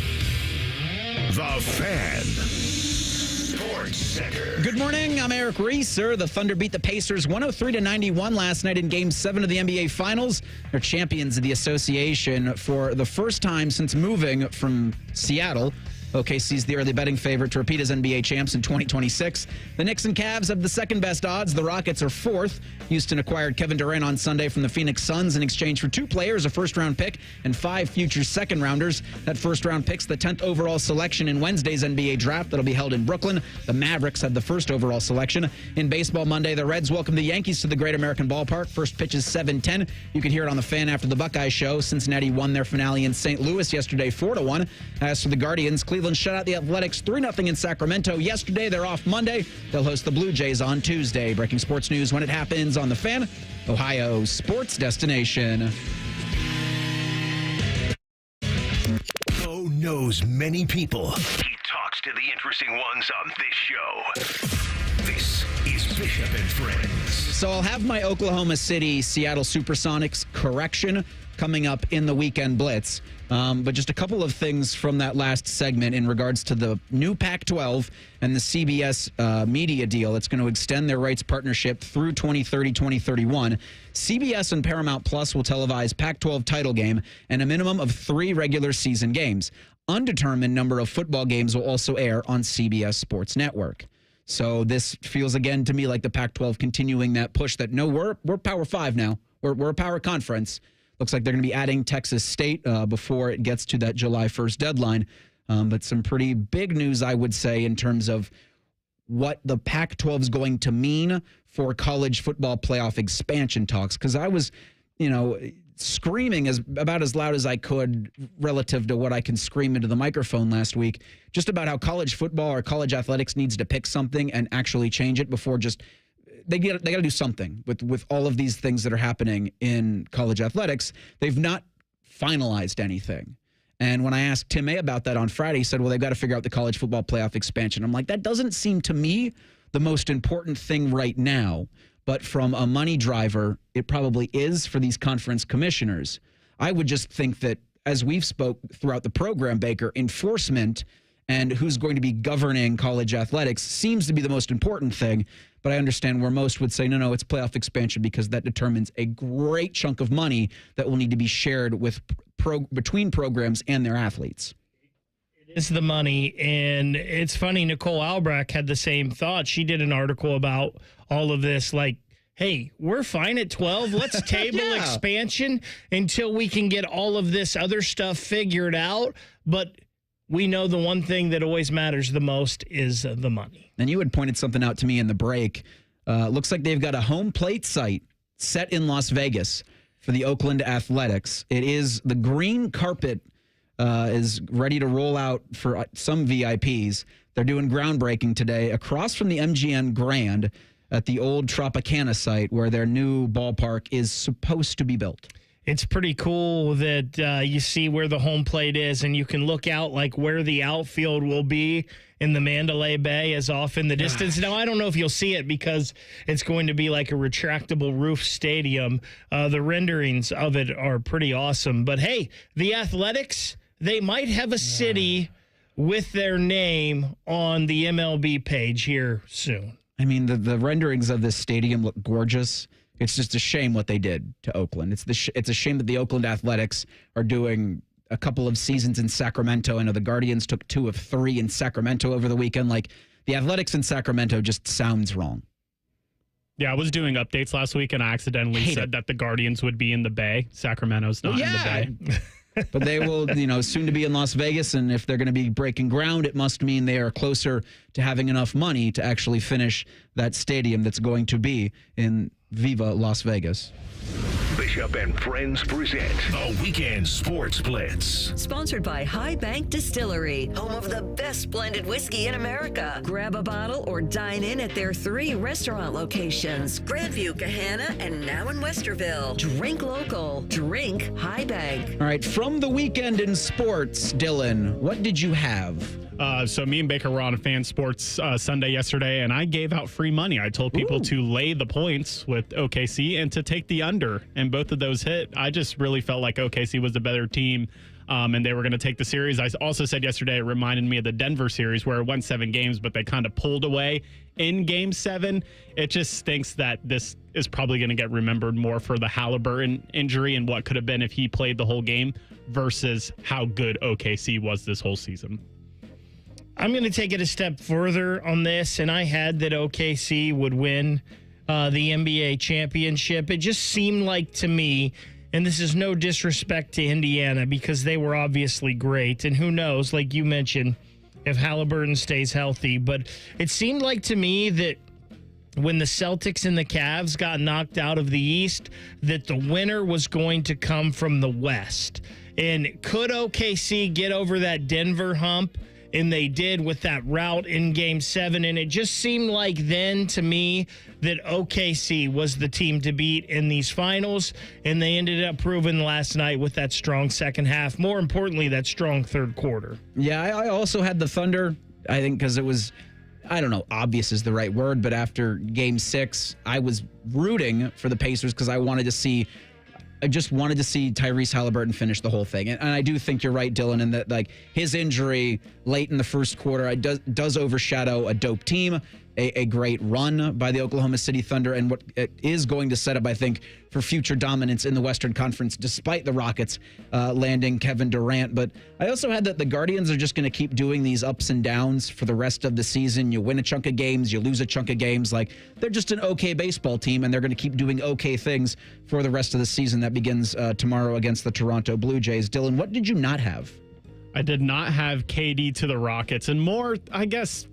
Speaker 1: The Fan. Sports Center.
Speaker 6: Good morning. I'm Eric Reeser. The Thunder beat the Pacers 103-91 last night in Game 7 of the NBA Finals. They're champions of the association for the first time since moving from Seattle. OKC's the early betting favorite to repeat as NBA champs in 2026. The Knicks and Cavs have the second best odds. The Rockets are fourth. Houston acquired Kevin Durant on Sunday from the Phoenix Suns in exchange for 2 players, a first-round pick, and 5 future second-rounders. That first-round pick's the 10th overall selection in Wednesday's NBA draft that'll be held in Brooklyn. The Mavericks had the first overall selection. In baseball Monday, the Reds welcome the Yankees to the Great American Ballpark. First pitch is 7:10. You can hear it on the Fan after the Buckeye show. Cincinnati won their finale in St. Louis yesterday 4-1. As for the Guardians, Cleveland shut out the Athletics 3-0 in Sacramento yesterday. They're off Monday. They'll host the Blue Jays on Tuesday. Breaking sports news when it happens on the Fan, Ohio sports destination.
Speaker 1: Bo knows many people. He talks to the interesting ones on this show. This is Bishop and Friends.
Speaker 6: So I'll have my Oklahoma City Seattle Supersonics correction coming up in the Weekend Blitz. But just a couple of things from that last segment in regards to the new Pac-12 and the CBS media deal. It's going to extend their rights partnership through 2030-2031. CBS and Paramount Plus will televise Pac-12 title game and a minimum of 3 regular season games. Undetermined number of football games will also air on CBS Sports Network. So this feels again to me like the Pac-12 continuing that push that no, we're Power 5 now. We're a power conference. Looks like they're going to be adding Texas State before it gets to that July 1st deadline. But some pretty big news, I would say, in terms of what the Pac-12 is going to mean for college football playoff expansion talks. Because I was, screaming about as loud as I could relative to what I can scream into the microphone last week, just about how college football or college athletics needs to pick something and actually change it before just they got to do something with all of these things that are happening in college athletics. They've not finalized anything. And when I asked Tim A about that on Friday, he said, well, they've got to figure out the college football playoff expansion. I'm like, that doesn't seem to me the most important thing right now. But from a money driver, it probably is for these conference commissioners. I would just think that, as we've spoke throughout the program, Baker, enforcement and who's going to be governing college athletics seems to be the most important thing. But I understand where most would say, no, it's playoff expansion because that determines a great chunk of money that will need to be shared with between programs and their athletes.
Speaker 7: It It's the money. And it's funny, Nicole Albrecht had the same thought. She did an article about all of this, like, hey, we're fine at 12. Let's table expansion until we can get all of this other stuff figured out. But we know the one thing that always matters the most is the money.
Speaker 6: And you had pointed something out to me in the break. Looks like they've got a home plate site set in Las Vegas for the Oakland Athletics. It is the green carpet is ready to roll out for some VIPs. They're doing groundbreaking today across from the MGM Grand at the old Tropicana site where their new ballpark is supposed to be built.
Speaker 7: It's pretty cool that you see where the home plate is, and you can look out like where the outfield will be in the Mandalay Bay as off in the distance. Now, I don't know if you'll see it because it's going to be like a retractable roof stadium. The renderings of it are pretty awesome. But, hey, the Athletics, they might have a city with their name on the MLB page here soon.
Speaker 6: I mean, the renderings of this stadium look gorgeous. It's just a shame what they did to Oakland. It's a shame that the Oakland Athletics are doing a couple of seasons in Sacramento. I know the Guardians took 2 of 3 in Sacramento over the weekend. Like, the Athletics in Sacramento just sounds wrong.
Speaker 4: Yeah, I was doing updates last week, and I accidentally said that the Guardians would be in the Bay. Sacramento's not in the Bay.
Speaker 6: But they will, soon to be in Las Vegas, and if they're going to be breaking ground, it must mean they are closer to having enough money to actually finish that stadium that's going to be in Viva Las Vegas.
Speaker 1: Bishop and Friends present a weekend sports blitz.
Speaker 5: Sponsored by High Bank Distillery, home of the best blended whiskey in America. Grab a bottle or dine in at their 3 restaurant locations: Grandview, Gahanna, and now in Westerville. Drink local. Drink High Bank.
Speaker 6: All right, from the weekend in sports, Dylan, what did you have?
Speaker 4: So me and Baker were on Fan Sports Sunday yesterday, and I gave out free money. I told people to lay the points with OKC and to take the under, and both of those hit. I just really felt like OKC was the better team, and they were going to take the series. I also said yesterday it reminded me of the Denver series where it went 7 games, but they kind of pulled away in Game 7. It just stinks that this is probably going to get remembered more for the Haliburton injury and what could have been if he played the whole game versus how good OKC was this whole season.
Speaker 7: I'm going to take it a step further on this, and I had that OKC would win the NBA championship. It just seemed like to me, and this is no disrespect to Indiana because they were obviously great, and who knows, like you mentioned, if Haliburton stays healthy, but it seemed like to me that when the Celtics and the Cavs got knocked out of the East, that the winner was going to come from the West. And could OKC get over that Denver hump? And they did with that rout in Game 7. And it just seemed like then to me that OKC was the team to beat in these finals. And they ended up proving last night with that strong second half. More importantly, that strong third quarter.
Speaker 6: Yeah, I also had the Thunder, I think, because it was, I don't know, obvious is the right word. But after Game 6, I was rooting for the Pacers because I just wanted to see Tyrese Haliburton finish the whole thing. And I do think you're right, Dylan, in that like his injury late in the first quarter does overshadow a dope team, a great run by the Oklahoma City Thunder, and what it is going to set up, I think, for future dominance in the Western Conference, despite the Rockets landing Kevin Durant. But I also had that the Guardians are just going to keep doing these ups and downs for the rest of the season. You win a chunk of games, you lose a chunk of games. Like, they're just an okay baseball team, and they're going to keep doing okay things for the rest of the season. That begins tomorrow against the Toronto Blue Jays. Dylan, what did you not have?
Speaker 4: I did not have KD to the Rockets, and more, I guess,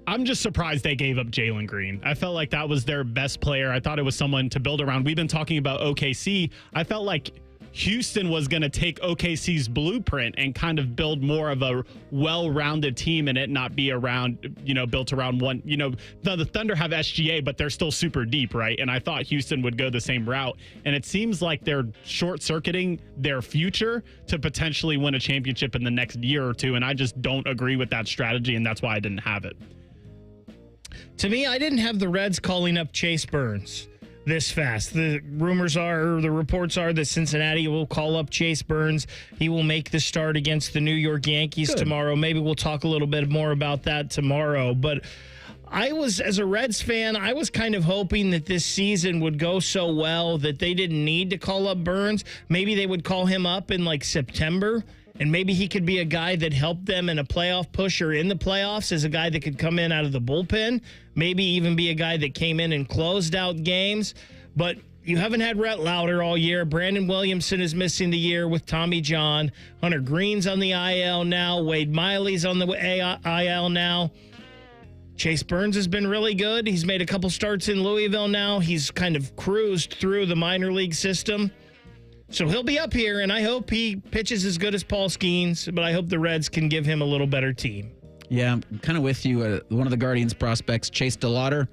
Speaker 4: I'm just surprised they gave up Jalen Green. I felt like that was their best player. I thought it was someone to build around. We've been talking about OKC. I felt like Houston was going to take OKC's blueprint and kind of build more of a well-rounded team and it not be around, built around one. The Thunder have SGA, but they're still super deep, right? And I thought Houston would go the same route. And it seems like they're short-circuiting their future to potentially win a championship in the next year or two. And I just don't agree with that strategy, and that's why I didn't have it.
Speaker 7: To me, I didn't have the Reds calling up Chase Burns this fast. The reports are that Cincinnati will call up Chase Burns. He will make the start against the New York Yankees tomorrow. Maybe we'll talk a little bit more about that tomorrow. But as a Reds fan, I was kind of hoping that this season would go so well that they didn't need to call up Burns. Maybe they would call him up in like September And maybe he could be a guy that helped them in a playoff push or in the playoffs as a guy that could come in out of the bullpen. Maybe even be a guy that came in and closed out games. But you haven't had Rhett Lauder all year. Brandon Williamson is missing the year with Tommy John. Hunter Green's on the IL now. Wade Miley's on the IL now. Chase Burns has been really good. He's made a couple starts in Louisville now. He's kind of cruised through the minor league system. So he'll be up here, and I hope he pitches as good as Paul Skeens, but I hope the Reds can give him a little better team.
Speaker 6: Yeah, I'm kind of with you. One of the Guardians prospects, Chase DeLauder,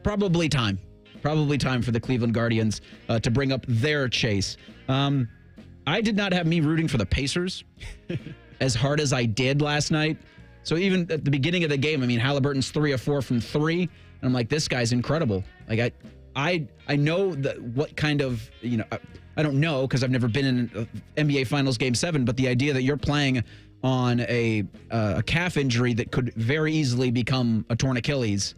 Speaker 6: probably time for the Cleveland Guardians to bring up their Chase. I did not have me rooting for the Pacers as hard as I did last night. So even at the beginning of the game, Haliburton's 3 of 4 from 3, and I'm like, this guy's incredible. I know that what kind of, I don't know because I've never been in an NBA Finals Game 7, but the idea that you're playing on a calf injury that could very easily become a torn Achilles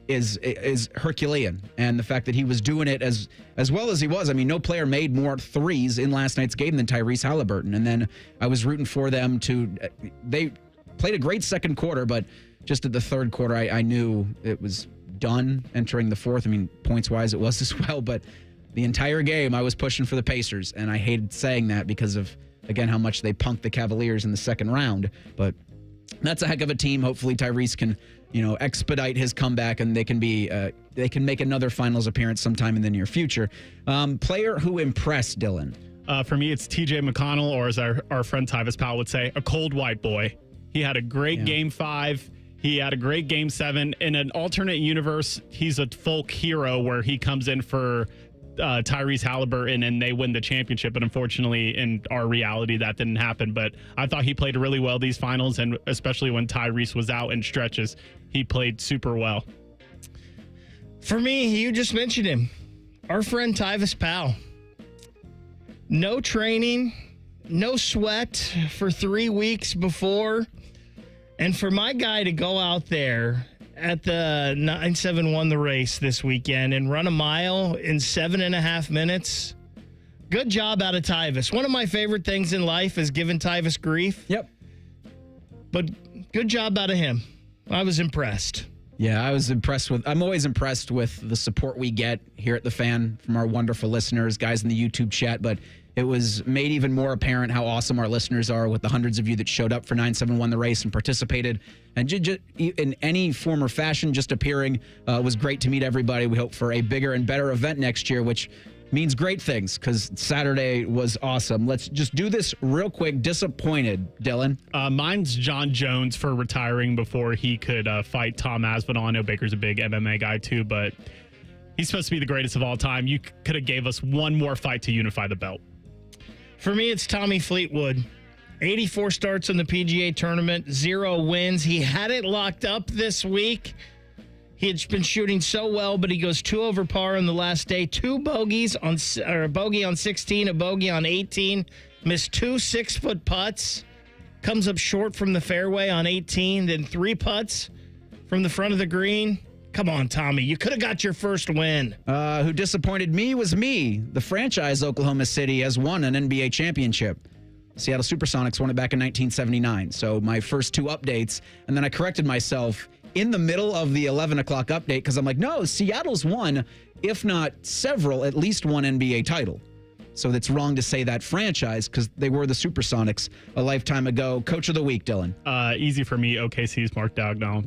Speaker 6: is Herculean. And the fact that he was doing it as well as he was. No player made more threes in last night's game than Tyrese Haliburton. And then I was rooting for them they played a great second quarter, but just at the third quarter, I knew it was done entering the fourth. Points-wise, it was as well, but the entire game, I was pushing for the Pacers, and I hated saying that because of, again, how much they punked the Cavaliers in the second round. But that's a heck of a team. Hopefully, Tyrese can, expedite his comeback, and they can make another finals appearance sometime in the near future. Player who impressed, Dylan.
Speaker 4: For me, it's TJ McConnell, or as our friend Tyvis Powell would say, a cold white boy. He had a great Game 5. He had a great Game 7. In an alternate universe, he's a folk hero where he comes in for Tyrese Haliburton and they win the championship. But unfortunately, in our reality, that didn't happen. But I thought he played really well these finals, and especially when Tyrese was out in stretches, he played super well.
Speaker 7: For me, you just mentioned him. Our friend Tyvis Powell. No training, no sweat for 3 weeks before. And for my guy to go out there at the 971 the race this weekend and run a mile in 7.5 minutes, good job out of Tyvis. One of my favorite things in life is giving Tyvis grief.
Speaker 6: Yep.
Speaker 7: But good job out of him. I was impressed.
Speaker 6: Yeah, I'm always impressed with the support we get here at The Fan from our wonderful listeners, guys in the YouTube chat, but it was made even more apparent how awesome our listeners are with the hundreds of you that showed up for 971 the race and participated. And in any form or fashion, just appearing was great to meet everybody. We hope for a bigger and better event next year, which means great things because Saturday was awesome. Let's just do this real quick. Disappointed, Dylan?
Speaker 4: Mine's John Jones for retiring before he could fight Tom Masvidal. I know Baker's a big MMA guy too, but he's supposed to be the greatest of all time. You could have gave us one more fight to unify the belt.
Speaker 7: For me, it's Tommy Fleetwood. 84 starts in the PGA tournament, 0 wins. He had it locked up this week. He had been shooting so well, but he goes 2 over par on the last day. 2 bogeys a bogey on 16, a bogey on 18. Missed 2 6-foot putts. Comes up short from the fairway on 18. Then 3 putts from the front of the green. Come on, Tommy. You could have got your first win.
Speaker 6: Who disappointed me was me. The franchise Oklahoma City has won an NBA championship. Seattle Supersonics won it back in 1979. So my first 2 updates, and then I corrected myself in the middle of the 11 o'clock update because I'm like, no, Seattle's won, if not several, at least one NBA title. So it's wrong to say that franchise because they were the Supersonics a lifetime ago. Coach of the week, Dylan.
Speaker 4: Easy for me. OKC's Mark Daigneault.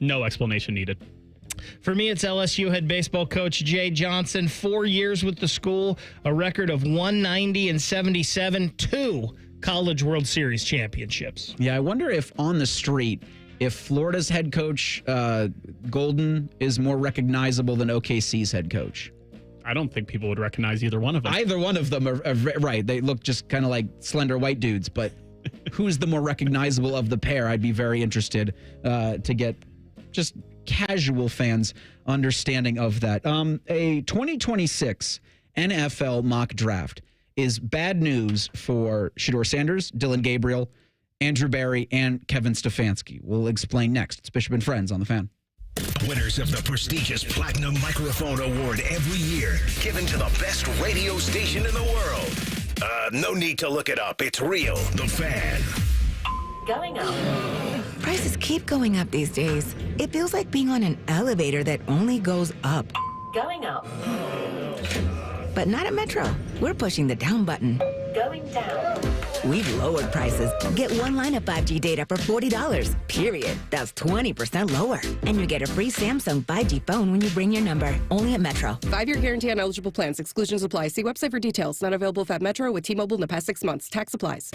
Speaker 4: No explanation needed.
Speaker 7: For me, it's LSU head baseball coach Jay Johnson. 4 years with the school, a record of 190 and 77, 2 College World Series championships.
Speaker 6: Yeah, I wonder if on the street, if Florida's head coach, Golden, is more recognizable than OKC's head coach.
Speaker 4: I don't think people would recognize either one of them.
Speaker 6: Either one of them are right. They look just kind of like slender white dudes, but who's the more recognizable of the pair? I'd be very interested to get just casual fans' understanding of that. A 2026 NFL mock draft is bad news for Shedeur Sanders, Dylan Gabriel, Andrew Barry, and Kevin Stefanski. We'll explain next. It's Bishop and Friends on The Fan.
Speaker 1: Winners of the prestigious Platinum Microphone Award every year, given to the best radio station in the world. No need to look it up. It's real. The Fan.
Speaker 3: Going up. Prices keep going up these days. It feels like being on an elevator that only goes up. Going up. But not at Metro. We're pushing the down button. Going down. We've lowered prices. Get one line of 5G data for $40, period. That's 20% lower. And you get a free Samsung 5G phone when you bring your number. Only at Metro.
Speaker 10: 5-year guarantee on eligible plans. Exclusions apply. See website for details. Not available at Metro with T-Mobile in the past 6 months. Tax applies.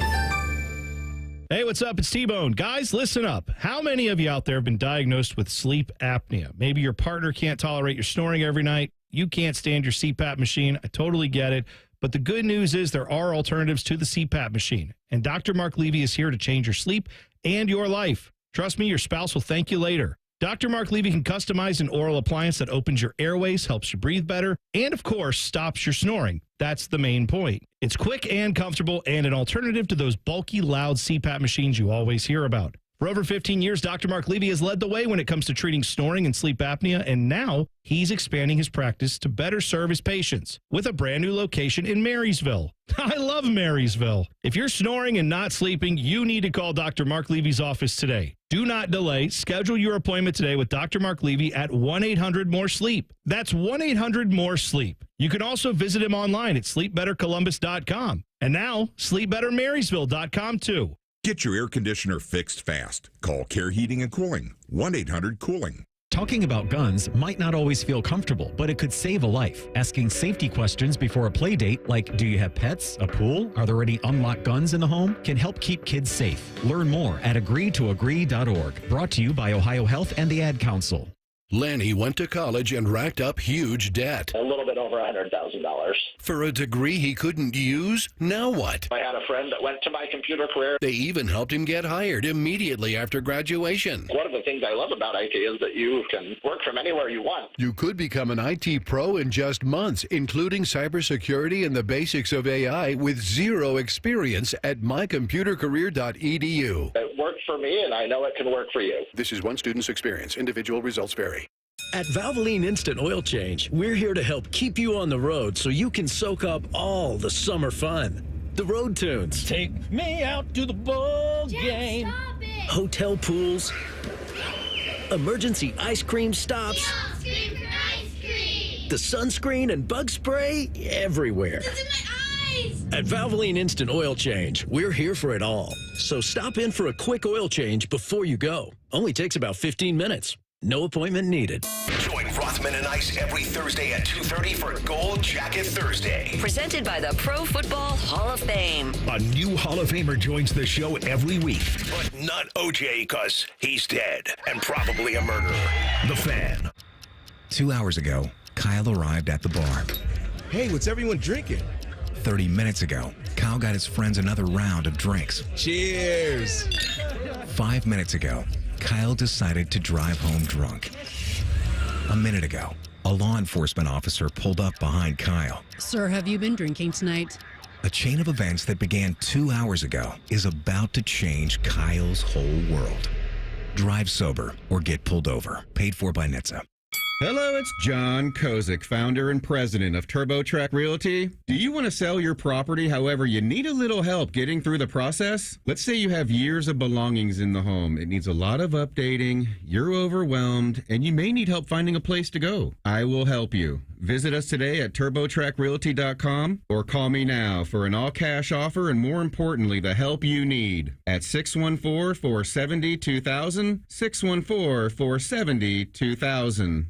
Speaker 7: Hey, what's up? It's T-Bone. Guys, listen up. How many of you out there have been diagnosed with sleep apnea? Maybe your partner can't tolerate your snoring every night. You can't stand your CPAP machine. I totally get it. But the good news is there are alternatives to the CPAP machine. And Dr. Mark Levy is here to change your sleep and your life. Trust me, your spouse will thank you later. Dr. Mark Levy can customize an oral appliance that opens your airways, helps you breathe better, and of course, stops your snoring. That's the main point. It's quick and comfortable and an alternative to those bulky, loud CPAP machines you always hear about. For over 15 years, Dr. Mark Levy has led the way when it comes to treating snoring and sleep apnea, and now he's expanding his practice to better serve his patients with a brand new location in Marysville. I love Marysville. If you're snoring and not sleeping, you need to call Dr. Mark Levy's office today. Do not delay. Schedule your appointment today with Dr. Mark Levy at 1-800-MORE-SLEEP. That's 1-800-MORE-SLEEP. You can also visit him online at sleepbettercolumbus.com. And now, sleepbettermarysville.com too.
Speaker 12: Get your air conditioner fixed fast. Call Care Heating and Cooling, 1-800-COOLING.
Speaker 17: Talking about guns might not always feel comfortable, but it could save a life. Asking safety questions before a play date, like do you have pets, a pool, are there any unlocked guns in the home, can help keep kids safe. Learn more at agreetoagree.org. Brought to you by Ohio Health and the Ad Council.
Speaker 1: Lanny went to college and racked up huge debt.
Speaker 18: A little bit over $100,000.
Speaker 1: For a degree he couldn't use? Now what?
Speaker 18: I had a friend that went to my computer career.
Speaker 1: They even helped him get hired immediately after graduation.
Speaker 18: One of the things I love about IT is that you can work from anywhere you want.
Speaker 1: You could become an IT pro in just months, including cybersecurity and the basics of AI with zero experience at mycomputercareer.edu.
Speaker 18: It worked for me, and I know it can work for you.
Speaker 1: This is one student's experience. Individual results vary.
Speaker 20: At Valvoline Instant Oil Change, we're here to help keep you on the road so you can soak up all the summer fun. The road tunes.
Speaker 23: Take me out to the ball game.
Speaker 20: Hotel pools. Emergency ice cream stops. The sunscreen and bug spray everywhere. At Valvoline Instant Oil Change, we're here for it all. So stop in for a quick oil change before you go. Only takes about 15 minutes. No appointment needed.
Speaker 1: Join Rothman and Ice every Thursday at 2:30 for Gold Jacket Thursday.
Speaker 5: Presented by the Pro Football Hall of Fame.
Speaker 1: A new Hall of Famer joins the show every week. But not OJ, because he's dead and probably a murderer. The Fan.
Speaker 26: 2 hours ago, Kyle arrived at the bar.
Speaker 22: Hey, what's everyone drinking?
Speaker 26: 30 minutes ago, Kyle got his friends another round of drinks.
Speaker 22: Cheers.
Speaker 26: 5 minutes ago, Kyle decided to drive home drunk. A minute ago, a law enforcement officer pulled up behind Kyle.
Speaker 24: Sir, have you been drinking tonight?
Speaker 26: A chain of events that began 2 hours ago is about to change Kyle's whole world. Drive sober or get pulled over. Paid for by NHTSA.
Speaker 25: Hello, it's John Kozik, founder and president of TurboTrack Realty. Do you want to sell your property? However, you need a little help getting through the process? Let's say you have years of belongings in the home. It needs a lot of updating, you're overwhelmed, and you may need help finding a place to go. I will help you. Visit us today at TurboTrackRealty.com or call me now for an all-cash offer and, more importantly, the help you need at 614-470-2000, 614-470-2000.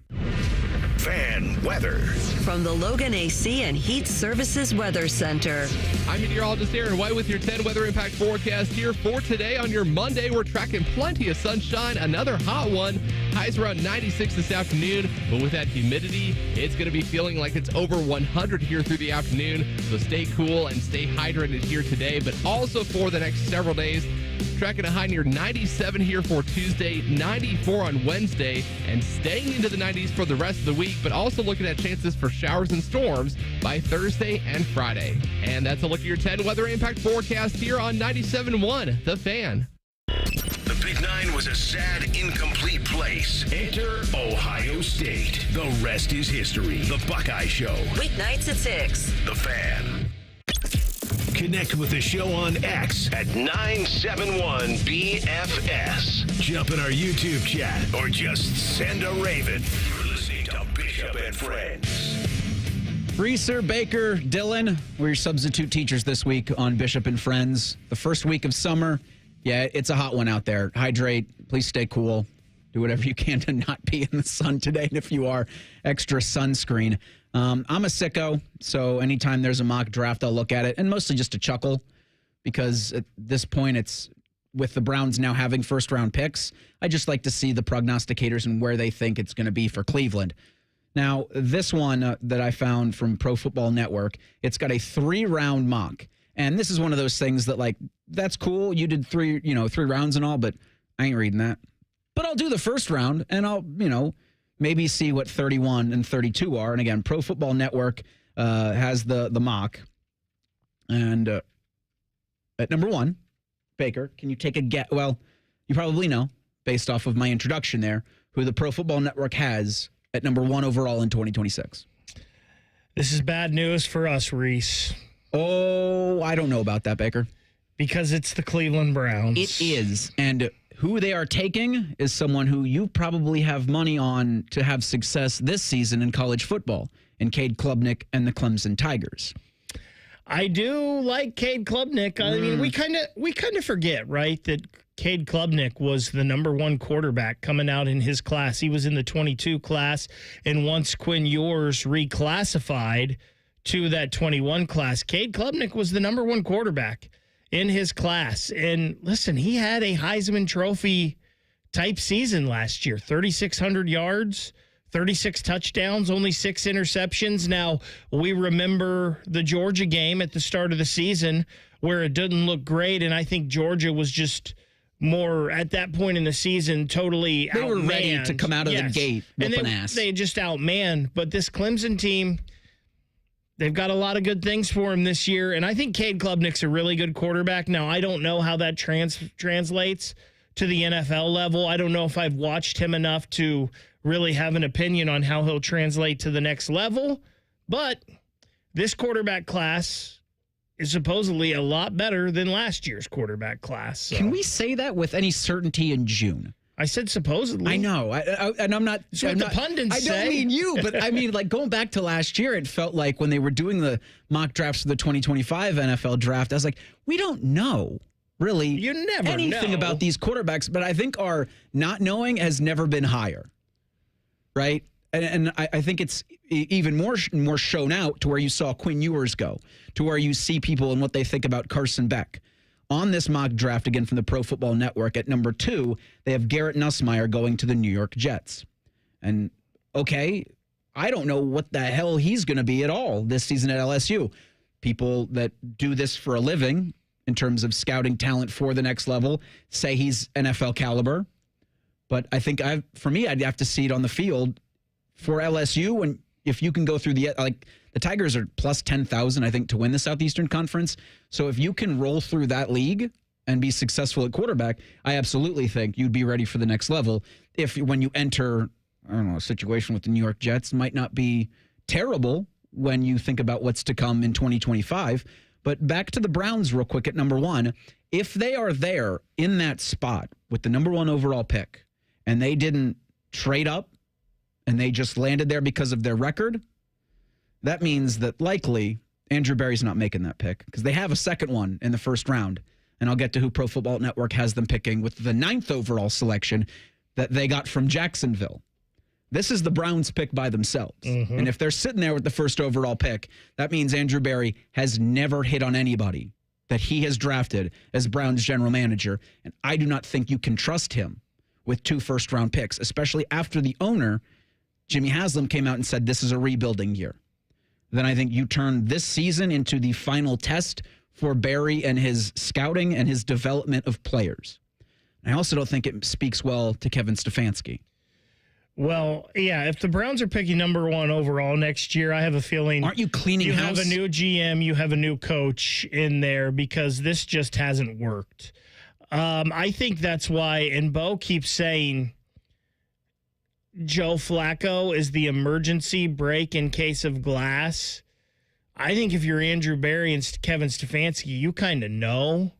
Speaker 1: Fan weather.
Speaker 5: From the Logan AC and Heat Services Weather Center.
Speaker 27: I'm meteorologist Aaron White with your 10 weather impact forecast here for today. On your Monday, we're tracking plenty of sunshine, another hot one. Highs around 96 this afternoon, but with that humidity, it's going to be feeling like it's over 100 here through the afternoon. So stay cool and stay hydrated here today, but also for the next several days. Tracking a high near 97 here for Tuesday, 94 on Wednesday, and staying into the 90s for the rest of the week, but also looking at chances for showers and storms by Thursday and Friday. And that's a look at your 10 weather impact forecast here on 97.1, The Fan.
Speaker 1: The Big Nine was a sad, incomplete place. Enter Ohio State. The rest is history. The Buckeye Show.
Speaker 5: Weeknights at 6.
Speaker 1: The Fan. Connect with the show on X at 971BFS. Jump in our YouTube chat or just send a raven. You're listening to Bishop and Friends.
Speaker 6: Reeser, Baker, Dylan, we're your substitute teachers this week on Bishop and Friends. The first week of summer. Yeah, it's a hot one out there. Hydrate. Please stay cool. Do whatever you can to not be in the sun today. And if you are, extra sunscreen. I'm a sicko, so anytime there's a mock draft, I'll look at it, and mostly just to chuckle, because at this point, it's with the Browns now having first-round picks, I just like to see the prognosticators and where they think it's going to be for Cleveland. Now, this one that I found from Pro Football Network, it's got a 3-round mock, and this is one of those things that, like, that's cool. You did 3 rounds and all, but I ain't reading that. But I'll do the first round, and I'll, maybe see what 31 and 32 are. And again, Pro Football Network has the mock. And at number 1, Baker, can you take a guess? Well, you probably know, based off of my introduction there, who the Pro Football Network has at number 1 overall in 2026.
Speaker 7: This is bad news for us, Reese.
Speaker 6: Oh, I don't know about that, Baker.
Speaker 7: Because it's the Cleveland Browns.
Speaker 6: It is. And who they are taking is someone who you probably have money on to have success this season in college football, in Cade Klubnik and the Clemson Tigers.
Speaker 7: I do like Cade Klubnik. I mean, we kind of forget, right, that Cade Klubnik was the number 1 quarterback coming out in his class. He was in the 22 class, and once Quinn Ewers reclassified to that 21 class, Cade Klubnik was the number 1 quarterback in his class. And listen, he had a Heisman Trophy type season last year. 3,600 yards, 36 touchdowns, only 6 interceptions. Now, we remember the Georgia game at the start of the season where it didn't look great, and I think Georgia was just more, at that point in the season, totally outmanned. They were ready
Speaker 6: to come out of the gate whooping ass.
Speaker 7: They just outmanned. But this Clemson team, they've got a lot of good things for him this year, and I think Cade Klubnik's a really good quarterback. Now, I don't know how that translates to the NFL level. I don't know if I've watched him enough to really have an opinion on how he'll translate to the next level, but this quarterback class is supposedly a lot better than last year's quarterback class. So.
Speaker 6: Can we say that with any certainty in June?
Speaker 7: I said supposedly.
Speaker 6: I know, and I'm not.
Speaker 7: That's what the pundits say.
Speaker 6: I don't mean you, but I mean, like, going back to last year, it felt like when they were doing the mock drafts for the 2025 NFL draft, I was like, we don't know really
Speaker 7: you never
Speaker 6: anything about these quarterbacks, but I think our not knowing has never been higher, right? And I think it's even more shown out to where you saw Quinn Ewers go, to where you see people and what they think about Carson Beck. On this mock draft, again, from the Pro Football Network, at number 2, they have Garrett Nussmeier going to the New York Jets. And, okay, I don't know what the hell he's going to be at all this season at LSU. People that do this for a living in terms of scouting talent for the next level say he's NFL caliber. But I think for me, I'd have to see it on the field for LSU. And if you can go through the Tigers are plus 10,000, I think, to win the Southeastern Conference. So if you can roll through that league and be successful at quarterback, I absolutely think you'd be ready for the next level. If when you enter, I don't know, a situation with the New York Jets might not be terrible when you think about what's to come in 2025. But back to the Browns real quick at number 1. If they are there in that spot with the number 1 overall pick and they didn't trade up and they just landed there because of their record, that means that likely Andrew Berry's not making that pick because they have a second one in the first round. And I'll get to who Pro Football Network has them picking with the 9th overall selection that they got from Jacksonville. This is the Browns pick by themselves. Mm-hmm. And if they're sitting there with the first overall pick, that means Andrew Berry has never hit on anybody that he has drafted as Browns general manager. And I do not think you can trust him with 2 first-round picks, especially after the owner, Jimmy Haslam, came out and said this is a rebuilding year. Then I think you turn this season into the final test for Berry and his scouting and his development of players. I also don't think it speaks well to Kevin Stefanski.
Speaker 7: Well, yeah, if the Browns are picking number 1 overall next year, I have a feeling...
Speaker 6: Aren't you cleaning house?
Speaker 7: You have a new GM, you have a new coach in there because this just hasn't worked. I think that's why, and Bo keeps saying Joe Flacco is the emergency brake in case of glass. I think if you're Andrew Berry and Kevin Stefanski, you kind of know,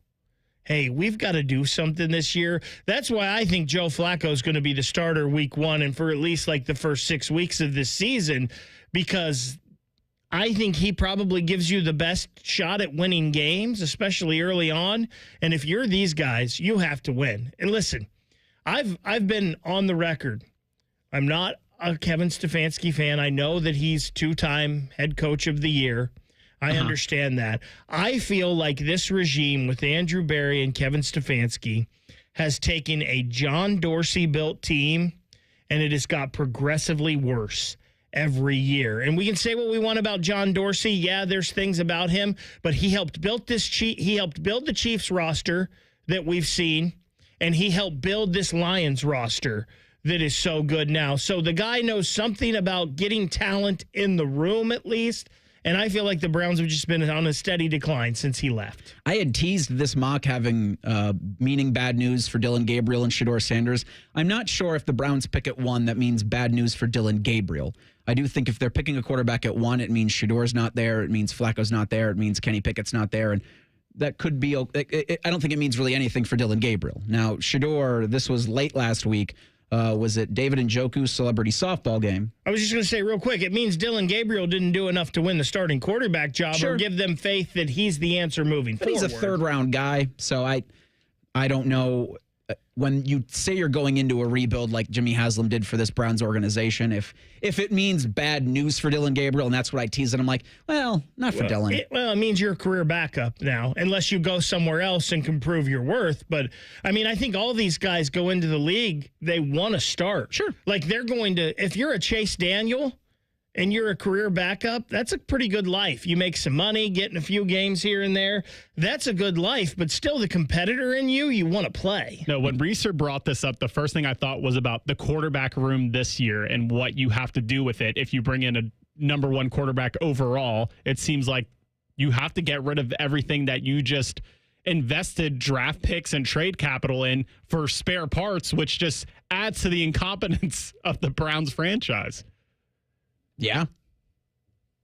Speaker 7: hey, we've got to do something this year. That's why I think Joe Flacco is going to be the starter week 1 and for at least like the first 6 weeks of this season, because I think he probably gives you the best shot at winning games, especially early on. And if you're these guys, you have to win. And listen, I've been on the record. I'm not a Kevin Stefanski fan. I know that he's 2-time head coach of the year. I understand that. I feel like this regime with Andrew Berry and Kevin Stefanski has taken a John Dorsey-built team, and it has got progressively worse every year. And we can say what we want about John Dorsey. Yeah, there's things about him, but he helped build the Chiefs roster that we've seen, and he helped build this Lions roster that is so good now. So the guy knows something about getting talent in the room at least, and I feel like the Browns have just been on a steady decline since he left.
Speaker 6: I had teased this mock having meaning bad news for Dylan Gabriel and Shedeur Sanders. I'm not sure if the Browns pick at 1, that means bad news for Dylan Gabriel. I do think if they're picking a quarterback at 1, it means Shedeur's not there, it means Flacco's not there, it means Kenny Pickett's not there, and that could be I don't think it means really anything for Dylan Gabriel. Now, Shedeur, this was late last week. Was it David Njoku's celebrity softball game?
Speaker 7: I was just going to say real quick, it means Dylan Gabriel didn't do enough to win the starting quarterback job or give them faith that he's the answer moving forward.
Speaker 6: He's a third-round guy, so I don't know. When you say you're going into a rebuild like Jimmy Haslam did for this Browns organization, if it means bad news for Dylan Gabriel, and that's what I tease, and I'm like, well, not for Dylan.
Speaker 7: It means you're a career backup now, unless you go somewhere else and can prove your worth. But, I mean, I think all these guys go into the league, they want to start.
Speaker 6: Sure.
Speaker 7: Like, they're going to, if you're a Chase Daniel and you're a career backup, that's a pretty good life. You make some money, getting a few games here and there. That's a good life, but still the competitor in you want to play.
Speaker 4: No, when Reeser brought this up, the first thing I thought was about the quarterback room this year and what you have to do with it. If you bring in a number 1 quarterback overall, it seems like you have to get rid of everything that you just invested draft picks and trade capital in for spare parts, which just adds to the incompetence of the Browns franchise.
Speaker 6: Yeah.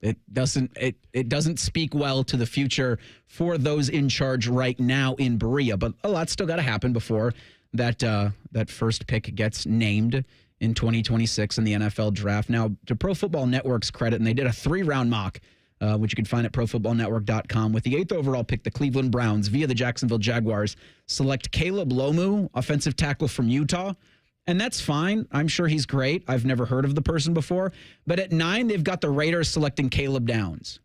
Speaker 6: It doesn't speak well to the future for those in charge right now in Berea, but a lot's still got to happen before that first pick gets named in 2026 in the NFL draft. Now, to Pro Football Network's credit, and they did a 3-round mock, which you can find at profootballnetwork.com. With the 8th overall pick, the Cleveland Browns, via the Jacksonville Jaguars, select Caleb Lomu, offensive tackle from Utah. And that's fine. I'm sure he's great. I've never heard of the person before. But at 9, they've got the Raiders selecting Caleb Downs.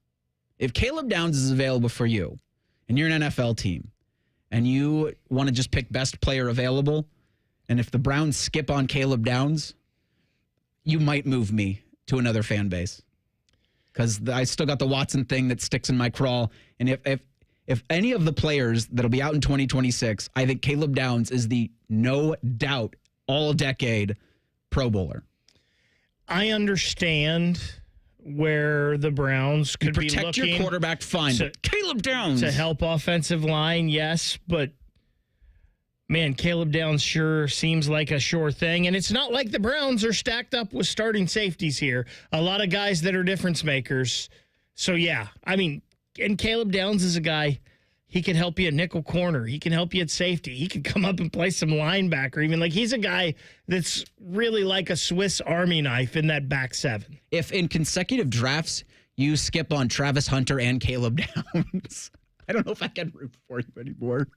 Speaker 6: If Caleb Downs is available for you, and you're an NFL team, and you want to just pick best player available, and if the Browns skip on Caleb Downs, you might move me to another fan base. Because I still got the Watson thing that sticks in my craw. And if any of the players that'll be out in 2026, I think Caleb Downs is the no doubt all-decade Pro Bowler.
Speaker 7: I understand where the Browns could be looking.
Speaker 6: Protect your quarterback, fine. Caleb Downs.
Speaker 7: To help offensive line, yes, but man, Caleb Downs sure seems like a sure thing. And it's not like the Browns are stacked up with starting safeties here. A lot of guys that are difference makers. So, yeah, I mean, and Caleb Downs is a guy, he can help you at nickel corner. He can help you at safety. He can come up and play some linebacker even. Like, he's a guy that's really like a Swiss Army knife in that back 7.
Speaker 6: If in consecutive drafts you skip on Travis Hunter and Caleb Downs, I don't know if I can root for you anymore.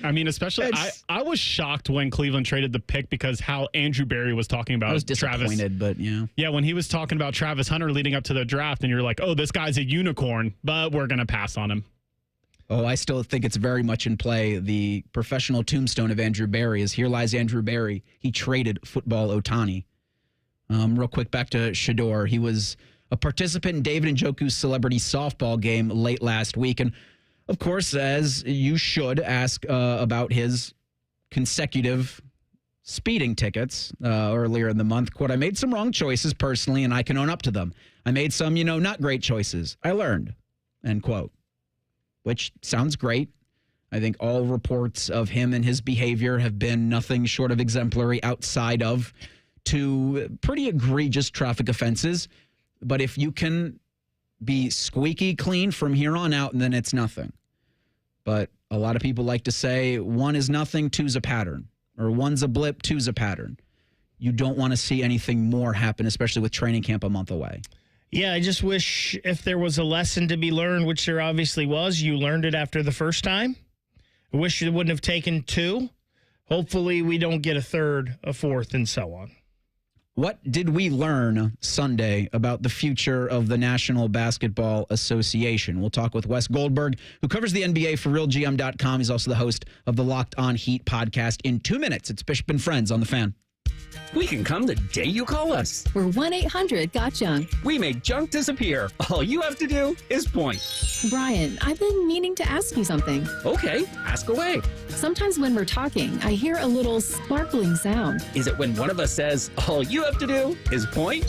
Speaker 4: I mean, especially, I was shocked when Cleveland traded the pick because how Andrew Berry was talking about
Speaker 6: I was disappointed, but yeah.
Speaker 4: Yeah, when he was talking about Travis Hunter leading up to the draft, and you're like, oh, this guy's a unicorn, but we're going to pass on him.
Speaker 6: Oh, I still think it's very much in play. The professional tombstone of Andrew Berry is here lies Andrew Berry. He traded football Ohtani. Real quick, back to Shedeur. He was a participant in David Njoku's celebrity softball game late last week. And, of course, as you should ask about his consecutive speeding tickets earlier in the month. Quote, I made some wrong choices personally, and I can own up to them. I made some, not great choices. I learned, end quote. Which sounds great. I think all reports of him and his behavior have been nothing short of exemplary outside of 2 pretty egregious traffic offenses. But if you can be squeaky clean from here on out, and then it's nothing. But a lot of people like to say 1 is nothing, 2's a pattern, or 1's a blip, 2's a pattern. You don't want to see anything more happen, especially with training camp a month away.
Speaker 7: Yeah, I just wish if there was a lesson to be learned, which there obviously was, you learned it after the first time. I wish it wouldn't have taken 2. Hopefully we don't get a 3rd, a 4th, and so on.
Speaker 6: What did we learn Sunday about the future of the National Basketball Association? We'll talk with Wes Goldberg, who covers the NBA for RealGM.com. He's also the host of the Locked On Heat podcast. In 2 minutes, it's Bishop and Friends on The Fan.
Speaker 2: We can come the day you call us.
Speaker 8: We're 1-800-GOT-JUNK.
Speaker 2: We make junk disappear. All you have to do is point.
Speaker 8: Brian, I've been meaning to ask you something.
Speaker 2: Okay, ask away.
Speaker 8: Sometimes when we're talking, I hear a little sparkling sound.
Speaker 2: Is it when one of us says, all you have to do is point?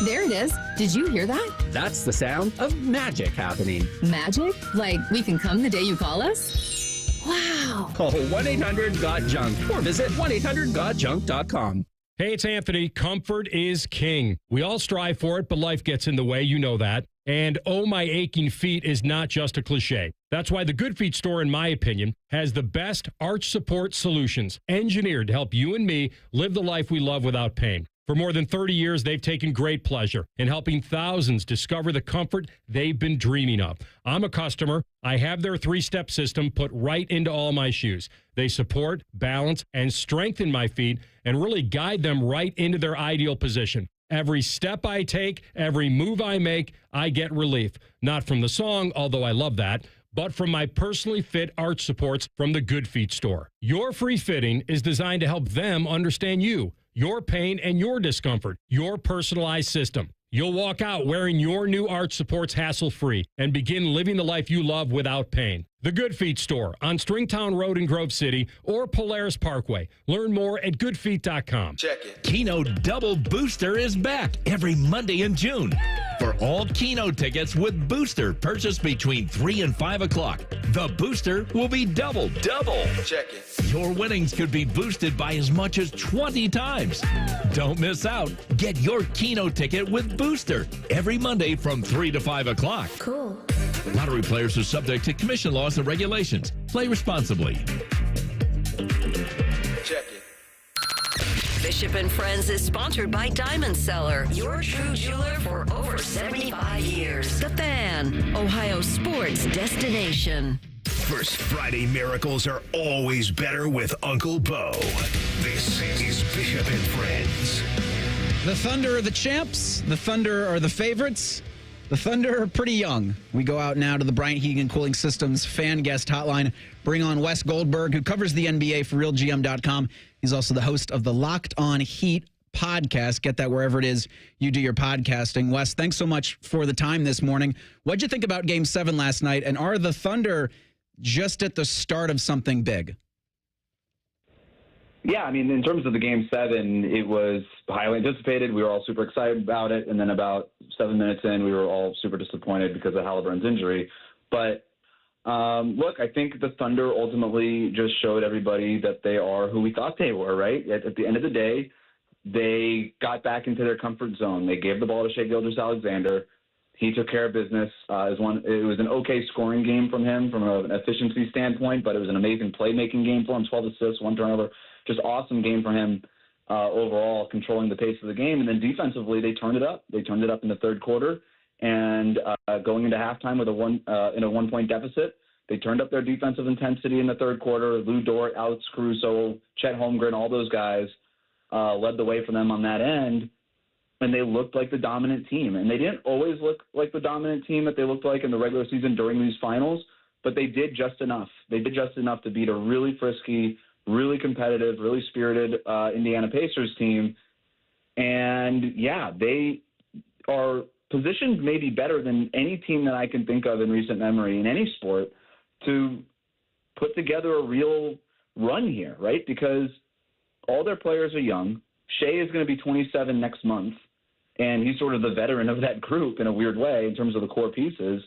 Speaker 8: There it is. Did you hear that?
Speaker 2: That's the sound of magic happening.
Speaker 8: Magic? Like we can come the day you call us? Wow.
Speaker 2: Call 1-800-GOT-JUNK or visit 1-800-GOT-JUNK.com.
Speaker 9: Hey, it's Anthony. Comfort is king. We all strive for it, but life gets in the way. You know that. And oh, my aching feet is not just a cliche. That's why the Good Feet store, in my opinion, has the best arch support solutions engineered to help you and me live the life we love without pain. For more than 30 years, they've taken great pleasure in helping thousands discover the comfort they've been dreaming of. I'm a customer. I have their 3-step system put right into all my shoes. They support, balance, and strengthen my feet and really guide them right into their ideal position. Every step I take, every move I make, I get relief. Not from the song, although I love that, but from my personally fit arch supports from the Good Feet store. Your free fitting is designed to help them understand you, your pain, and your discomfort, your personalized system. You'll walk out wearing your new arch supports hassle-free and begin living the life you love without pain. The Good Feet store on Stringtown Road in Grove City or Polaris Parkway. Learn more at goodfeet.com.
Speaker 22: Check it.
Speaker 11: Keno Double Booster is back every Monday in June. For all Keno tickets with Booster purchased between 3 and 5 o'clock, the Booster will be double.
Speaker 22: Check it.
Speaker 11: Your winnings could be boosted by as much as 20 times. Don't miss out. Get your Keno ticket with Booster every Monday from 3 to 5 o'clock.
Speaker 8: Cool.
Speaker 11: Lottery players are subject to commission laws and regulations. Play responsibly.
Speaker 22: Check it.
Speaker 5: Bishop and Friends is sponsored by Diamond Seller, your true jeweler for over 75 years. The Fan, Ohio sports destination.
Speaker 1: First Friday miracles are always better with Uncle Bo. This is Bishop and Friends.
Speaker 6: The Thunder are the champs. The Thunder are the favorites. The Thunder are pretty young. We go out now to the Bryant Heating and Cooling Systems fan guest hotline. Bring on Wes Goldberg, who covers the NBA for RealGM.com. He's also the host of the Locked On Heat podcast. Get that wherever it is you do your podcasting. Wes, thanks so much for the time this morning. What'd you think about Game 7 last night? And are the Thunder just at the start of something big?
Speaker 13: Yeah, I mean, in terms of the Game 7, it was highly anticipated. We were all super excited about it. And then about 7 minutes in, we were all super disappointed because of Haliburton's injury. But look, I think the Thunder ultimately just showed everybody that they are who we thought they were, right? At the end of the day, they got back into their comfort zone. They gave the ball to Shai Gilgeous-Alexander. He took care of business. It was an okay scoring game from him from an efficiency standpoint, but it was an amazing playmaking game for him, 12 assists, 1 turnover. Just awesome game for him overall, controlling the pace of the game. And then defensively, they turned it up. They turned it up in the third quarter. And going into halftime with in a 1-point deficit, they turned up their defensive intensity in the third quarter. Lou Dort, Alex Caruso, Chet Holmgren, all those guys led the way for them on that end. And they looked like the dominant team. And they didn't always look like the dominant team that they looked like in the regular season during these finals, but they did just enough. They did just enough to beat a really frisky, really competitive, really spirited Indiana Pacers team. And, yeah, they are positioned maybe better than any team that I can think of in recent memory in any sport to put together a real run here, right? Because all their players are young. Shai is going to be 27 next month, and he's sort of the veteran of that group in a weird way in terms of the core pieces.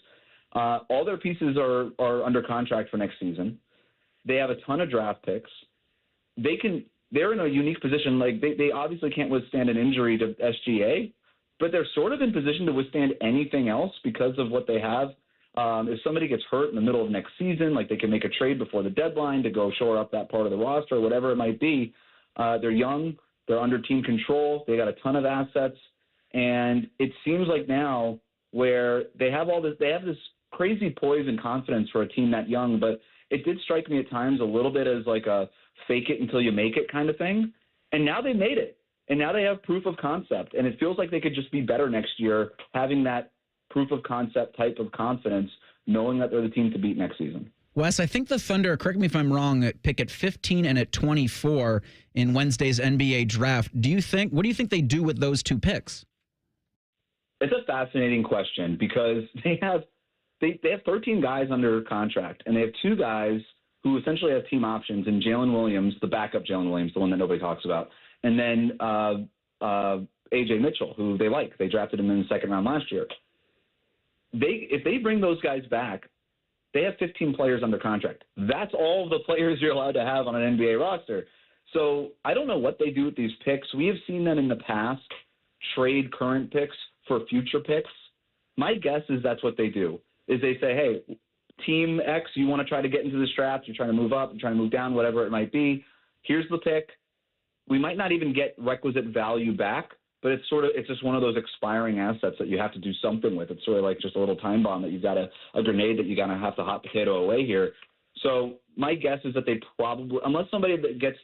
Speaker 13: All their pieces are under contract for next season. They have a ton of draft picks. They're in a unique position. Like they obviously can't withstand an injury to SGA, but they're sort of in position to withstand anything else because of what they have. If somebody gets hurt in the middle of next season, like they can make a trade before the deadline to go shore up that part of the roster, whatever it might be. They're young. They're under team control. They got a ton of assets. And it seems like now where they have this crazy poise and confidence for a team that young, but it did strike me at times a little bit as like a fake it until you make it kind of thing. And now they made it. And now they have proof of concept. And it feels like they could just be better next year having that proof of concept type of confidence, knowing that they're the team to beat next season.
Speaker 6: Wes, I think the Thunder, correct me if I'm wrong, pick at 15 and at 24 in Wednesday's NBA draft. What do you think they do with those two picks?
Speaker 13: It's a fascinating question because they have 13 guys under contract, and they have 2 guys who essentially have team options in Jalen Williams, the backup Jalen Williams, the one that nobody talks about, and then A.J. Mitchell, who they like. They drafted him in the second round last year. If they bring those guys back, they have 15 players under contract. That's all the players you're allowed to have on an NBA roster. So I don't know what they do with these picks. We have seen them in the past trade current picks for future picks. My guess is that's what they do, is they say, hey, Team X, you want to try to get into this draft, you're trying to move up, you're trying to move down, whatever it might be. Here's the pick. We might not even get requisite value back, but it's just one of those expiring assets that you have to do something with. It's sort of like just a little time bomb that you've got a grenade that you got to have to hot potato away here. So my guess is that they probably, unless somebody that gets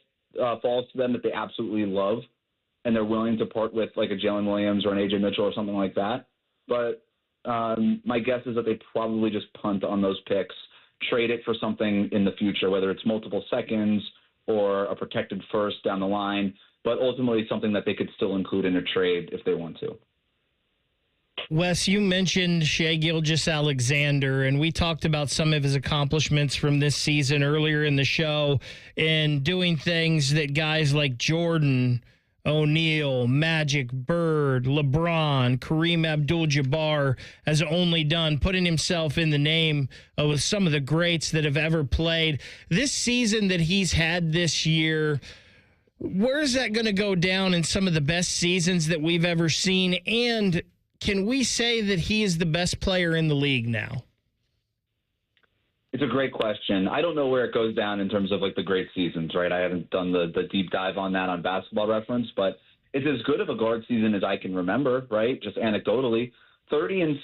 Speaker 13: falls to them that they absolutely love and they're willing to part with like a Jalen Williams or an A.J. Mitchell or something like that. But my guess is that they probably just punt on those picks, trade it for something in the future, whether it's multiple seconds or a protected first down the line, but ultimately something that they could still include in a trade if they want to.
Speaker 7: Wes, you mentioned Shai Gilgeous-Alexander, and we talked about some of his accomplishments from this season earlier in the show and doing things that guys like Jordan, O'Neal, Magic, Bird, LeBron, Kareem Abdul-Jabbar has only done, putting himself in the name with some of the greats that have ever played. This season that he's had this year, where is that going to go down in some of the best seasons that we've ever seen? And can we say that he is the best player in the league now?
Speaker 13: It's a great question. I don't know where it goes down in terms of like the great seasons, right? I haven't done the deep dive on that on Basketball Reference, but it's as good of a guard season as I can remember, right? Just anecdotally, 30-6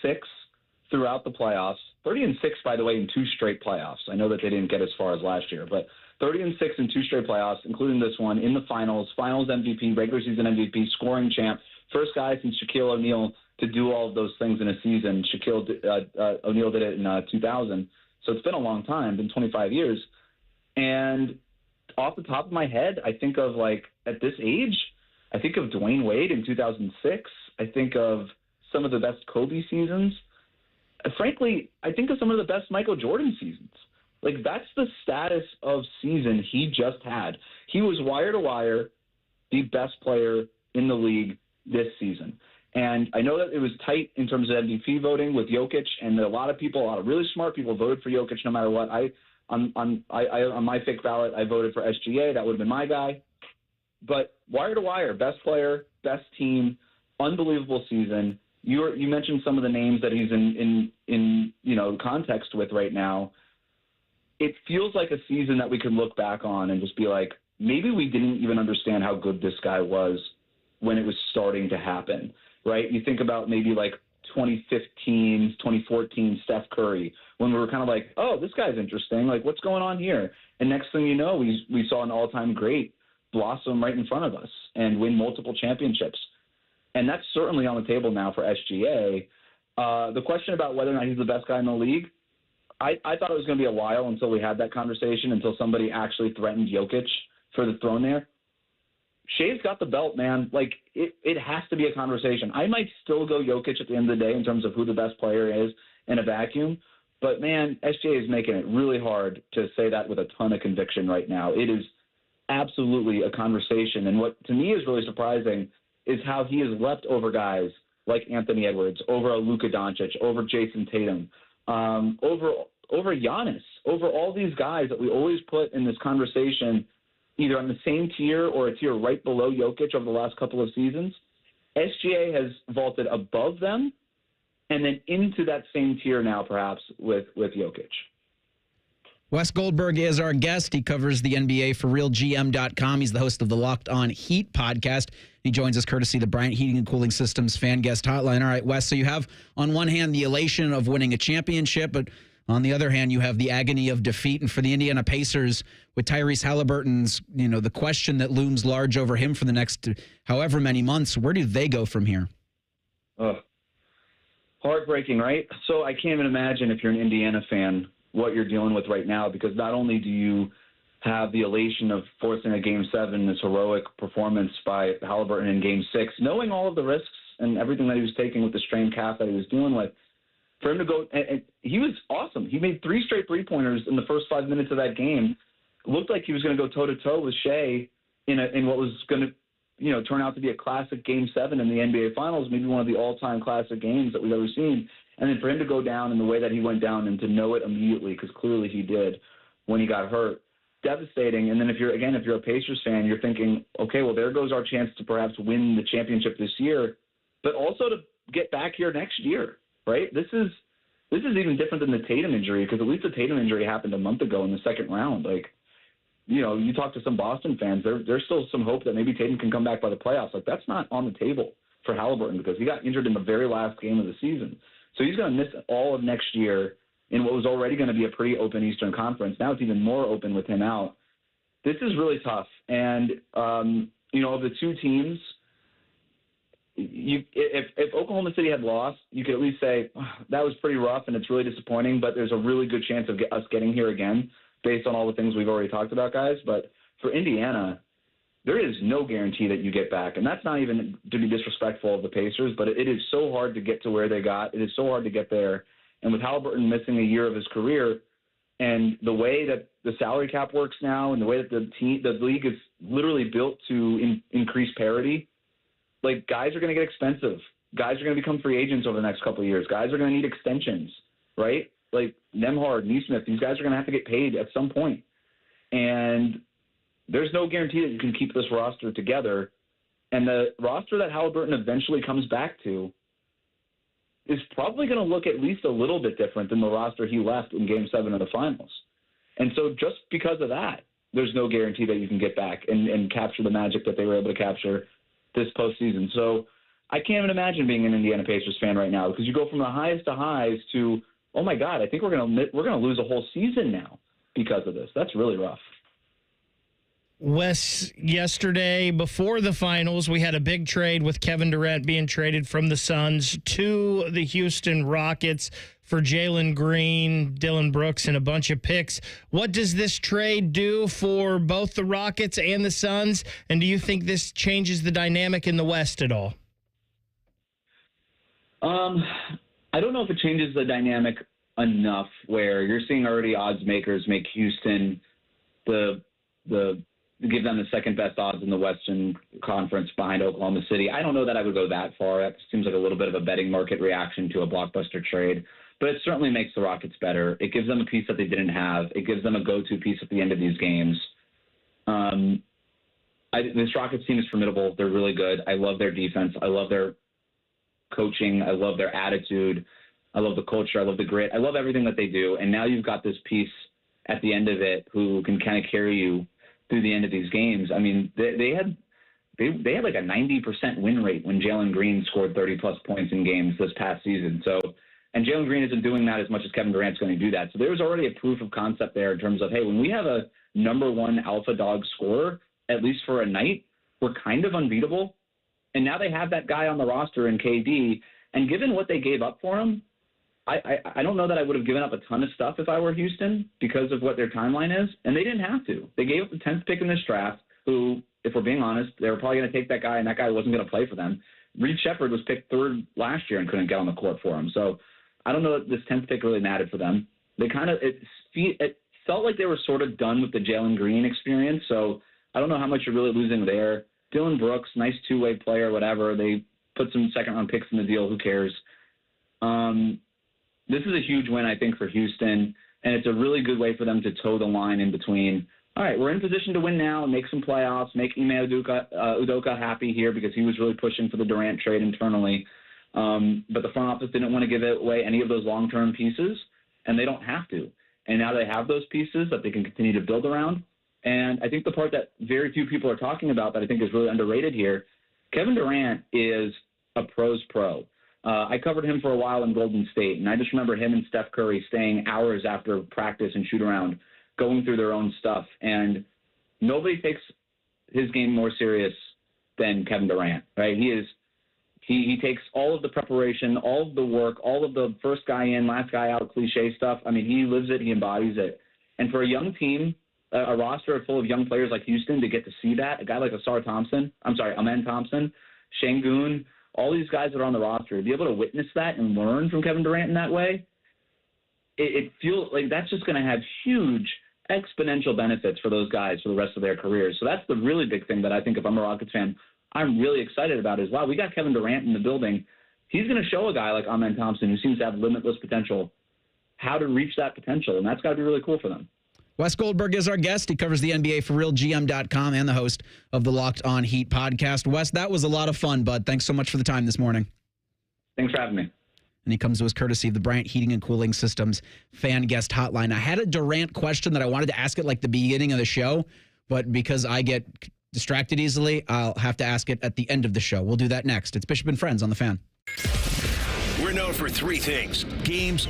Speaker 13: throughout the playoffs. 30-6, by the way, in 2 straight playoffs. I know that they didn't get as far as last year, but 30-6 in 2 straight playoffs, including this one in the finals MVP, regular season MVP, scoring champ, first guy since Shaquille O'Neal to do all of those things in a season. O'Neal did it in 2000. So it's been a long time, been 25 years. And off the top of my head, I think of like at this age, I think of Dwayne Wade in 2006. I think of some of the best Kobe seasons. Frankly, I think of some of the best Michael Jordan seasons. Like that's the status of season he just had. He was wire to wire, the best player in the league this season. And I know that it was tight in terms of MVP voting with Jokic, and a lot of really smart people voted for Jokic no matter what. On my fake ballot, I voted for SGA. That would have been my guy. But wire to wire, best player, best team, unbelievable season. You mentioned some of the names that he's in context with right now. It feels like a season that we could look back on and just be like, maybe we didn't even understand how good this guy was when it was starting to happen. Right? You think about maybe like 2015, 2014 Steph Curry, when we were kind of like, oh, this guy's interesting. Like, what's going on here? And next thing you know, we saw an all-time great blossom right in front of us and win multiple championships. And that's certainly on the table now for SGA. The question about whether or not he's the best guy in the league, I thought it was going to be a while until we had that conversation, until somebody actually threatened Jokic for the throne there. Shai's got the belt, man. Like, it has to be a conversation. I might still go Jokic at the end of the day in terms of who the best player is in a vacuum. But, man, SGA is making it really hard to say that with a ton of conviction right now. It is absolutely a conversation. And what, to me, is really surprising is how he has leapt over guys like Anthony Edwards, over Luka Doncic, over Jason Tatum, over Giannis, over all these guys that we always put in this conversation either on the same tier or a tier right below Jokic over the last couple of seasons. SGA has vaulted above them and then into that same tier now, perhaps, with Jokic.
Speaker 6: Wes Goldberg is our guest. He covers the NBA for RealGM.com. He's the host of the Locked On Heat podcast. He joins us courtesy of the Bryant Heating and Cooling Systems fan guest hotline. All right, Wes, so you have on one hand the elation of winning a championship, but on the other hand, you have the agony of defeat. And for the Indiana Pacers, with Tyrese Haliburton's, the question that looms large over him for the next however many months, where do they go from here?
Speaker 13: Heartbreaking, right? So I can't even imagine if you're an Indiana fan what you're dealing with right now, because not only do you have the elation of forcing a Game 7, this heroic performance by Haliburton in Game 6, knowing all of the risks and everything that he was taking with the strained calf that he was dealing with, for him to go, and he was awesome. He made 3 straight three-pointers in the first 5 minutes of that game. It looked like he was going to go toe-to-toe with Shea in what was going to turn out to be a classic Game 7 in the NBA Finals, maybe one of the all-time classic games that we've ever seen. And then for him to go down in the way that he went down and to know it immediately, because clearly he did when he got hurt, devastating. And then if you're a Pacers fan, you're thinking, okay, well, there goes our chance to perhaps win the championship this year, but also to get back here next year, right? This is even different than the Tatum injury, because at least the Tatum injury happened a month ago in the second round. You talk to some Boston fans, there's still some hope that maybe Tatum can come back by the playoffs. That's not on the table for Haliburton, because he got injured in the very last game of the season. So he's going to miss all of next year in what was already going to be a pretty open Eastern Conference. Now it's even more open with him out. This is really tough. And, of the two teams, if Oklahoma City had lost, you could at least say, that was pretty rough and it's really disappointing, but there's a really good chance of us getting here again based on all the things we've already talked about, guys. But for Indiana, there is no guarantee that you get back. And that's not even to be disrespectful of the Pacers, but it is so hard to get to where they got. It is so hard to get there. And with Haliburton missing a year of his career and the way that the salary cap works now and the way that the league is literally built to increase parity, guys are going to get expensive. Guys are going to become free agents over the next couple of years. Guys are going to need extensions, right? Nembhard, Neesmith, these guys are going to have to get paid at some point. And there's no guarantee that you can keep this roster together. And the roster that Haliburton eventually comes back to is probably going to look at least a little bit different than the roster he left in Game 7 of the Finals. And so just because of that, there's no guarantee that you can get back and capture the magic that they were able to capture this postseason. So I can't even imagine being an Indiana Pacers fan right now, because you go from the highest to highs to, oh my God, I think we're going to lose a whole season now because of this. That's really rough.
Speaker 7: Wes, yesterday before the finals, we had a big trade with Kevin Durant being traded from the Suns to the Houston Rockets for Jalen Green, Dylan Brooks, and a bunch of picks. What does this trade do for both the Rockets and the Suns? And do you think this changes the dynamic in the West at all?
Speaker 13: I don't know if it changes the dynamic enough where you're seeing already odds makers make Houston give them the second best odds in the Western Conference behind Oklahoma City. I don't know that I would go that far. It seems like a little bit of a betting market reaction to a blockbuster trade, but it certainly makes the Rockets better. It gives them a piece that they didn't have. It gives them a go-to piece at the end of these games. This Rockets team is formidable. They're really good. I love their defense. I love their coaching. I love their attitude. I love the culture. I love the grit. I love everything that they do. And now you've got this piece at the end of it who can kind of carry you through the end of these games. I mean, they had like a 90% win rate when Jalen Green scored 30-plus points in games this past season. So, and Jalen Green isn't doing that as much as Kevin Durant's going to do that. So there was already a proof of concept there in terms of, hey, when we have a number one alpha dog scorer, at least for a night, we're kind of unbeatable. And now they have that guy on the roster in KD. And given what they gave up for him, I don't know that I would have given up a ton of stuff if I were Houston because of what their timeline is, and they didn't have to. They gave up the 10th pick in this draft, who, if we're being honest, they were probably going to take that guy, and that guy wasn't going to play for them. Reed Shepherd was picked third last year and couldn't get on the court for him. So I don't know that this 10th pick really mattered for them. They it felt like they were sort of done with the Jalen Green experience, so I don't know how much you're really losing there. Dylan Brooks, nice two-way player, whatever. They put some second-round picks in the deal. Who cares? This is a huge win, I think, for Houston, and it's a really good way for them to toe the line in between all right, we're in position to win now and make some playoffs, make Ime Udoka happy here because he was really pushing for the Durant trade internally. But the front office didn't want to give away any of those long-term pieces, and they don't have to. And now they have those pieces that they can continue to build around. And I think the part that very few people are talking about that I think is really underrated here, Kevin Durant is a pro's pro. I covered him for a while in Golden State, and I just remember him and Steph Curry staying hours after practice and shoot around, going through their own stuff. And nobody takes his game more serious than Kevin Durant, right? He takes all of the preparation, all of the work, all of the first guy in, last guy out cliche stuff. I mean, he lives it, he embodies it. And for a young team, a roster full of young players like Houston to get to see that, a guy like Amen Thompson, Şengün, all these guys that are on the roster, to be able to witness that and learn from Kevin Durant in that way, it feels like that's just going to have huge exponential benefits for those guys for the rest of their careers. So that's the really big thing that I think if I'm a Rockets fan, I'm really excited about is, wow, we got Kevin Durant in the building. He's going to show a guy like Amen Thompson, who seems to have limitless potential, how to reach that potential, and that's got to be really cool for them.
Speaker 6: Wes Goldberg is our guest. He covers the NBA for RealGM.com and the host of the Locked On Heat podcast. Wes, that was a lot of fun, bud. Thanks so much for the time this morning.
Speaker 13: Thanks for having me.
Speaker 6: And he comes to us courtesy of the Bryant Heating and Cooling Systems fan guest hotline. I had a Durant question that I wanted to ask at like the beginning of the show, but because I get distracted easily, I'll have to ask it at the end of the show. We'll do that next. It's Bishop and Friends on the Fan.
Speaker 1: We're known for three things: games,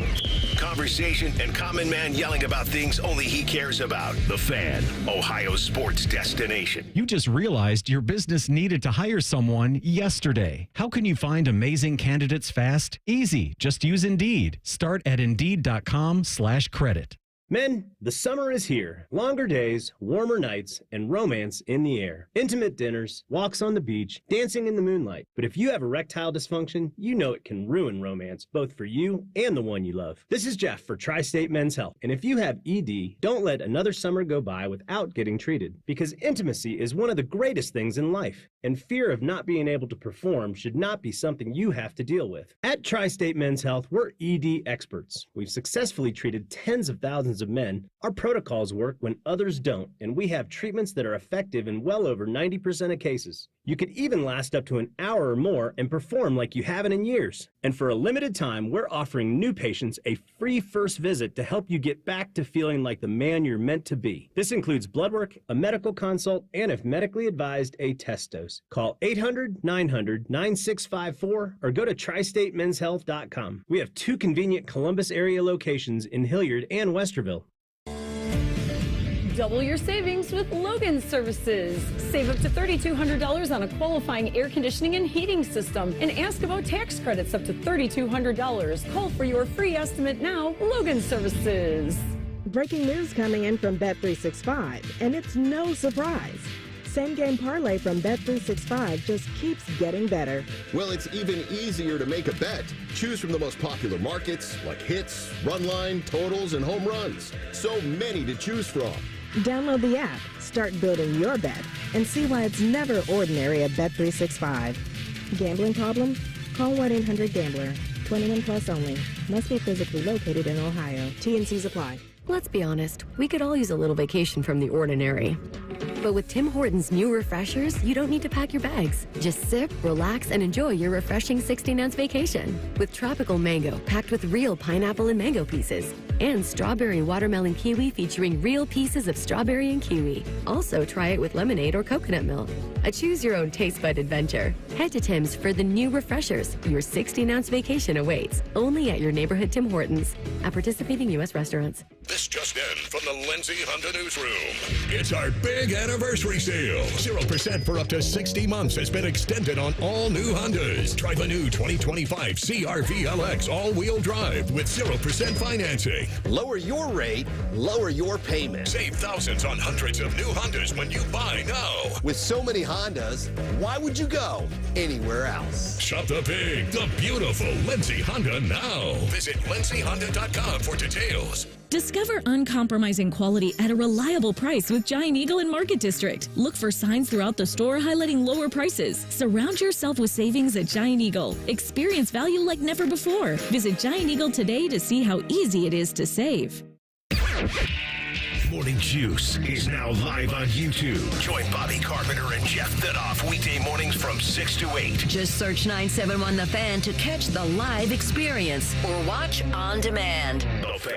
Speaker 1: conversation, and common man yelling about things only he cares about. The Fan, Ohio's sports destination.
Speaker 17: You just realized your business needed to hire someone yesterday. How can you find amazing candidates fast? Easy. Just use Indeed. Start at Indeed.com/credit.
Speaker 3: Men, the summer is here. Longer days, warmer nights, and romance in the air. Intimate dinners, walks on the beach, dancing in the moonlight. But if you have erectile dysfunction, you know it can ruin romance, both for you and the one you love. This is Jeff for Tri-State Men's Health. And if you have ED, don't let another summer go by without getting treated. Because intimacy is one of the greatest things in life. And fear of not being able to perform should not be something you have to deal with. At Tri-State Men's Health, we're ED experts. We've successfully treated tens of thousands of men. Our protocols work when others don't, and we have treatments that are effective in well over 90% of cases. You could even last up to an hour or more and perform like you haven't in years. And for a limited time, we're offering new patients a free first visit to help you get back to feeling like the man you're meant to be. This includes blood work, a medical consult, and if medically advised, a test dose. Call 800-900-9654 or go to tristatemenshealth.com. We have 2 convenient Columbus area locations in Hilliard and Westerville.
Speaker 10: Double your savings with Logan Services. Save up to $3,200 on a qualifying air conditioning and heating system and ask about tax credits up to $3,200. Call for your free estimate now. Logan Services.
Speaker 14: Breaking news coming in from Bet365, and it's no surprise. Same game parlay from Bet365 just keeps getting better.
Speaker 15: Well, it's even easier to make a bet. Choose from the most popular markets like hits, run line, totals, and home runs. So many to choose from.
Speaker 14: Download the app, start building your bet, and see why it's never ordinary at Bet365. Gambling problem? Call 1-800-GAMBLER. 21 plus only. Must be physically located in Ohio. T&Cs apply.
Speaker 16: Let's be honest, we could all use a little vacation from the ordinary. But with Tim Hortons' new refreshers, you don't need to pack your bags. Just sip, relax, and enjoy your refreshing 16-ounce vacation. With tropical mango packed with real pineapple and mango pieces. And strawberry watermelon kiwi featuring real pieces of strawberry and kiwi. Also, try it with lemonade or coconut milk. A choose-your-own taste bud adventure. Head to Tim's for the new refreshers. Your 16-ounce vacation awaits. Only at your neighborhood Tim Hortons. At participating U.S. restaurants.
Speaker 1: This just in from the Lindsay Honda Newsroom. It's our big anniversary sale. 0% for up to 60 months has been extended on all new Hondas. Try the new 2025 CR-V LX all-wheel drive with 0% financing.
Speaker 19: Lower your rate, lower your payment.
Speaker 1: Save thousands on hundreds of new Hondas when you buy now.
Speaker 19: With so many Hondas, why would you go anywhere else?
Speaker 1: Shop the big, the beautiful Lindsay Honda now. Visit lindsayhonda.com for details.
Speaker 21: Discover uncompromising quality at a reliable price with Giant Eagle in Market District. Look for signs throughout the store highlighting lower prices. Surround yourself with savings at Giant Eagle. Experience value like never before. Visit Giant Eagle today to see how easy it is to save.
Speaker 1: Morning Juice is now live on YouTube. Join Bobby Carpenter and Jeff Thidoff weekday mornings from 6 to 8.
Speaker 5: Just search 971 The Fan to catch the live experience or watch on demand.
Speaker 1: The Fan.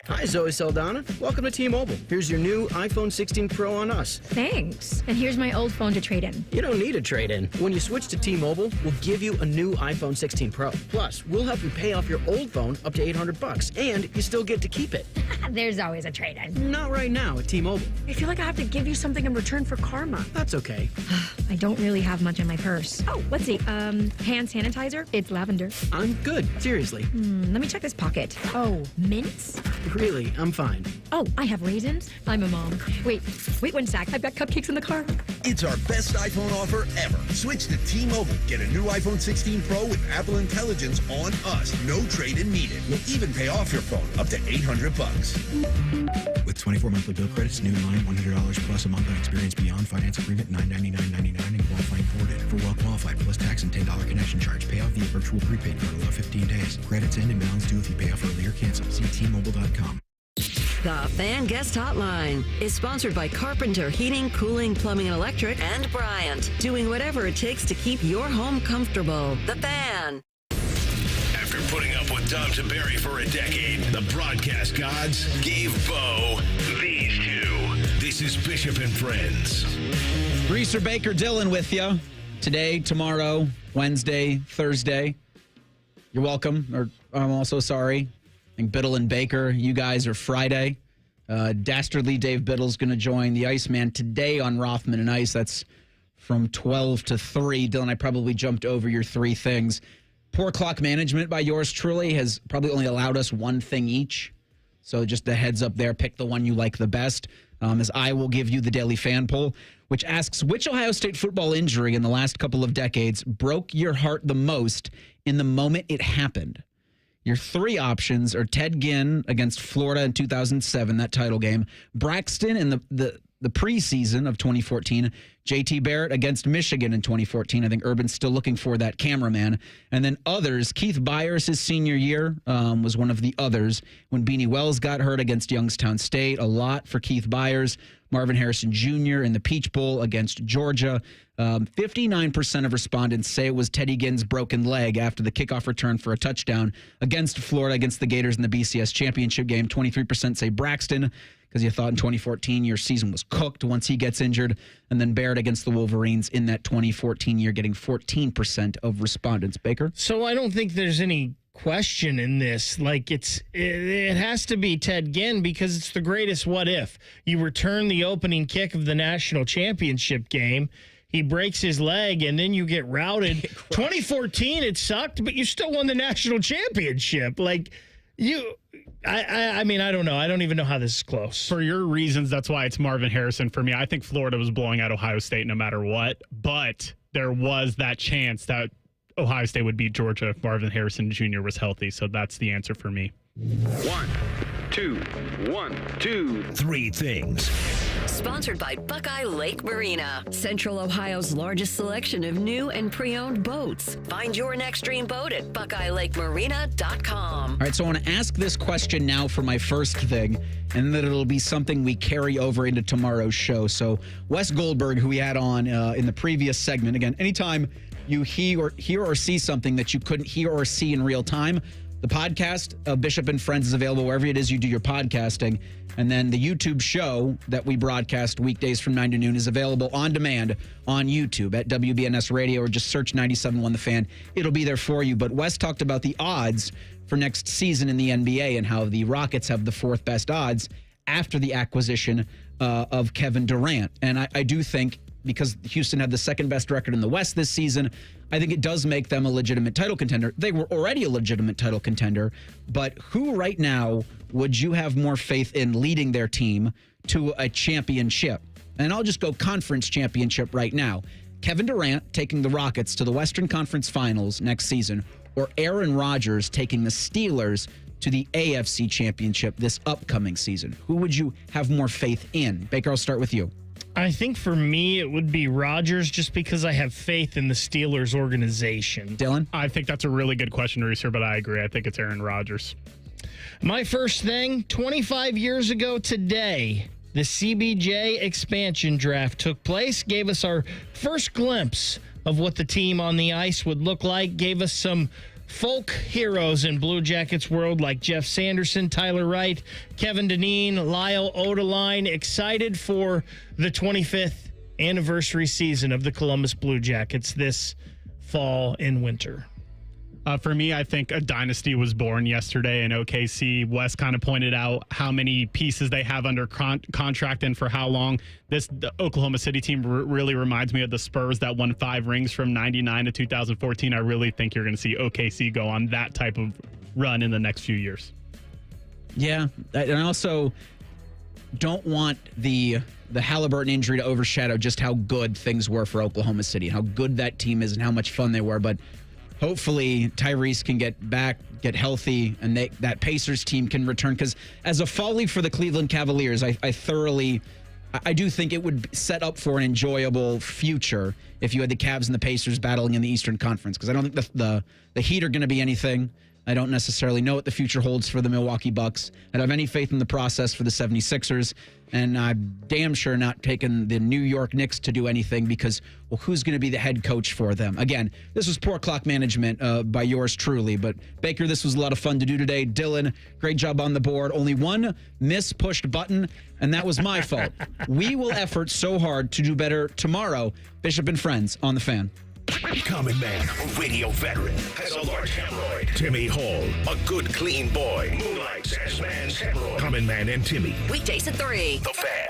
Speaker 12: Hi, Zoe Saldana. Welcome to T-Mobile. Here's your new iPhone 16 Pro on us.
Speaker 18: Thanks. And here's my old phone to trade in.
Speaker 12: You don't need a trade-in. When you switch to T-Mobile, we'll give you a new iPhone 16 Pro. Plus, we'll help you pay off your old phone up to $800, and you still get to keep it.
Speaker 18: There's always a trade-in.
Speaker 12: Not right now at T-Mobile.
Speaker 18: I feel like I have to give you something in return for karma.
Speaker 12: That's okay.
Speaker 18: I don't really have much in my purse. Oh, let's see. Hand sanitizer. It's lavender.
Speaker 12: I'm good. Seriously.
Speaker 18: Let me check this pocket. Oh, mints?
Speaker 12: Really, I'm fine.
Speaker 18: Oh, I have raisins. I'm a mom. Wait one sec. I've got cupcakes in the car.
Speaker 22: It's our best iPhone offer ever. Switch to T-Mobile. Get a new iPhone 16 Pro with Apple Intelligence on us. No trade-in needed. We'll even pay off your phone up to $800.
Speaker 20: With 24 monthly bill credits, new line, $100 plus a month on experience beyond finance agreement, $999.99 and qualifying ported. For well qualified plus tax and $10 connection charge. Pay off via virtual prepaid card allow 15 days. Credits end and balance due if you pay off early or cancel. See T-Mobile.com.
Speaker 5: The Fan Guest Hotline is sponsored by Carpenter Heating, Cooling, Plumbing, and Electric, and Bryant, doing whatever it takes to keep your home comfortable. The Fan.
Speaker 1: After putting up with Tom Tiberi for a decade, the broadcast gods gave Bo these two. This is Bishop and Friends.
Speaker 6: Reeser Baker Dillon with you today, tomorrow, Wednesday, Thursday. You're welcome, or I'm also sorry. I think Biddle and Baker, you guys are Friday. Dastardly Dave Biddle's going to join the Iceman today on Rothman and Ice. That's from 12 to 3. Dylan, I probably jumped over your three things. Poor clock management by yours truly has probably only allowed us one thing each. So just a heads up there, pick the one you like the best. As I will give you the Daily Fan Poll, which asks, which Ohio State football injury in the last couple of decades broke your heart the most in the moment it happened? Your three options are Ted Ginn against Florida in 2007, that title game. Braxton in the preseason of 2014. J.T. Barrett against Michigan in 2014. I think Urban's still looking for that cameraman. And then others, Keith Byers, his senior year, was one of the others. When Beanie Wells got hurt against Youngstown State, a lot for Keith Byers. Marvin Harrison Jr. in the Peach Bowl against Georgia. 59% of respondents say it was Teddy Ginn's broken leg after the kickoff return for a touchdown against Florida, against the Gators in the BCS championship game. 23% say Braxton, because you thought in 2014 your season was cooked once he gets injured. And then Barrett against the Wolverines in that 2014 year, getting 14% of respondents. Baker?
Speaker 7: So I don't think there's any question in this. Like, it has to be Ted Ginn, because it's the greatest what if. You return the opening kick of the national championship game, he breaks his leg, and then you get routed. 2014, it sucked, but you still won the national championship. Like, I mean, I don't know. I don't even know how this is close.
Speaker 4: For your reasons, that's why it's Marvin Harrison for me. I think Florida was blowing out Ohio State no matter what, but there was that chance that Ohio State would beat Georgia if Marvin Harrison Jr. was healthy, so that's the answer for me.
Speaker 1: 1, 2, 1, 2, 3 things.
Speaker 5: Sponsored by Buckeye Lake Marina, Central Ohio's largest selection of new and pre-owned boats. Find your next dream boat at BuckeyeLakeMarina.com.
Speaker 6: All right, so I want to ask this question now for my first thing, and that it'll be something we carry over into tomorrow's show. So Wes Goldberg, who we had on in the previous segment, again, anytime you hear or see something that you couldn't hear or see in real time, the podcast of Bishop and Friends is available wherever it is you do your podcasting. And then the YouTube show that we broadcast weekdays from 9 to noon is available on demand on YouTube at WBNS Radio, or just search 97.1 The Fan. It'll be there for you. But Wes talked about the odds for next season in the NBA and how the Rockets have the fourth best odds after the acquisition of Kevin Durant. And I do think, because Houston had the second best record in the West this season, I think it does make them a legitimate title contender. They were already a legitimate title contender, but who right now would you have more faith in leading their team to a championship? And I'll just go conference championship right now. Kevin Durant taking the Rockets to the Western Conference Finals next season, or Aaron Rodgers taking the Steelers to the AFC Championship this upcoming season? Who would you have more faith in? Baker, I'll start with you.
Speaker 7: I think for me, it would be Rodgers, just because I have faith in the Steelers organization.
Speaker 6: Dylan?
Speaker 4: I think that's a really good question, Reeser, but I agree. I think it's Aaron Rodgers.
Speaker 7: My first thing, 25 years ago today, the CBJ expansion draft took place, gave us our first glimpse of what the team on the ice would look like, gave us some folk heroes in Blue Jackets world like Jeff Sanderson, Tyler Wright, Kevin Dineen, Lyle Odeline, excited for the 25th anniversary season of the Columbus Blue Jackets this fall and winter.
Speaker 4: For me, I think a dynasty was born yesterday in OKC. Wes kind of pointed out how many pieces they have under contract and for how long. The Oklahoma City team really reminds me of the Spurs that won 5 rings from 99 to 2014. I really think you're going to see OKC go on that type of run in the next few years.
Speaker 6: Yeah, and I also don't want the Haliburton injury to overshadow just how good things were for Oklahoma City and how good that team is and how much fun they were. But hopefully Tyrese can get back, get healthy, and that Pacers team can return. Because as a folly for the Cleveland Cavaliers, I do think it would set up for an enjoyable future if you had the Cavs and the Pacers battling in the Eastern Conference. Because I don't think the Heat are going to be anything. I don't necessarily know what the future holds for the Milwaukee Bucks. I don't have any faith in the process for the 76ers. And I'm damn sure not taking the New York Knicks to do anything because, well, who's going to be the head coach for them? Again, this was poor clock management by yours truly. But, Baker, this was a lot of fun to do today. Dylan, great job on the board. Only one mispushed button, and that was my fault. We will effort so hard to do better tomorrow. Bishop and Friends on The Fan.
Speaker 1: Common Man, radio veteran, has a large hemorrhoid. Timmy Hall, a good, clean boy, moonlights as man's hemorrhoid. Common Man and Timmy.
Speaker 5: Weekdays at 3.
Speaker 1: The Fan.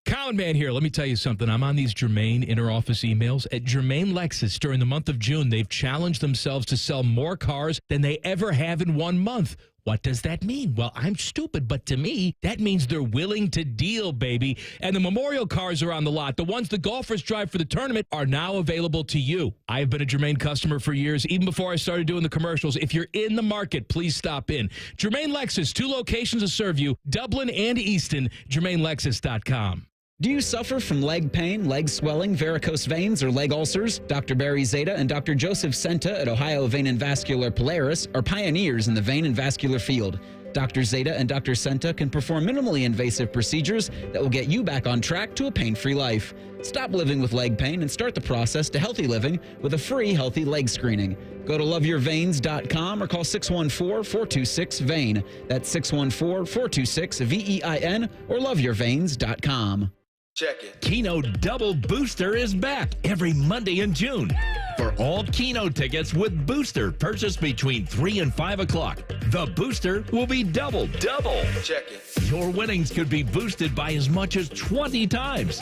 Speaker 11: Common Man here. Let me tell you something. I'm on these Germain inter-office emails. At Germain Lexus, during the month of June, they've challenged themselves to sell more cars than they ever have in 1 month. What does that mean? Well, I'm stupid, but to me, that means they're willing to deal, baby. And the memorial cars are on the lot. The ones the golfers drive for the tournament are now available to you. I have been a Germain customer for years, even before I started doing the commercials. If you're in the market, please stop in. Germain Lexus, 2 locations to serve you, Dublin and Easton, GermainLexus.com.
Speaker 6: Do you suffer from leg pain, leg swelling, varicose veins, or leg ulcers? Dr. Barry Zeta and Dr. Joseph Senta at Ohio Vein and Vascular Polaris are pioneers in the vein and vascular field. Dr. Zeta and Dr. Senta can perform minimally invasive procedures that will get you back on track to a pain-free life. Stop living with leg pain and start the process to healthy living with a free healthy leg screening. Go to loveyourveins.com or call 614-426-VEIN. That's 614-426-VEIN or loveyourveins.com.
Speaker 19: Check it.
Speaker 11: Keno Double Booster is back every Monday in June. For all Keno tickets with Booster purchased between 3 and 5 o'clock, the Booster will be double.
Speaker 19: Check it.
Speaker 11: Your winnings could be boosted by as much as 20 times.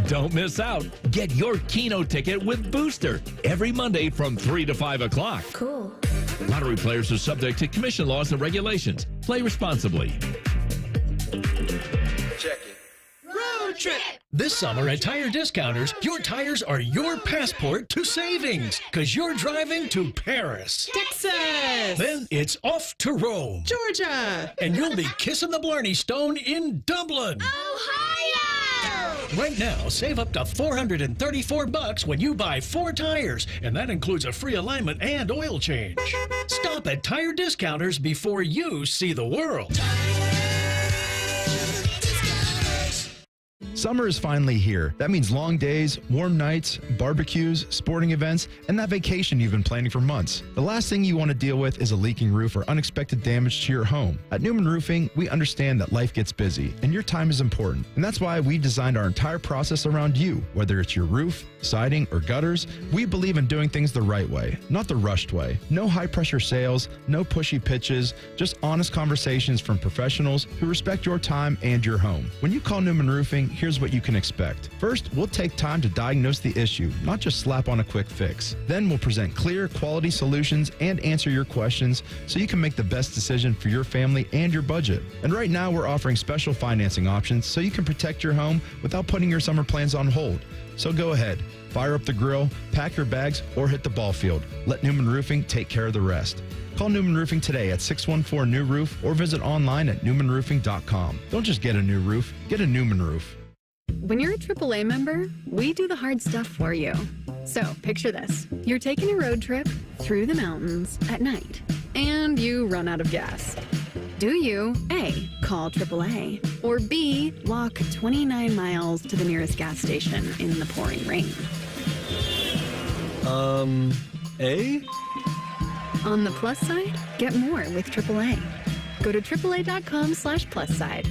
Speaker 11: Don't miss out. Get your Keno ticket with Booster every Monday from 3 to 5 o'clock.
Speaker 8: Cool.
Speaker 11: Lottery players are subject to commission laws and regulations. Play responsibly.
Speaker 19: Check it.
Speaker 2: Road trip. This summer at Tire Discounters, your tires are your passport to savings because you're driving to Paris,
Speaker 9: Texas,
Speaker 2: then it's off to Rome,
Speaker 9: Georgia,
Speaker 2: and you'll be kissing the Blarney Stone in Dublin,
Speaker 9: Ohio.
Speaker 2: Right now, save up to $434 when you buy 4 tires, and that includes a free alignment and oil change. Stop at Tire Discounters before you see the world.
Speaker 23: Summer is finally here. That means long days, warm nights, barbecues, sporting events, and that vacation you've been planning for months. The last thing you want to deal with is a leaking roof or unexpected damage to your home. At Newman Roofing, we understand that life gets busy and your time is important. And that's why we designed our entire process around you. Whether it's your roof, siding, or gutters, we believe in doing things the right way, not the rushed way. No high-pressure sales, no pushy pitches, just honest conversations from professionals who respect your time and your home. When you call Newman Roofing, here's what you can expect. First, we'll take time to diagnose the issue, not just slap on a quick fix. Then we'll present clear, quality solutions and answer your questions so you can make the best decision for your family and your budget. And right now, we're offering special financing options so you can protect your home without putting your summer plans on hold. So go ahead, fire up the grill, pack your bags, or hit the ball field. Let Newman Roofing take care of the rest. Call Newman Roofing today at 614-NEW-ROOF or visit online at newmanroofing.com. Don't just get a new roof, get a Newman roof.
Speaker 8: When you're a AAA member, we do the hard stuff for you. So picture this. You're taking a road trip through the mountains at night, and you run out of gas. Do you A, call AAA, or B, walk 29 miles to the nearest gas station in the pouring rain?
Speaker 3: A?
Speaker 8: On the plus side, get more with AAA. Go to AAA.com/plus side.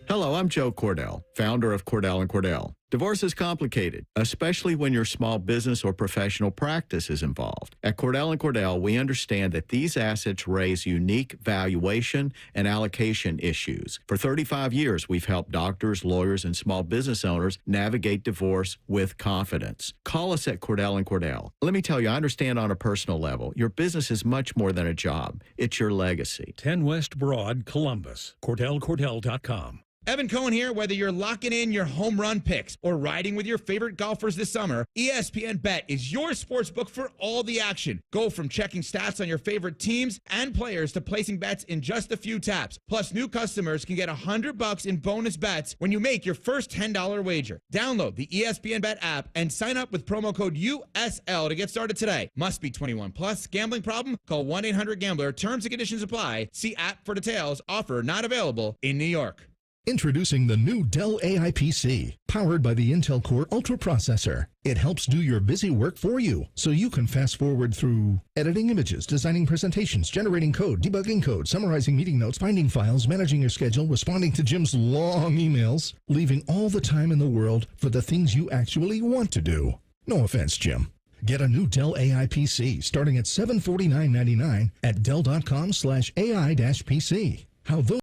Speaker 13: Hello, I'm Joe Cordell, founder of Cordell & Cordell. Divorce is complicated, especially when your small business or professional practice is involved. At Cordell & Cordell, we understand that these assets raise unique valuation and allocation issues. For 35 years, we've helped doctors, lawyers, and small business owners navigate divorce with confidence. Call us at Cordell & Cordell. Let me tell you, I understand on a personal level, your business is much more than a job. It's your legacy.
Speaker 17: 10 West Broad, Columbus. CordellCordell.com.
Speaker 24: Evan Cohen here. Whether you're locking in your home run picks or riding with your favorite golfers this summer, ESPN Bet is your sports book for all the action. Go from checking stats on your favorite teams and players to placing bets in just a few taps. Plus, new customers can get $100 in bonus bets when you make your first $10 wager. Download the ESPN Bet app and sign up with promo code USL to get started today. Must be 21 plus. Gambling problem? Call 1-800-GAMBLER. Terms and conditions apply. See app for details. Offer not available in New York.
Speaker 25: Introducing the new Dell AI PC, powered by the Intel Core Ultra processor. It helps do your busy work for you, so you can fast forward through editing images, designing presentations, generating code, debugging code, summarizing meeting notes, finding files, managing your schedule, responding to Jim's long emails, leaving all the time in the world for the things you actually want to do. No offense, Jim. Get a new Dell AI PC starting at $749.99 at Dell.com/AI-PC. How those